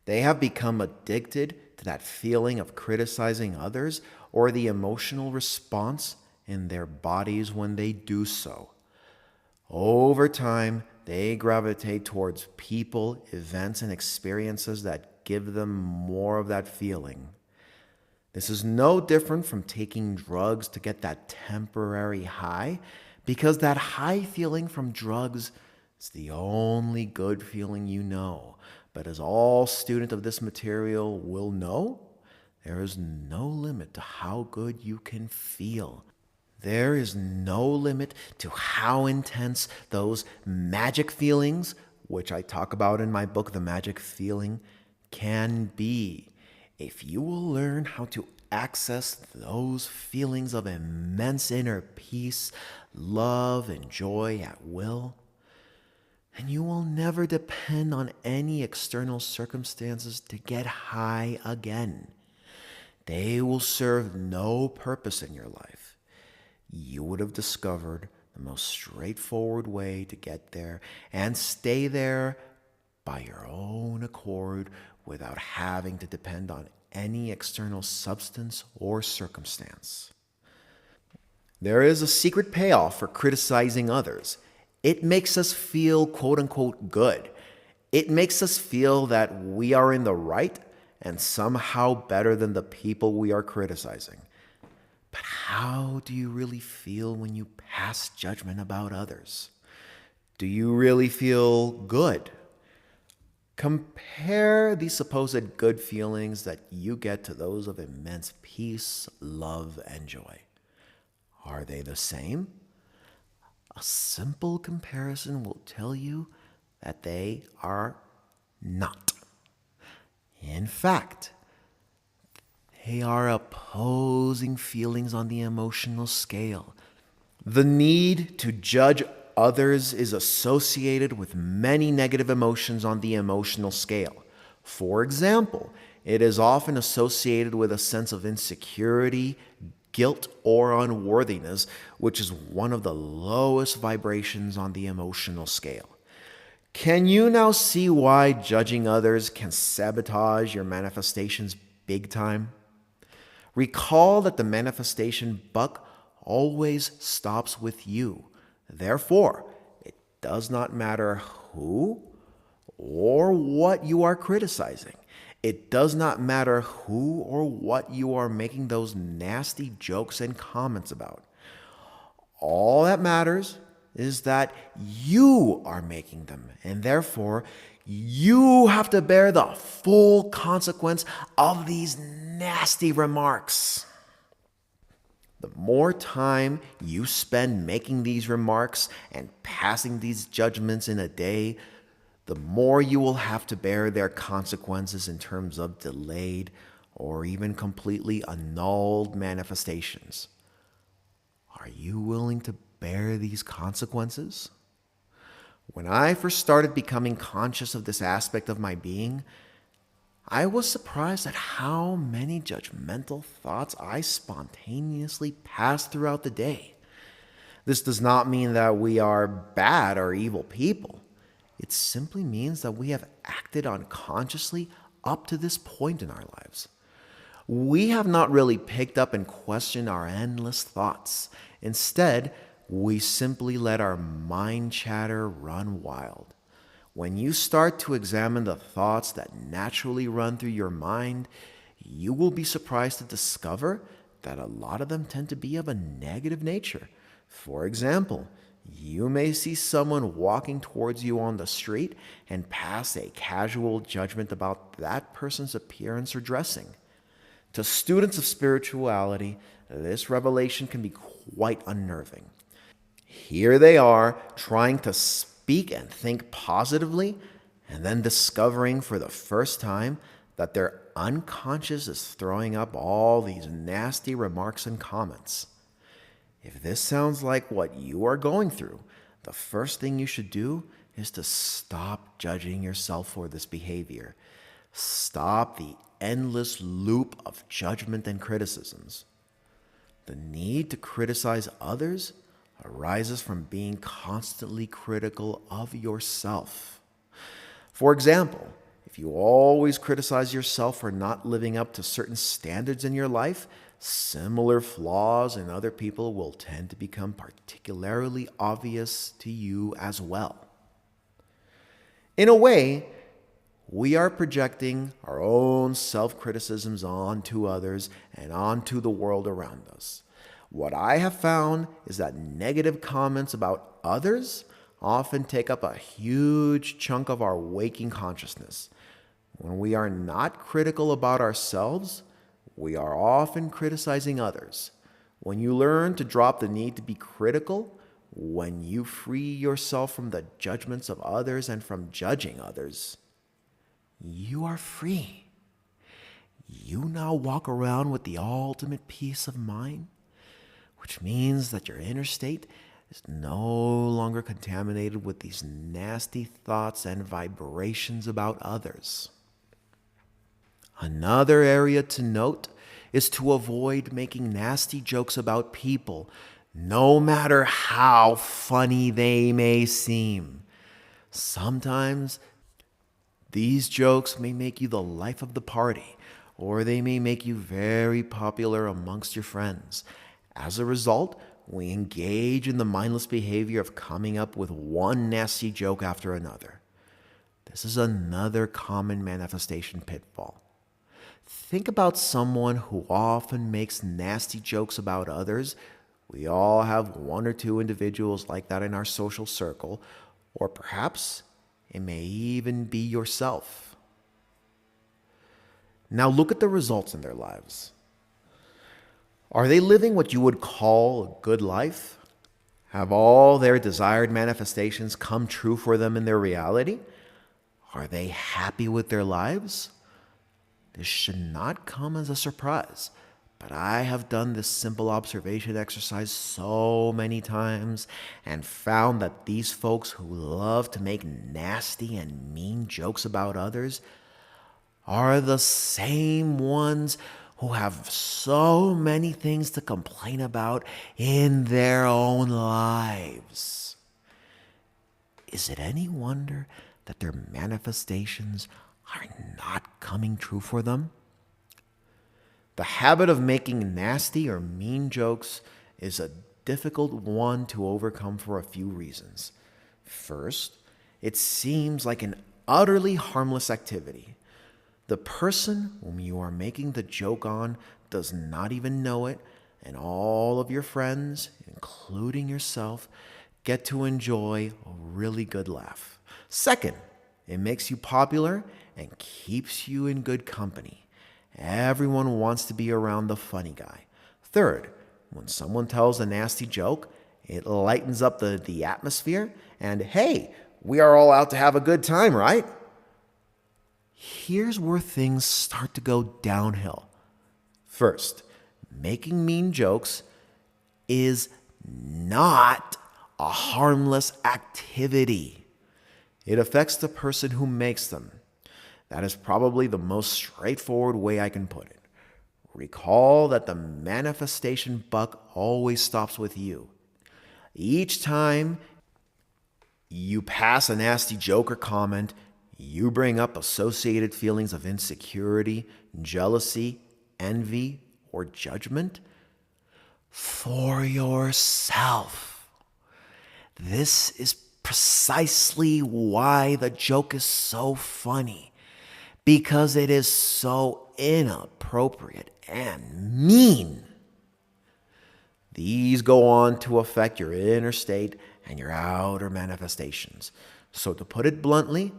They have become addicted to that feeling of criticizing others or the emotional response in their bodies when they do so. Over time, they gravitate towards people, events, and experiences that give them more of that feeling. This is no different from taking drugs to get that temporary high, because that high feeling from drugs is the only good feeling you know. But as all students of this material will know, there is no limit to how good you can feel. There is no limit to how intense those magic feelings, which I talk about in my book, The Magic Feeling, can be. If you will learn how to access those feelings of immense inner peace, love, and joy at will, and you will never depend on any external circumstances to get high again. They will serve no purpose in your life. You would have discovered the most straightforward way to get there and stay there by your own accord without having to depend on any external substance or circumstance. There is a secret payoff for criticizing others. It makes us feel quote unquote good. It makes us feel that we are in the right and somehow better than the people we are criticizing. But how do you really feel when you pass judgment about others? Do you really feel good? Compare the supposed good feelings that you get to those of immense peace, love, and joy. Are they the same? A simple comparison will tell you that they are not. In fact, they are opposing feelings on the emotional scale. The need to judge others is associated with many negative emotions on the emotional scale. For example, it is often associated with a sense of insecurity, guilt, or unworthiness, which is one of the lowest vibrations on the emotional scale. Can you now see why judging others can sabotage your manifestations big time? Recall that the manifestation buck always stops with you. Therefore, it does not matter who or what you are criticizing. It does not matter who or what you are making those nasty jokes and comments about. All that matters is that you are making them, and therefore you have to bear the full consequence of these nasty remarks. The more time you spend making these remarks and passing these judgments in a day, the more you will have to bear their consequences in terms of delayed or even completely annulled manifestations. Are you willing to bear these consequences? When I first started becoming conscious of this aspect of my being, I was surprised at how many judgmental thoughts I spontaneously passed throughout the day. This does not mean that we are bad or evil people. It simply means that we have acted unconsciously up to this point in our lives. We have not really picked up and questioned our endless thoughts. Instead, we simply let our mind chatter run wild. When you start to examine the thoughts that naturally run through your mind, you will be surprised to discover that a lot of them tend to be of a negative nature. For example, you may see someone walking towards you on the street and pass a casual judgment about that person's appearance or dressing. To students of spirituality, this revelation can be quite unnerving. Here they are trying to speak and think positively, and then discovering for the first time that their unconscious is throwing up all these nasty remarks and comments. If this sounds like what you are going through, the first thing you should do is to stop judging yourself for this behavior. Stop the endless loop of judgment and criticisms. The need to criticize others arises from being constantly critical of yourself. For example, if you always criticize yourself for not living up to certain standards in your life, similar flaws in other people will tend to become particularly obvious to you as well. In a way, we are projecting our own self-criticisms onto others and onto the world around us. What I have found is that negative comments about others often take up a huge chunk of our waking consciousness. When we are not critical about ourselves, we are often criticizing others. When you learn to drop the need to be critical, when you free yourself from the judgments of others and from judging others, you are free. You now walk around with the ultimate peace of mind, which means that your inner state is no longer contaminated with these nasty thoughts and vibrations about others. Another area to note is to avoid making nasty jokes about people, no matter how funny they may seem. Sometimes these jokes may make you the life of the party, or they may make you very popular amongst your friends. As a result, we engage in the mindless behavior of coming up with one nasty joke after another. This is another common manifestation pitfall. Think about someone who often makes nasty jokes about others. We all have one or two individuals like that in our social circle, or perhaps it may even be yourself. Now look at the results in their lives. Are they living what you would call a good life? Have all their desired manifestations come true for them in their reality? Are they happy with their lives? This should not come as a surprise, but I have done this simple observation exercise so many times and found that these folks who love to make nasty and mean jokes about others are the same ones who have so many things to complain about in their own lives. Is it any wonder that their manifestations are not coming true for them? The habit of making nasty or mean jokes is a difficult one to overcome for a few reasons. First, it seems like an utterly harmless activity. The person whom you are making the joke on does not even know it, and all of your friends, including yourself, get to enjoy a really good laugh. Second, it makes you popular and keeps you in good company. Everyone wants to be around the funny guy. Third, when someone tells a nasty joke, it lightens up the atmosphere, and hey, we are all out to have a good time, right? Here's where things start to go downhill. First, making mean jokes is not a harmless activity. It affects the person who makes them. That is probably the most straightforward way I can put it. Recall that the manifestation buck always stops with you. Each time you pass a nasty joke or comment, you bring up associated feelings of insecurity, jealousy, envy, or judgment for yourself. This is precisely why the joke is so funny, because it is so inappropriate and mean. These go on to affect your inner state and your outer manifestations. So to put it bluntly,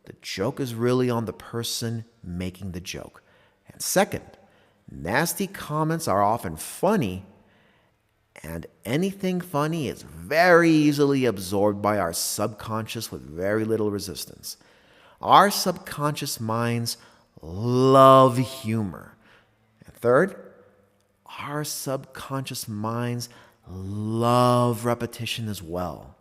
the joke is really on the person making the joke. And second, nasty comments are often funny, and anything funny is very easily absorbed by our subconscious with very little resistance. Our subconscious minds love humor. And third, our subconscious minds love repetition as well.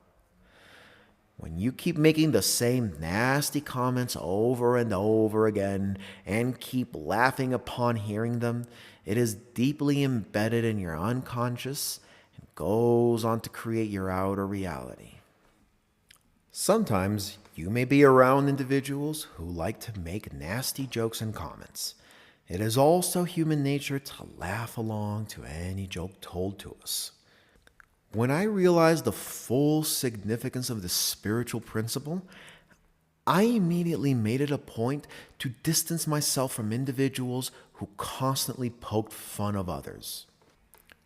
When you keep making the same nasty comments over and over again and keep laughing upon hearing them, it is deeply embedded in your unconscious and goes on to create your outer reality. Sometimes you may be around individuals who like to make nasty jokes and comments. It is also human nature to laugh along to any joke told to us. When I realized the full significance of this spiritual principle, I immediately made it a point to distance myself from individuals who constantly poked fun of others.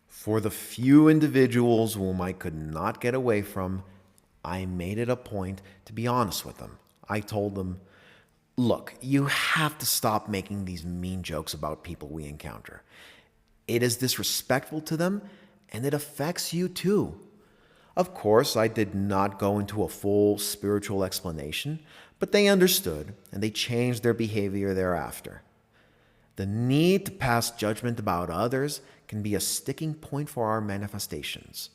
For the few individuals whom I could not get away from, I made it a point to be honest with them. I told them, "Look, you have to stop making these mean jokes about people we encounter. It is disrespectful to them, and it affects you too." Of course, I did not go into a full spiritual explanation, but they understood, and they changed their behavior thereafter. The need to pass judgment about others can be a sticking point for our manifestations.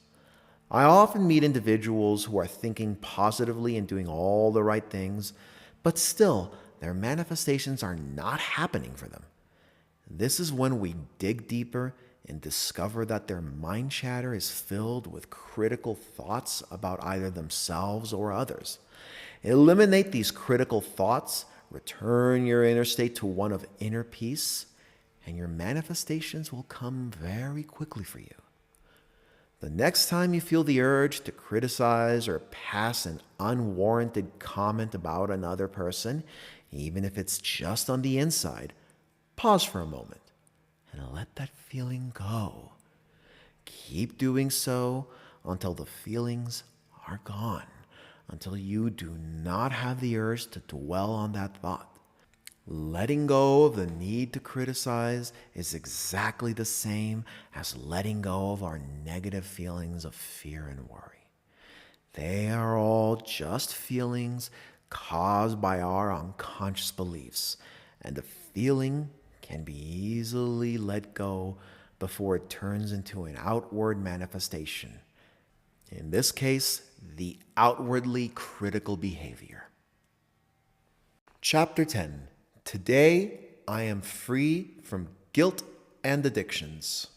I often meet individuals who are thinking positively and doing all the right things, but still, their manifestations are not happening for them. This is when we dig deeper and discover that their mind chatter is filled with critical thoughts about either themselves or others. Eliminate these critical thoughts, return your inner state to one of inner peace, and your manifestations will come very quickly for you. The next time you feel the urge to criticize or pass an unwarranted comment about another person, even if it's just on the inside, pause for a moment and let that feeling go. Keep doing so until the feelings are gone, until you do not have the urge to dwell on that thought. Letting go of the need to criticize is exactly the same as letting go of our negative feelings of fear and worry. They are all just feelings caused by our unconscious beliefs, and the feeling can be easily let go before it turns into an outward manifestation. In this case, the outwardly critical behavior. Chapter 10. Today, I am free from guilt and addictions.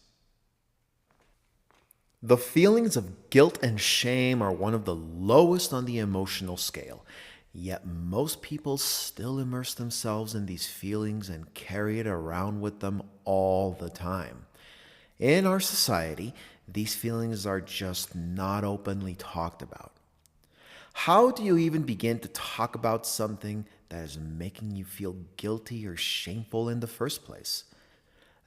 The feelings of guilt and shame are one of the lowest on the emotional scale, yet most people still immerse themselves in these feelings and carry it around with them all the time. In our society, these feelings are just not openly talked about. How do you even begin to talk about something that is making you feel guilty or shameful in the first place?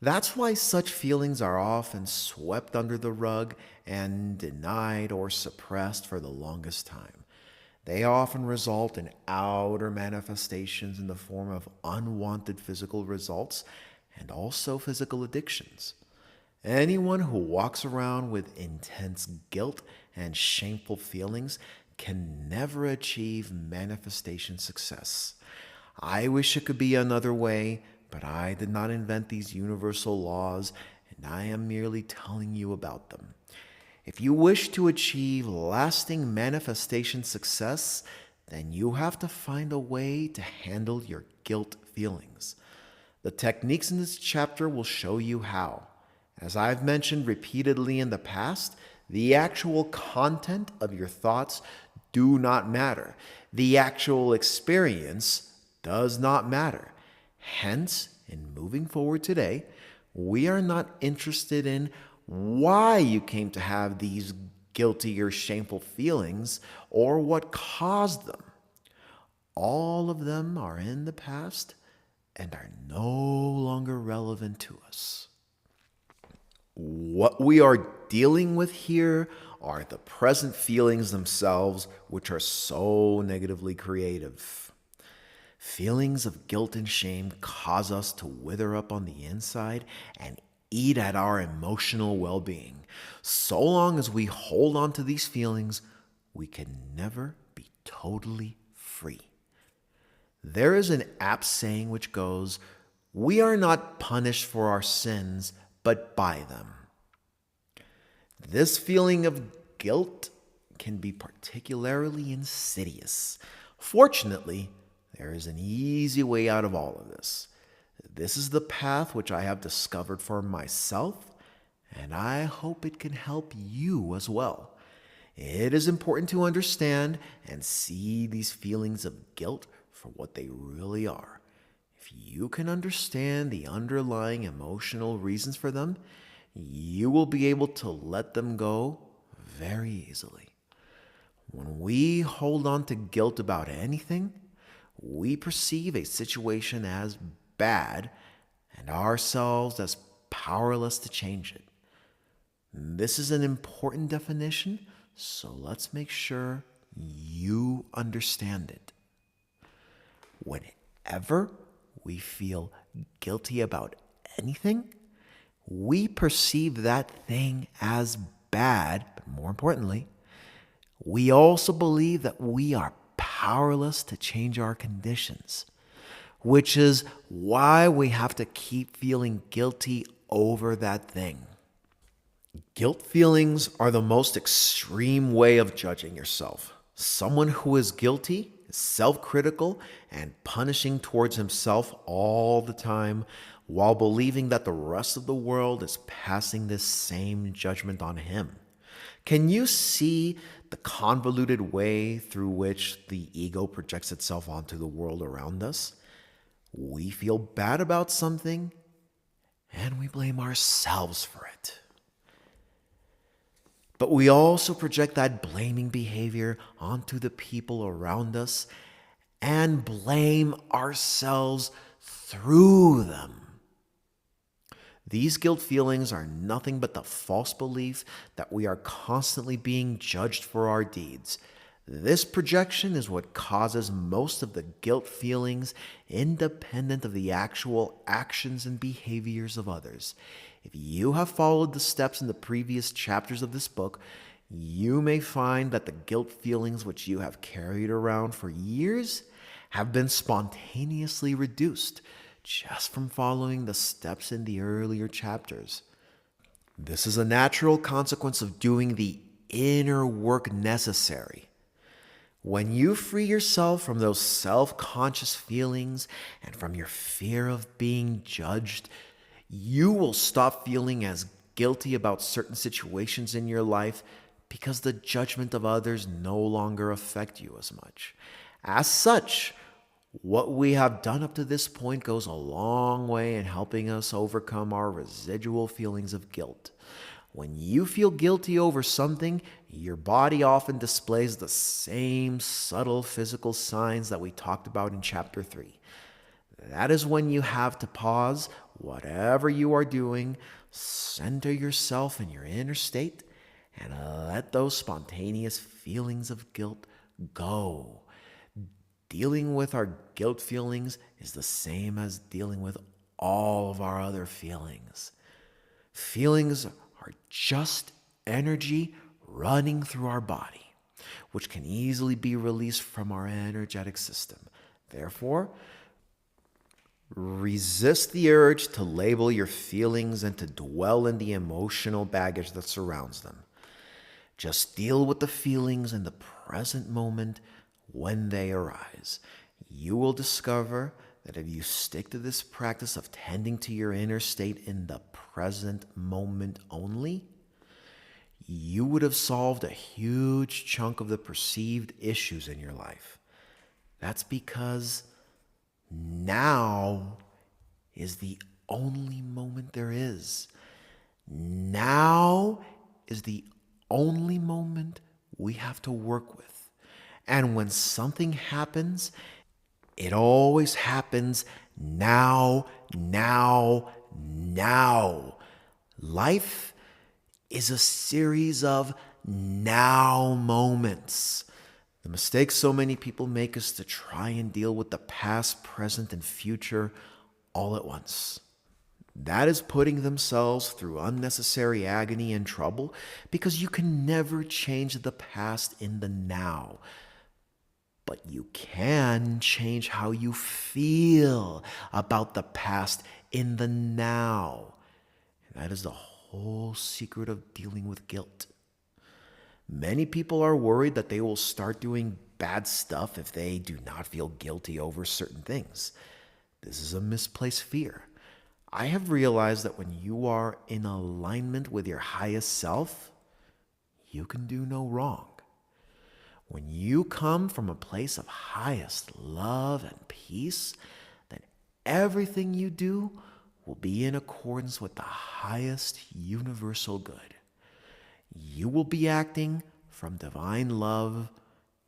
That's why such feelings are often swept under the rug and denied or suppressed for the longest time. They often result in outer manifestations in the form of unwanted physical results and also physical addictions. Anyone who walks around with intense guilt and shameful feelings can never achieve manifestation success. I wish it could be another way, but I did not invent these universal laws, and I am merely telling you about them. If you wish to achieve lasting manifestation success, then you have to find a way to handle your guilt feelings. The techniques in this chapter will show you how. As I've mentioned repeatedly in the past, the actual content of your thoughts do not matter. The actual experience does not matter. Hence, in moving forward today, we are not interested in why you came to have these guilty or shameful feelings or what caused them. All of them are in the past and are no longer relevant to us. What we are dealing with here are the present feelings themselves, which are so negatively creative. Feelings of guilt and shame cause us to wither up on the inside and eat at our emotional well-being. So long as we hold on to these feelings, we can never be totally free. There is an apt saying which goes, "We are not punished for our sins, but by them." This feeling of guilt can be particularly insidious. Fortunately, there is an easy way out of all of this. This is the path which I have discovered for myself, and I hope it can help you as well. It is important to understand and see these feelings of guilt for what they really are. If you can understand the underlying emotional reasons for them, you will be able to let them go very easily. When we hold on to guilt about anything, we perceive a situation as bad and ourselves as powerless to change it. This is an important definition, so let's make sure you understand it. Whenever we feel guilty about anything, we perceive that thing as bad, but more importantly, we also believe that we are powerless to change our conditions, which is why we have to keep feeling guilty over that thing. Guilt feelings are the most extreme way of judging yourself. Someone who is guilty is self-critical and punishing towards himself all the time while believing that the rest of the world is passing this same judgment on him. Can you see the convoluted way through which the ego projects itself onto the world around us? We feel bad about something and we blame ourselves for it. But we also project that blaming behavior onto the people around us and blame ourselves through them. These guilt feelings are nothing but the false belief that we are constantly being judged for our deeds. This projection is what causes most of the guilt feelings, independent of the actual actions and behaviors of others. If you have followed the steps in the previous chapters of this book, you may find that the guilt feelings which you have carried around for years have been spontaneously reduced just from following the steps in the earlier chapters. This is a natural consequence of doing the inner work necessary. When you free yourself from those self-conscious feelings and from your fear of being judged, you will stop feeling as guilty about certain situations in your life because the judgment of others no longer affect you as much. As such, what we have done up to this point goes a long way in helping us overcome our residual feelings of guilt. When you feel guilty over something, your body often displays the same subtle physical signs that we talked about in chapter 3. That is when you have to pause whatever you are doing, center yourself in your inner state, and let those spontaneous feelings of guilt go. Dealing with our guilt feelings is the same as dealing with all of our other feelings. Feelings are just energy running through our body, which can easily be released from our energetic system. Therefore, resist the urge to label your feelings and to dwell in the emotional baggage that surrounds them. Just deal with the feelings in the present moment when they arise. You will discover that if you stick to this practice of tending to your inner state in the present moment only, you would have solved a huge chunk of the perceived issues in your life. That's because now is the only moment there is. Now is the only moment we have to work with. And when something happens, it always happens now, now, now. Life is a series of now moments. The mistake so many people make is to try and deal with the past, present, and future all at once. That is putting themselves through unnecessary agony and trouble because you can never change the past in the now. But you can change how you feel about the past in the now. And that is the whole secret of dealing with guilt. Many people are worried that they will start doing bad stuff if they do not feel guilty over certain things. This is a misplaced fear. I have realized that when you are in alignment with your highest self, you can do no wrong. When you come from a place of highest love and peace, then everything you do will be in accordance with the highest universal good. You will be acting from divine love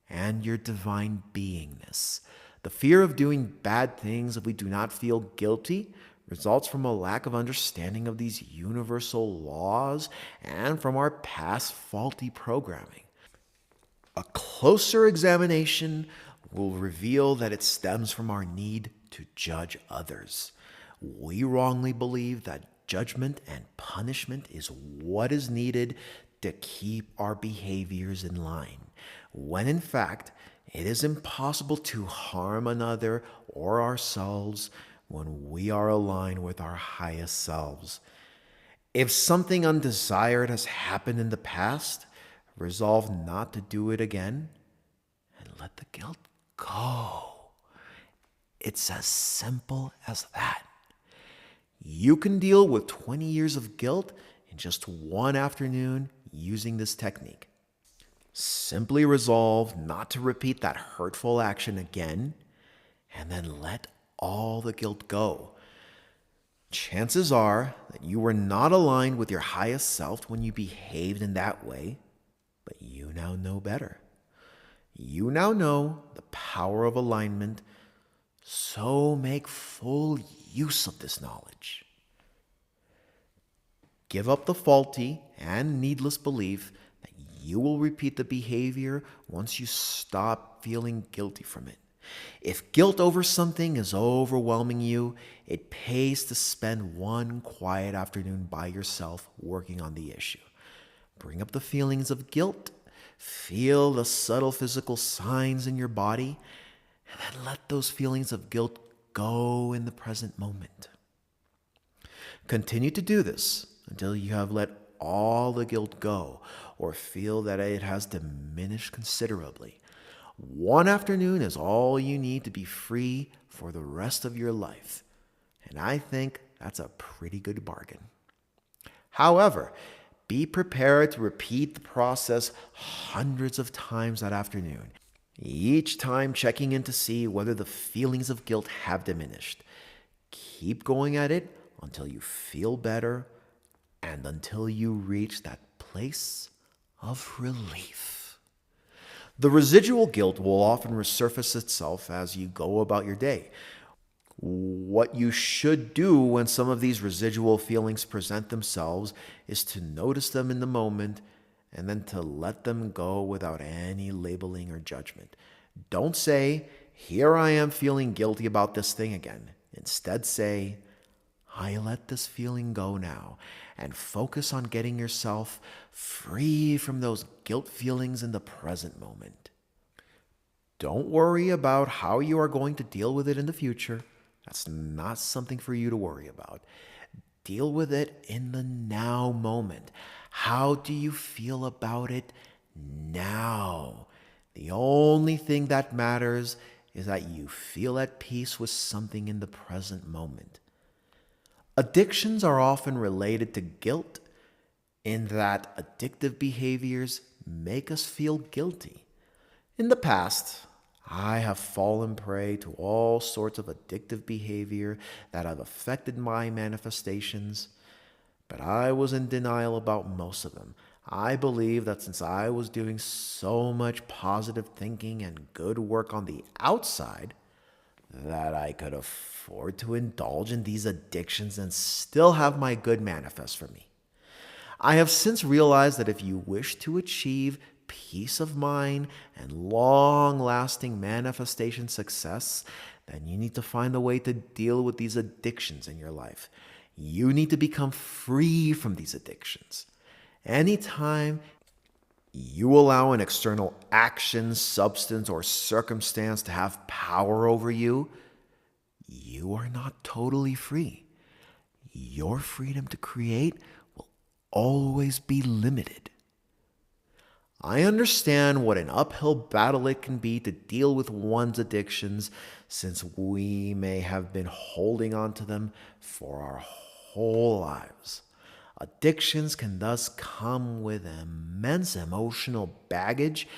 and your divine beingness. The fear of doing bad things if we do not feel guilty results from a lack of understanding of these universal laws and from our past faulty programming. A closer examination will reveal that it stems from our need to judge others. We wrongly believe that judgment and punishment is what is needed to keep our behaviors in line, when in fact, it is impossible to harm another or ourselves when we are aligned with our highest selves. If something undesired has happened in the past, resolve not to do it again and let the guilt go. It's as simple as that. You can deal with 20 years of guilt in just one afternoon using this technique. Simply resolve not to repeat that hurtful action again, and then let all the guilt go. Chances are that you were not aligned with your highest self when you behaved in that way, but you now know better. You now know the power of alignment, so make full use of this knowledge. Give up the faulty and needless belief that you will repeat the behavior once you stop feeling guilty from it. If guilt over something is overwhelming you, it pays to spend one quiet afternoon by yourself working on the issue. Bring up the feelings of guilt, feel the subtle physical signs in your body, and then let those feelings of guilt go in the present moment. Continue to do this until you have let all the guilt go or feel that it has diminished considerably. One afternoon is all you need to be free for the rest of your life, and I think that's a pretty good bargain. However, be prepared to repeat the process hundreds of times that afternoon, each time checking in to see whether the feelings of guilt have diminished. Keep going at it until you feel better and until you reach that place of relief. The residual guilt will often resurface itself as you go about your day. What you should do when some of these residual feelings present themselves is to notice them in the moment and then to let them go without any labeling or judgment. Don't say, "Here I am feeling guilty about this thing again." Instead say, "I let this feeling go now," and focus on getting yourself free from those guilt feelings in the present moment. Don't worry about how you are going to deal with it in the future. That's not something for you to worry about. Deal with it in the now moment. How do you feel about it now? The only thing that matters is that you feel at peace with something in the present moment. Addictions are often related to guilt in that addictive behaviors make us feel guilty. In the past, I have fallen prey to all sorts of addictive behavior that have affected my manifestations, but I was in denial about most of them. I believe that since I was doing so much positive thinking and good work on the outside, that I could afford to indulge in these addictions and still have my good manifest for me. I have since realized that if you wish to achieve peace of mind and long-lasting manifestation success, then you need to find a way to deal with these addictions in your life. You need to become free from these addictions. Anytime you allow an external action, substance, or circumstance to have power over you, you are not totally free. Your freedom to create will always be limited. I understand what an uphill battle it can be to deal with one's addictions, since we may have been holding on to them for our whole lives. Addictions can thus come with immense emotional baggage,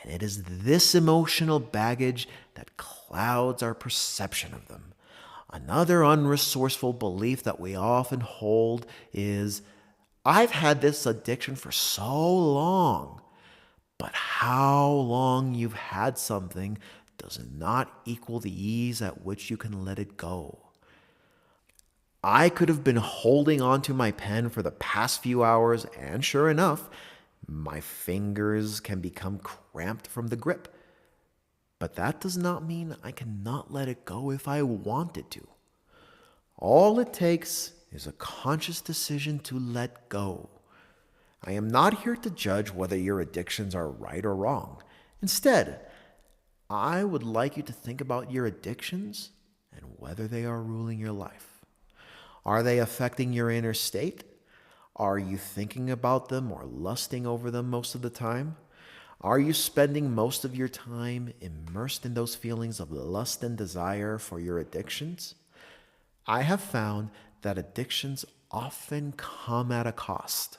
and it is this emotional baggage that clouds our perception of them. Another unresourceful belief that we often hold is, I've had this addiction for so long. But how long you've had something does not equal the ease at which you can let it go. I could have been holding onto my pen for the past few hours, and sure enough, my fingers can become cramped from the grip. But that does not mean I cannot let it go if I wanted to. All it takes is a conscious decision to let go. I am not here to judge whether your addictions are right or wrong. Instead, I would like you to think about your addictions and whether they are ruling your life. Are they affecting your inner state? Are you thinking about them or lusting over them most of the time? Are you spending most of your time immersed in those feelings of lust and desire for your addictions? I have found that addictions often come at a cost.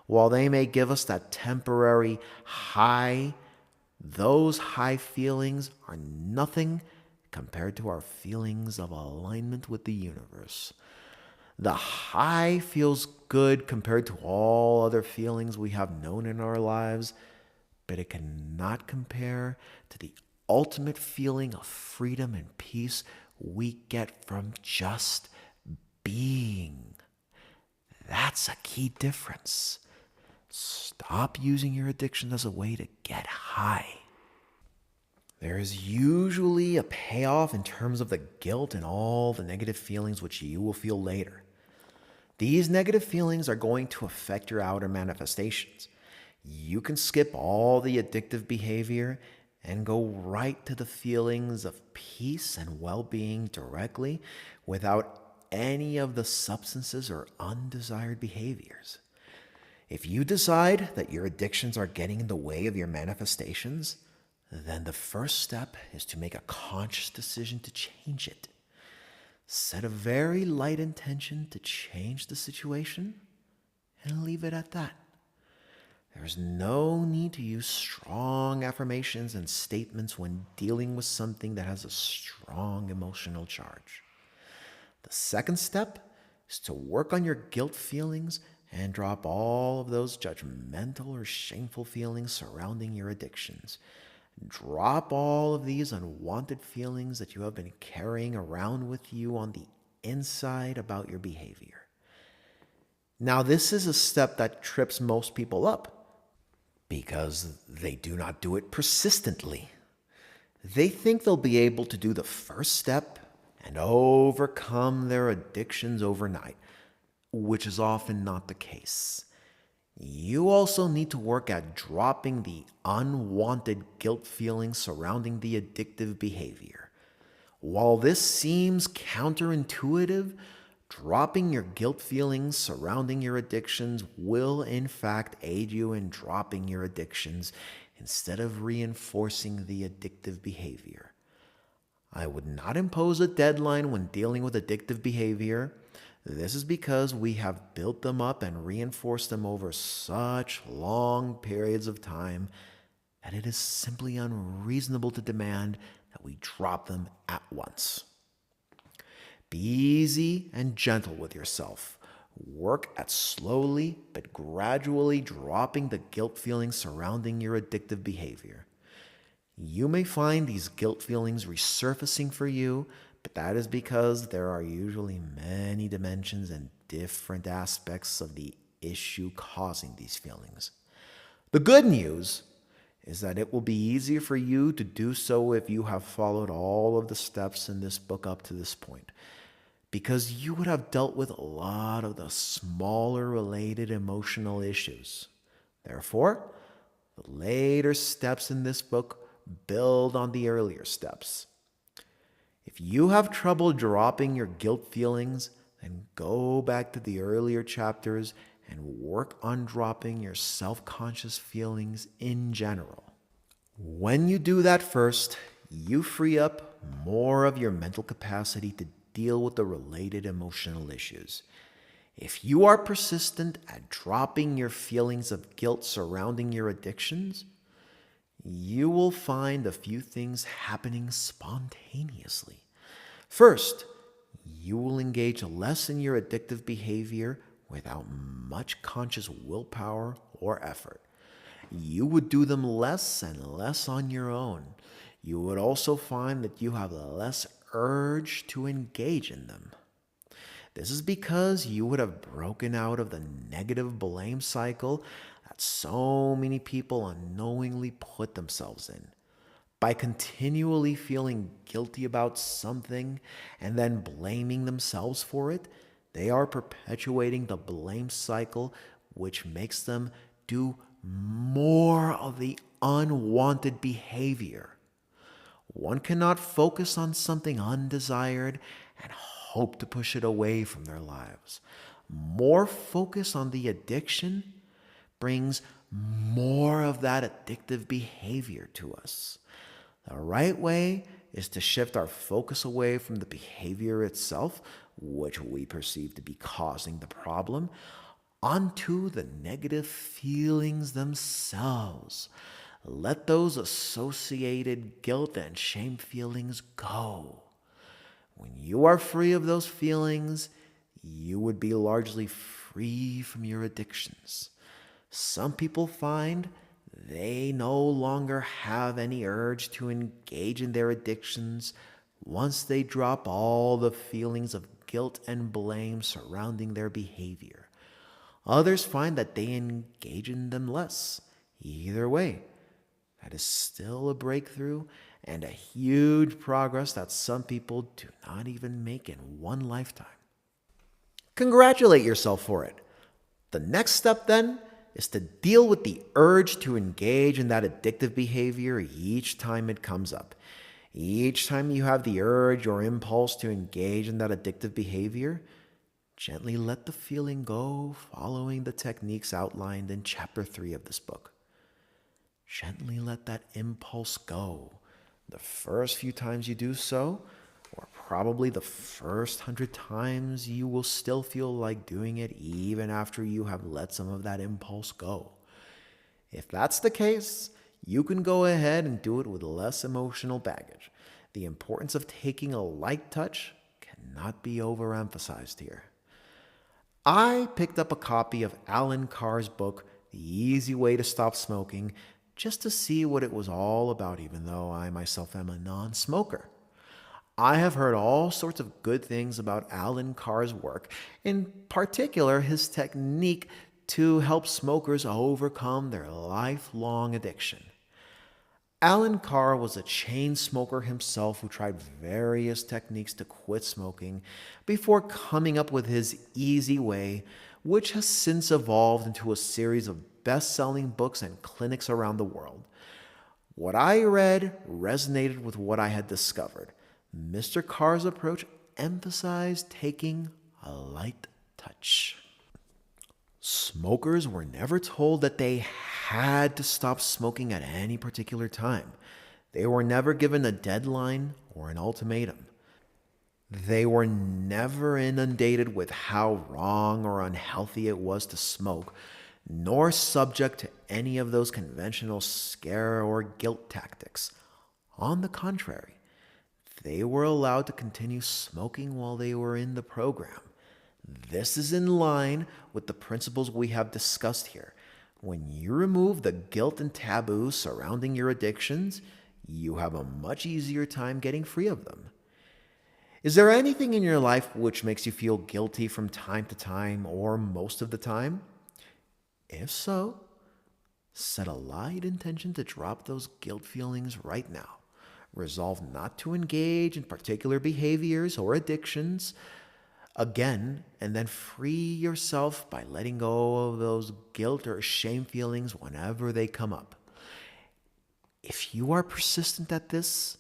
While they may give us that temporary high, those high feelings are nothing compared to our feelings of alignment with the universe. The high feels good compared to all other feelings we have known in our lives, but it cannot compare to the ultimate feeling of freedom and peace we get from just being. That's a key difference. Stop using your addiction as a way to get high. There is usually a payoff in terms of the guilt and all the negative feelings which you will feel later. These negative feelings are going to affect your outer manifestations. You can skip all the addictive behavior and go right to the feelings of peace and well-being directly without any of the substances or undesired behaviors. If you decide that your addictions are getting in the way of your manifestations, then the first step is to make a conscious decision to change it. Set a very light intention to change the situation and leave it at that. There is no need to use strong affirmations and statements when dealing with something that has a strong emotional charge. The second step is to work on your guilt feelings and drop all of those judgmental or shameful feelings surrounding your addictions. Drop all of these unwanted feelings that you have been carrying around with you on the inside about your behavior. Now, this is a step that trips most people up because they do not do it persistently. They think they'll be able to do the first step and overcome their addictions overnight, which is often not the case. You also need to work at dropping the unwanted guilt feelings surrounding the addictive behavior. While this seems counterintuitive, dropping your guilt feelings surrounding your addictions will in fact aid you in dropping your addictions instead of reinforcing the addictive behavior. I would not impose a deadline when dealing with addictive behavior. This is because we have built them up and reinforced them over such long periods of time that it is simply unreasonable to demand that we drop them at once. Be easy and gentle with yourself. Work at slowly but gradually dropping the guilt feelings surrounding your addictive behavior. You may find these guilt feelings resurfacing for you, but that is because there are usually many dimensions and different aspects of the issue causing these feelings. The good news is that it will be easier for you to do so if you have followed all of the steps in this book up to this point, because you would have dealt with a lot of the smaller related emotional issues. Therefore, the later steps in this book build on the earlier steps. If you have trouble dropping your guilt feelings, then go back to the earlier chapters and work on dropping your self-conscious feelings in general. When you do that first, you free up more of your mental capacity to deal with the related emotional issues. If you are persistent at dropping your feelings of guilt surrounding your addictions, you will find a few things happening spontaneously. First, you will engage less in your addictive behavior without much conscious willpower or effort. You would do them less and less on your own. You would also find that you have less urge to engage in them. This is because you would have broken out of the negative blame cycle that so many people unknowingly put themselves in. By continually feeling guilty about something and then blaming themselves for it, they are perpetuating the blame cycle, which makes them do more of the unwanted behavior. One cannot focus on something undesired and hope to push it away from their lives. More focus on the addiction brings more of that addictive behavior to us. The right way is to shift our focus away from the behavior itself, which we perceive to be causing the problem, onto the negative feelings themselves. Let those associated guilt and shame feelings go. When you are free of those feelings, you would be largely free from your addictions. Some people find they no longer have any urge to engage in their addictions once they drop all the feelings of guilt and blame surrounding their behavior. Others find that they engage in them less. Either way, that is still a breakthrough and a huge progress that some people do not even make in one lifetime. Congratulate yourself for it. The next step then is to deal with the urge to engage in that addictive behavior each time it comes up. Each time you have the urge or impulse to engage in that addictive behavior, gently let the feeling go, following the techniques outlined in Chapter 3 of this book. Gently let that impulse go. The first few times you do so, or probably the first 100 times, you will still feel like doing it even after you have let some of that impulse go. If that's the case, you can go ahead and do it with less emotional baggage. The importance of taking a light touch cannot be overemphasized here. I picked up a copy of Alan Carr's book, The Easy Way to Stop Smoking, just to see what it was all about, even though I myself am a non-smoker. I have heard all sorts of good things about Alan Carr's work, in particular his technique to help smokers overcome their lifelong addiction. Alan Carr was a chain smoker himself who tried various techniques to quit smoking before coming up with his Easy Way, which has since evolved into a series of best-selling books and clinics around the world. What I read resonated with what I had discovered. Mr. Carr's approach emphasized taking a light touch. Smokers were never told that they had to stop smoking at any particular time. They were never given a deadline or an ultimatum. They were never inundated with how wrong or unhealthy it was to smoke, nor subject to any of those conventional scare or guilt tactics. On the contrary, they were allowed to continue smoking while they were in the program. This is in line with the principles we have discussed here. When you remove the guilt and taboo surrounding your addictions, you have a much easier time getting free of them. Is there anything in your life which makes you feel guilty from time to time or most of the time? If so, set a light intention to drop those guilt feelings right now. Resolve not to engage in particular behaviors or addictions again, and then free yourself by letting go of those guilt or shame feelings whenever they come up. If you are persistent at this,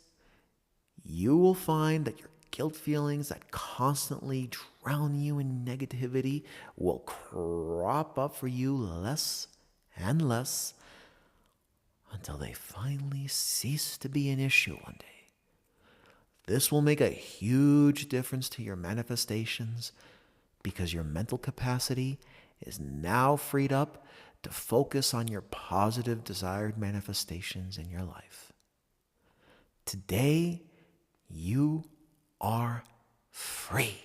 you will find that your guilt feelings that constantly drown you in negativity will crop up for you less and less until they finally cease to be an issue one day. This will make a huge difference to your manifestations because your mental capacity is now freed up to focus on your positive desired manifestations in your life. Today, you are free.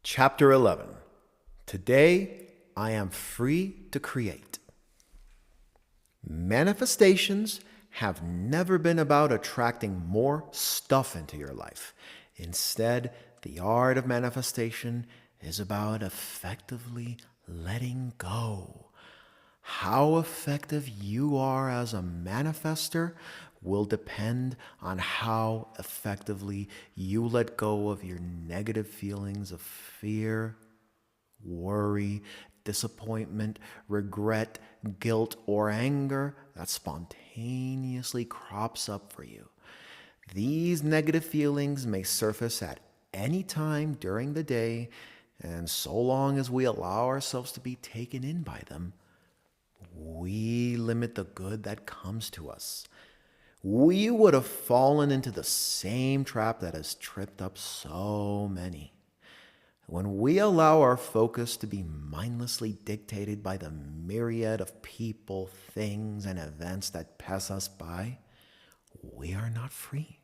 Chapter 11. Today, I am free to create. Manifestations have never been about attracting more stuff into your life. Instead, the art of manifestation is about effectively letting go. How effective you are as a manifester will depend on how effectively you let go of your negative feelings of fear, worry, disappointment, regret, guilt, or anger that spontaneously crops up for you. These negative feelings may surface at any time during the day, and so long as we allow ourselves to be taken in by them, we limit the good that comes to us. We would have fallen into the same trap that has tripped up so many. When we allow our focus to be mindlessly dictated by the myriad of people, things, and events that pass us by, we are not free.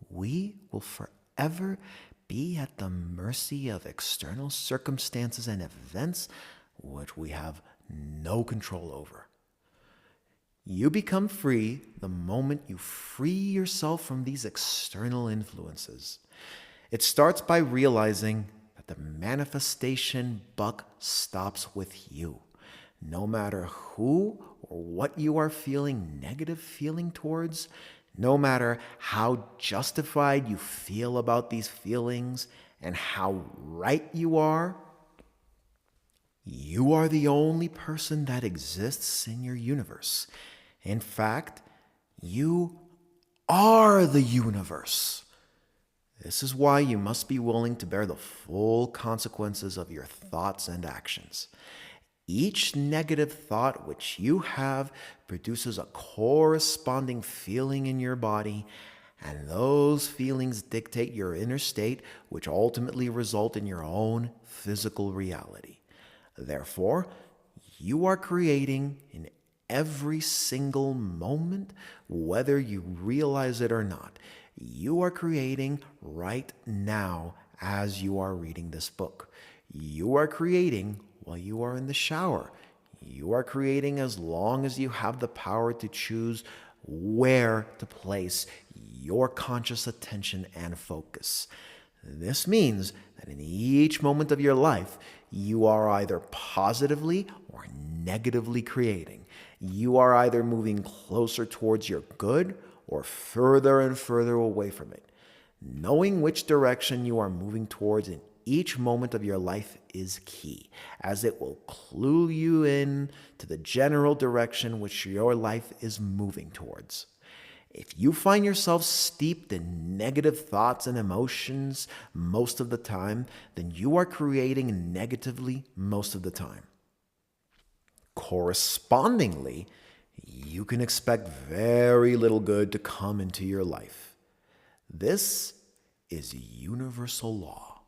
We will forever be at the mercy of external circumstances and events which we have no control over. You become free the moment you free yourself from these external influences. It starts by realizing that the manifestation buck stops with you. No matter who or what you are feeling negative feeling towards, no matter how justified you feel about these feelings and how right you are the only person that exists in your universe. In fact, you are the universe. This is why you must be willing to bear the full consequences of your thoughts and actions. Each negative thought which you have produces a corresponding feeling in your body, and those feelings dictate your inner state, which ultimately result in your own physical reality. Therefore, you are creating in every single moment, whether you realize it or not. You are creating right now as you are reading this book. You are creating while you are in the shower. You are creating as long as you have the power to choose where to place your conscious attention and focus. This means that in each moment of your life, you are either positively or negatively creating. You are either moving closer towards your good or further and further away from it. Knowing which direction you are moving towards in each moment of your life is key, as it will clue you in to the general direction which your life is moving towards. If you find yourself steeped in negative thoughts and emotions most of the time, then you are creating negatively most of the time. Correspondingly, you can expect very little good to come into your life. This is universal law.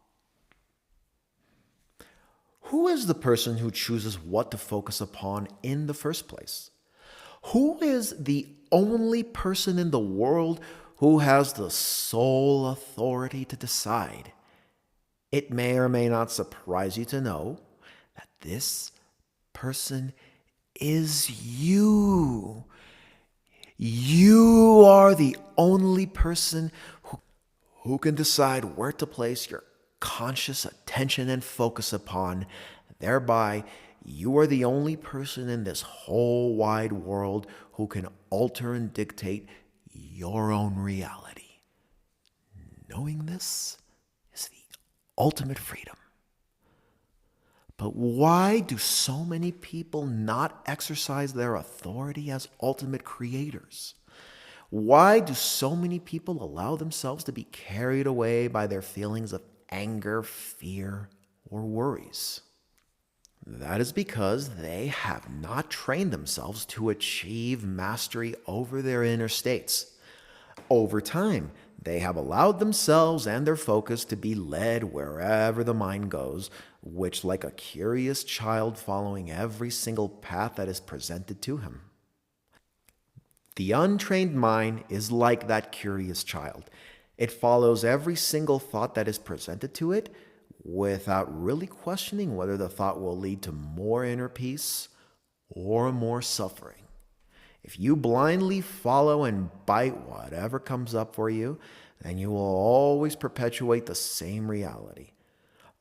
Who is the person who chooses what to focus upon in the first place? Who is the only person in the world who has the sole authority to decide? It may or may not surprise you to know that this person is you. You are the only person who can decide where to place your conscious attention and focus upon. Thereby, you are the only person in this whole wide world who can alter and dictate your own reality. Knowing this is the ultimate freedom. But why do so many people not exercise their authority as ultimate creators? Why do so many people allow themselves to be carried away by their feelings of anger, fear, or worries? That is because they have not trained themselves to achieve mastery over their inner states. Over time, they have allowed themselves and their focus to be led wherever the mind goes, which, like a curious child following every single path that is presented to him. The untrained mind is like that curious child. It follows every single thought that is presented to it without really questioning whether the thought will lead to more inner peace or more suffering. If you blindly follow and bite whatever comes up for you, then you will always perpetuate the same reality.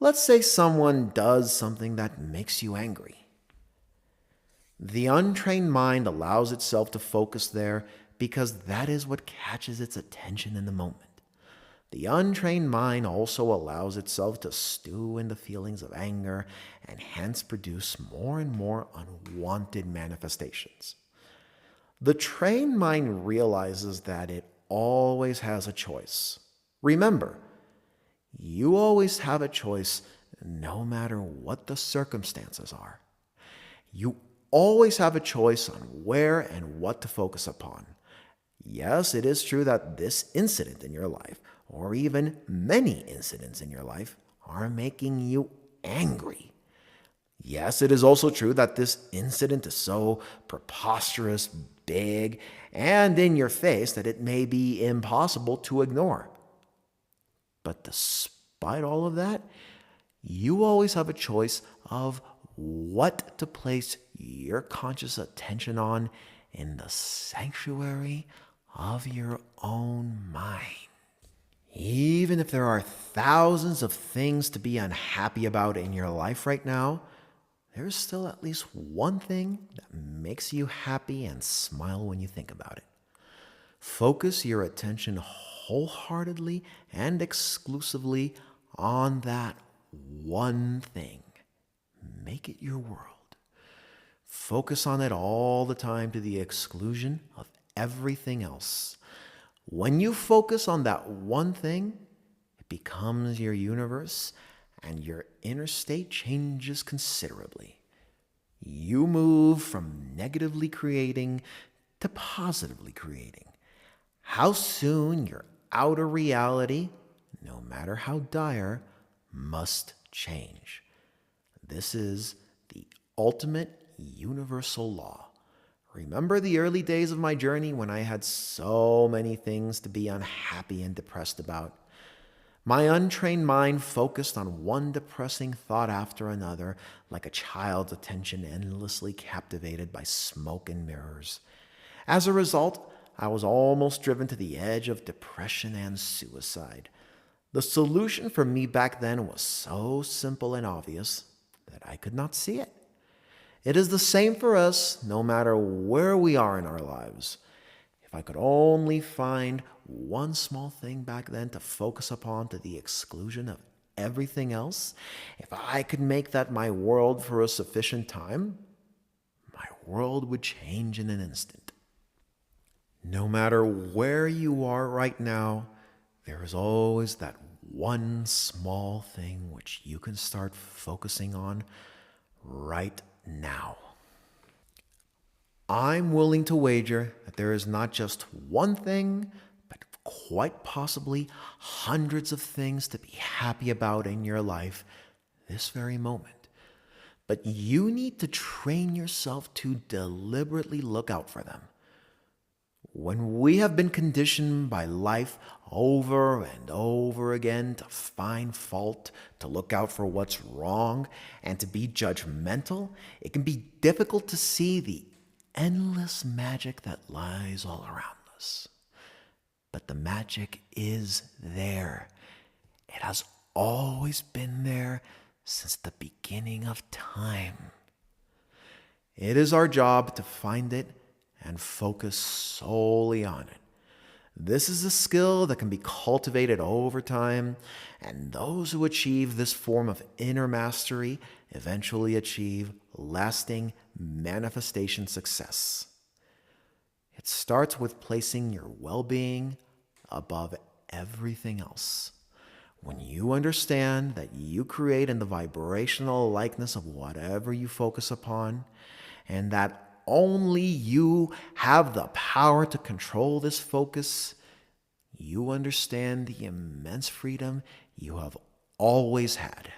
Let's say someone does something that makes you angry. The untrained mind allows itself to focus there because that is what catches its attention in the moment. The untrained mind also allows itself to stew in the feelings of anger and hence produce more and more unwanted manifestations. The trained mind realizes that it always has a choice. Remember, you always have a choice no matter what the circumstances are. You always have a choice on where and what to focus upon. Yes, it is true that this incident in your life, or even many incidents in your life, are making you angry. Yes, it is also true that this incident is so preposterous, big, and in your face that it may be impossible to ignore. But despite all of that, you always have a choice of what to place your conscious attention on in the sanctuary of your own mind. Even if there are thousands of things to be unhappy about in your life right now, there's still at least one thing that makes you happy and smile when you think about it. Focus your attention wholeheartedly and exclusively on that one thing. Make it your world. Focus on it all the time to the exclusion of everything else. When you focus on that one thing, it becomes your universe and your inner state changes considerably. You move from negatively creating to positively creating. How soon your outer reality, no matter how dire, must change. This is the ultimate universal law. Remember the early days of my journey when I had so many things to be unhappy and depressed about? My untrained mind focused on one depressing thought after another, like a child's attention endlessly captivated by smoke and mirrors. As a result, I was almost driven to the edge of depression and suicide. The solution for me back then was so simple and obvious that I could not see it. It is the same for us, no matter where we are in our lives. If I could only find one small thing back then to focus upon to the exclusion of everything else, if I could make that my world for a sufficient time, my world would change in an instant. No matter where you are right now, there is always that one small thing which you can start focusing on right now. I'm willing to wager that there is not just one thing, but quite possibly hundreds of things to be happy about in your life this very moment. But you need to train yourself to deliberately look out for them. When we have been conditioned by life over and over again to find fault, to look out for what's wrong, and to be judgmental, it can be difficult to see the endless magic that lies all around us. But the magic is there. It has always been there since the beginning of time. It is our job to find it and focus solely on it. This is a skill that can be cultivated over time, and those who achieve this form of inner mastery eventually achieve lasting manifestation success. It starts with placing your well-being above everything else. When you understand that you create in the vibrational likeness of whatever you focus upon, and that only you have the power to control this focus, you understand the immense freedom you have always had.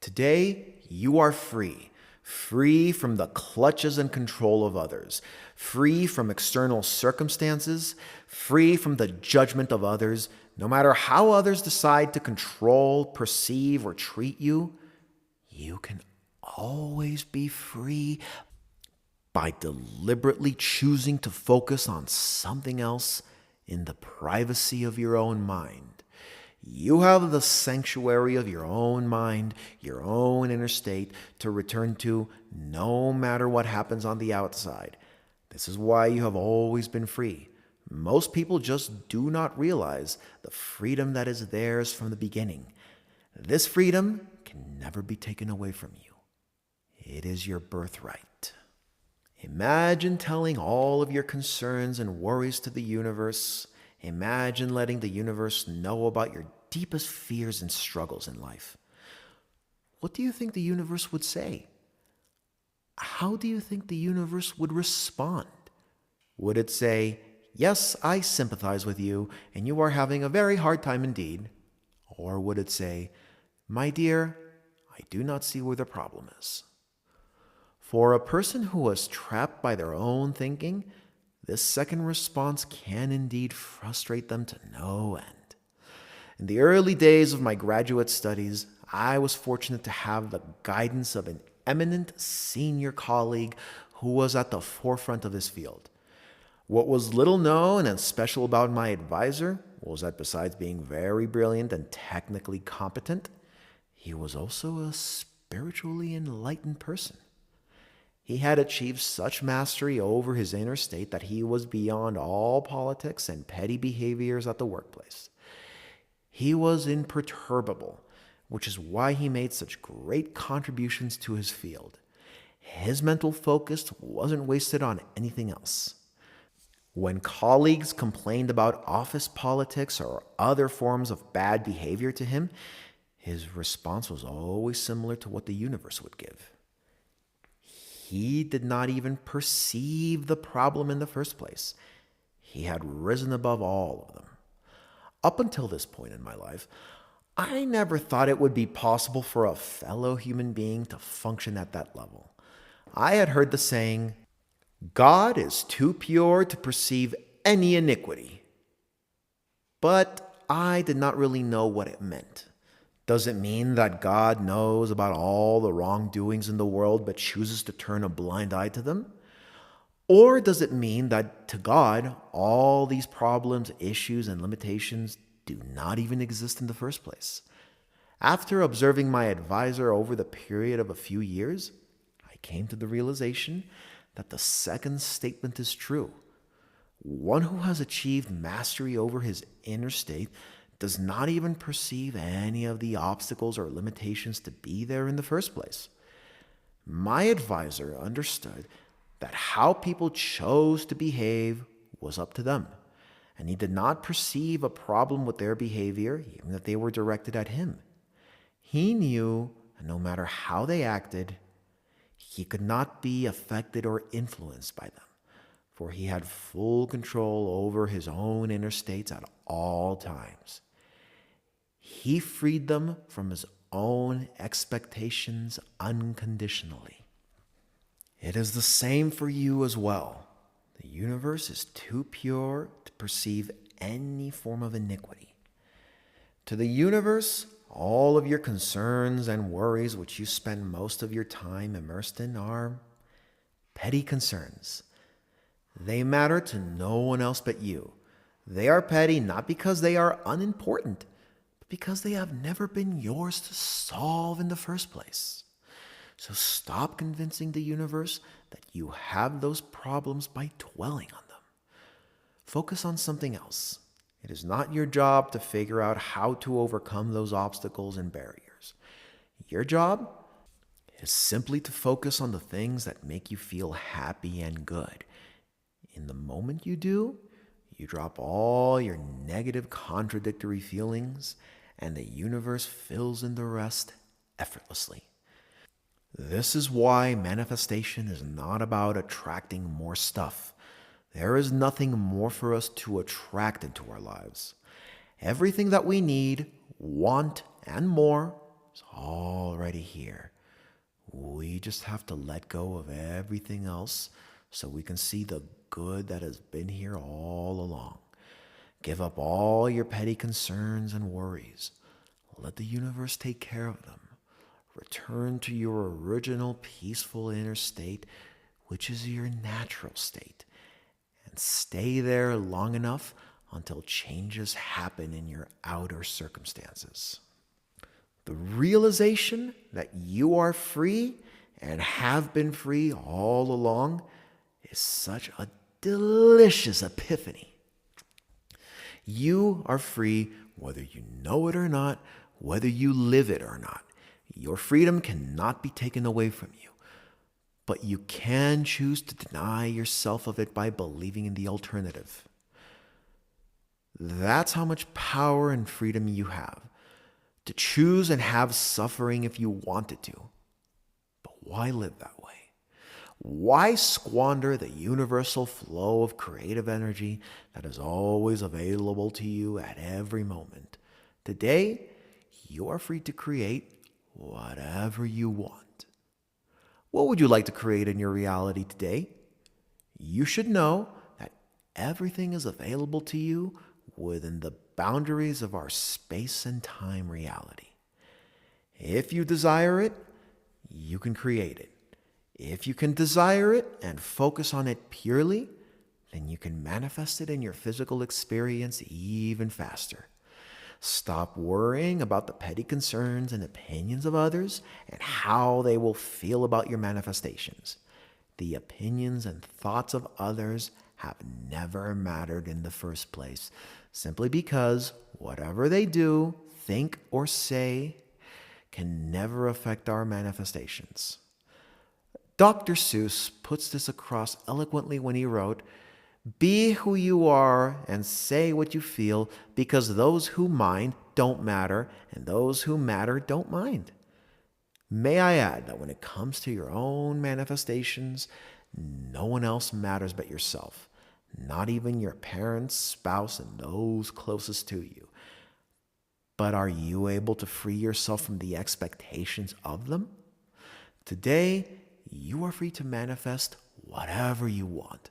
Today, you are free. Free from the clutches and control of others, free from external circumstances, free from the judgment of others. No matter how others decide to control, perceive, or treat you, you can always be free by deliberately choosing to focus on something else in the privacy of your own mind. You have the sanctuary of your own mind, your own inner state to return to no matter what happens on the outside. This is why you have always been free. Most people just do not realize the freedom that is theirs from the beginning. This freedom can never be taken away from you. It is your birthright. Imagine telling all of your concerns and worries to the universe. Imagine letting the universe know about your deepest fears and struggles in life. What do you think the universe would say? How do you think the universe would respond? Would it say, "Yes, I sympathize with you, and you are having a very hard time indeed"? Or would it say, "My dear, I do not see where the problem is"? For a person who is trapped by their own thinking, this second response can indeed frustrate them to no end. In the early days of my graduate studies, I was fortunate to have the guidance of an eminent senior colleague who was at the forefront of his field. What was little known and special about my advisor was that besides being very brilliant and technically competent, he was also a spiritually enlightened person. He had achieved such mastery over his inner state that he was beyond all politics and petty behaviors at the workplace. He was imperturbable, which is why he made such great contributions to his field. His mental focus wasn't wasted on anything else. When colleagues complained about office politics or other forms of bad behavior to him, his response was always similar to what the universe would give. He did not even perceive the problem in the first place. He had risen above all of them. Up until this point in my life, I never thought it would be possible for a fellow human being to function at that level. I had heard the saying, "God is too pure to perceive any iniquity." But I did not really know what it meant. Does it mean that God knows about all the wrongdoings in the world but chooses to turn a blind eye to them? Or does it mean that to God, all these problems, issues, and limitations do not even exist in the first place? After observing my advisor over the period of a few years, I came to the realization that the second statement is true. One who has achieved mastery over his inner state does not even perceive any of the obstacles or limitations to be there in the first place. My advisor understood that how people chose to behave was up to them, and he did not perceive a problem with their behavior, even if they were directed at him. He knew that no matter how they acted, he could not be affected or influenced by them, for he had full control over his own inner states at all times. He freed them from his own expectations unconditionally. It is the same for you as well. The universe is too pure to perceive any form of iniquity. To the universe, all of your concerns and worries which you spend most of your time immersed in are petty concerns. They matter to no one else but you. They are petty not because they are unimportant, but because they have never been yours to solve in the first place. So stop convincing the universe that you have those problems by dwelling on them. Focus on something else. It is not your job to figure out how to overcome those obstacles and barriers. Your job is simply to focus on the things that make you feel happy and good. In the moment you do, you drop all your negative, contradictory feelings, and the universe fills in the rest effortlessly. This is why manifestation is not about attracting more stuff. There is nothing more for us to attract into our lives. Everything that we need, want, and more is already here. We just have to let go of everything else so we can see the good that has been here all along. Give up all your petty concerns and worries. Let the universe take care of them. Return to your original peaceful inner state, which is your natural state, and stay there long enough until changes happen in your outer circumstances. The realization that you are free and have been free all along is such a delicious epiphany. You are free whether you know it or not, whether you live it or not. Your freedom cannot be taken away from you, but you can choose to deny yourself of it by believing in the alternative. That's how much power and freedom you have, to choose and have suffering if you wanted to. But why live that way? Why squander the universal flow of creative energy that is always available to you at every moment? Today, you are free to create whatever you want. What would you like to create in your reality today? You should know that everything is available to you within the boundaries of our space and time reality. If you desire it, you can create it. If you can desire it and focus on it purely, then you can manifest it in your physical experience even faster. Stop worrying about the petty concerns and opinions of others and how they will feel about your manifestations. The opinions and thoughts of others have never mattered in the first place, simply because whatever they do, think, or say can never affect our manifestations. Dr. Seuss puts this across eloquently when he wrote, "Be who you are and say what you feel, because those who mind don't matter, and those who matter don't mind." May I add that when it comes to your own manifestations, no one else matters but yourself, not even your parents, spouse, and those closest to you. But are you able to free yourself from the expectations of them? Today, you are free to manifest whatever you want.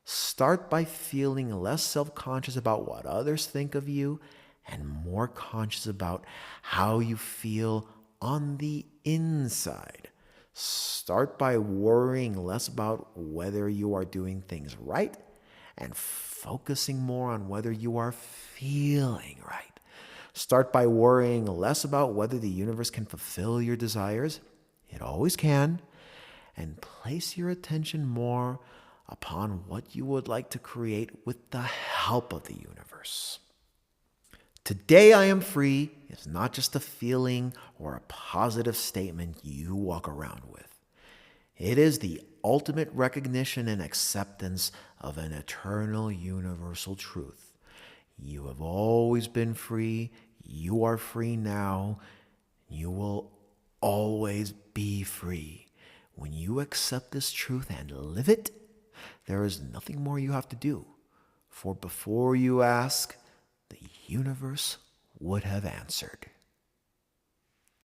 Start by feeling less self-conscious about what others think of you and more conscious about how you feel on the inside. Start by worrying less about whether you are doing things right and focusing more on whether you are feeling right. Start by worrying less about whether the universe can fulfill your desires. It always can. And place your attention more upon what you would like to create with the help of the universe. Today I am free is not just a feeling or a positive statement you walk around with. It is the ultimate recognition and acceptance of an eternal universal truth. You have always been free. You are free now. You will always be free. When you accept this truth and live it, there is nothing more you have to do. For before you ask, the universe would have answered.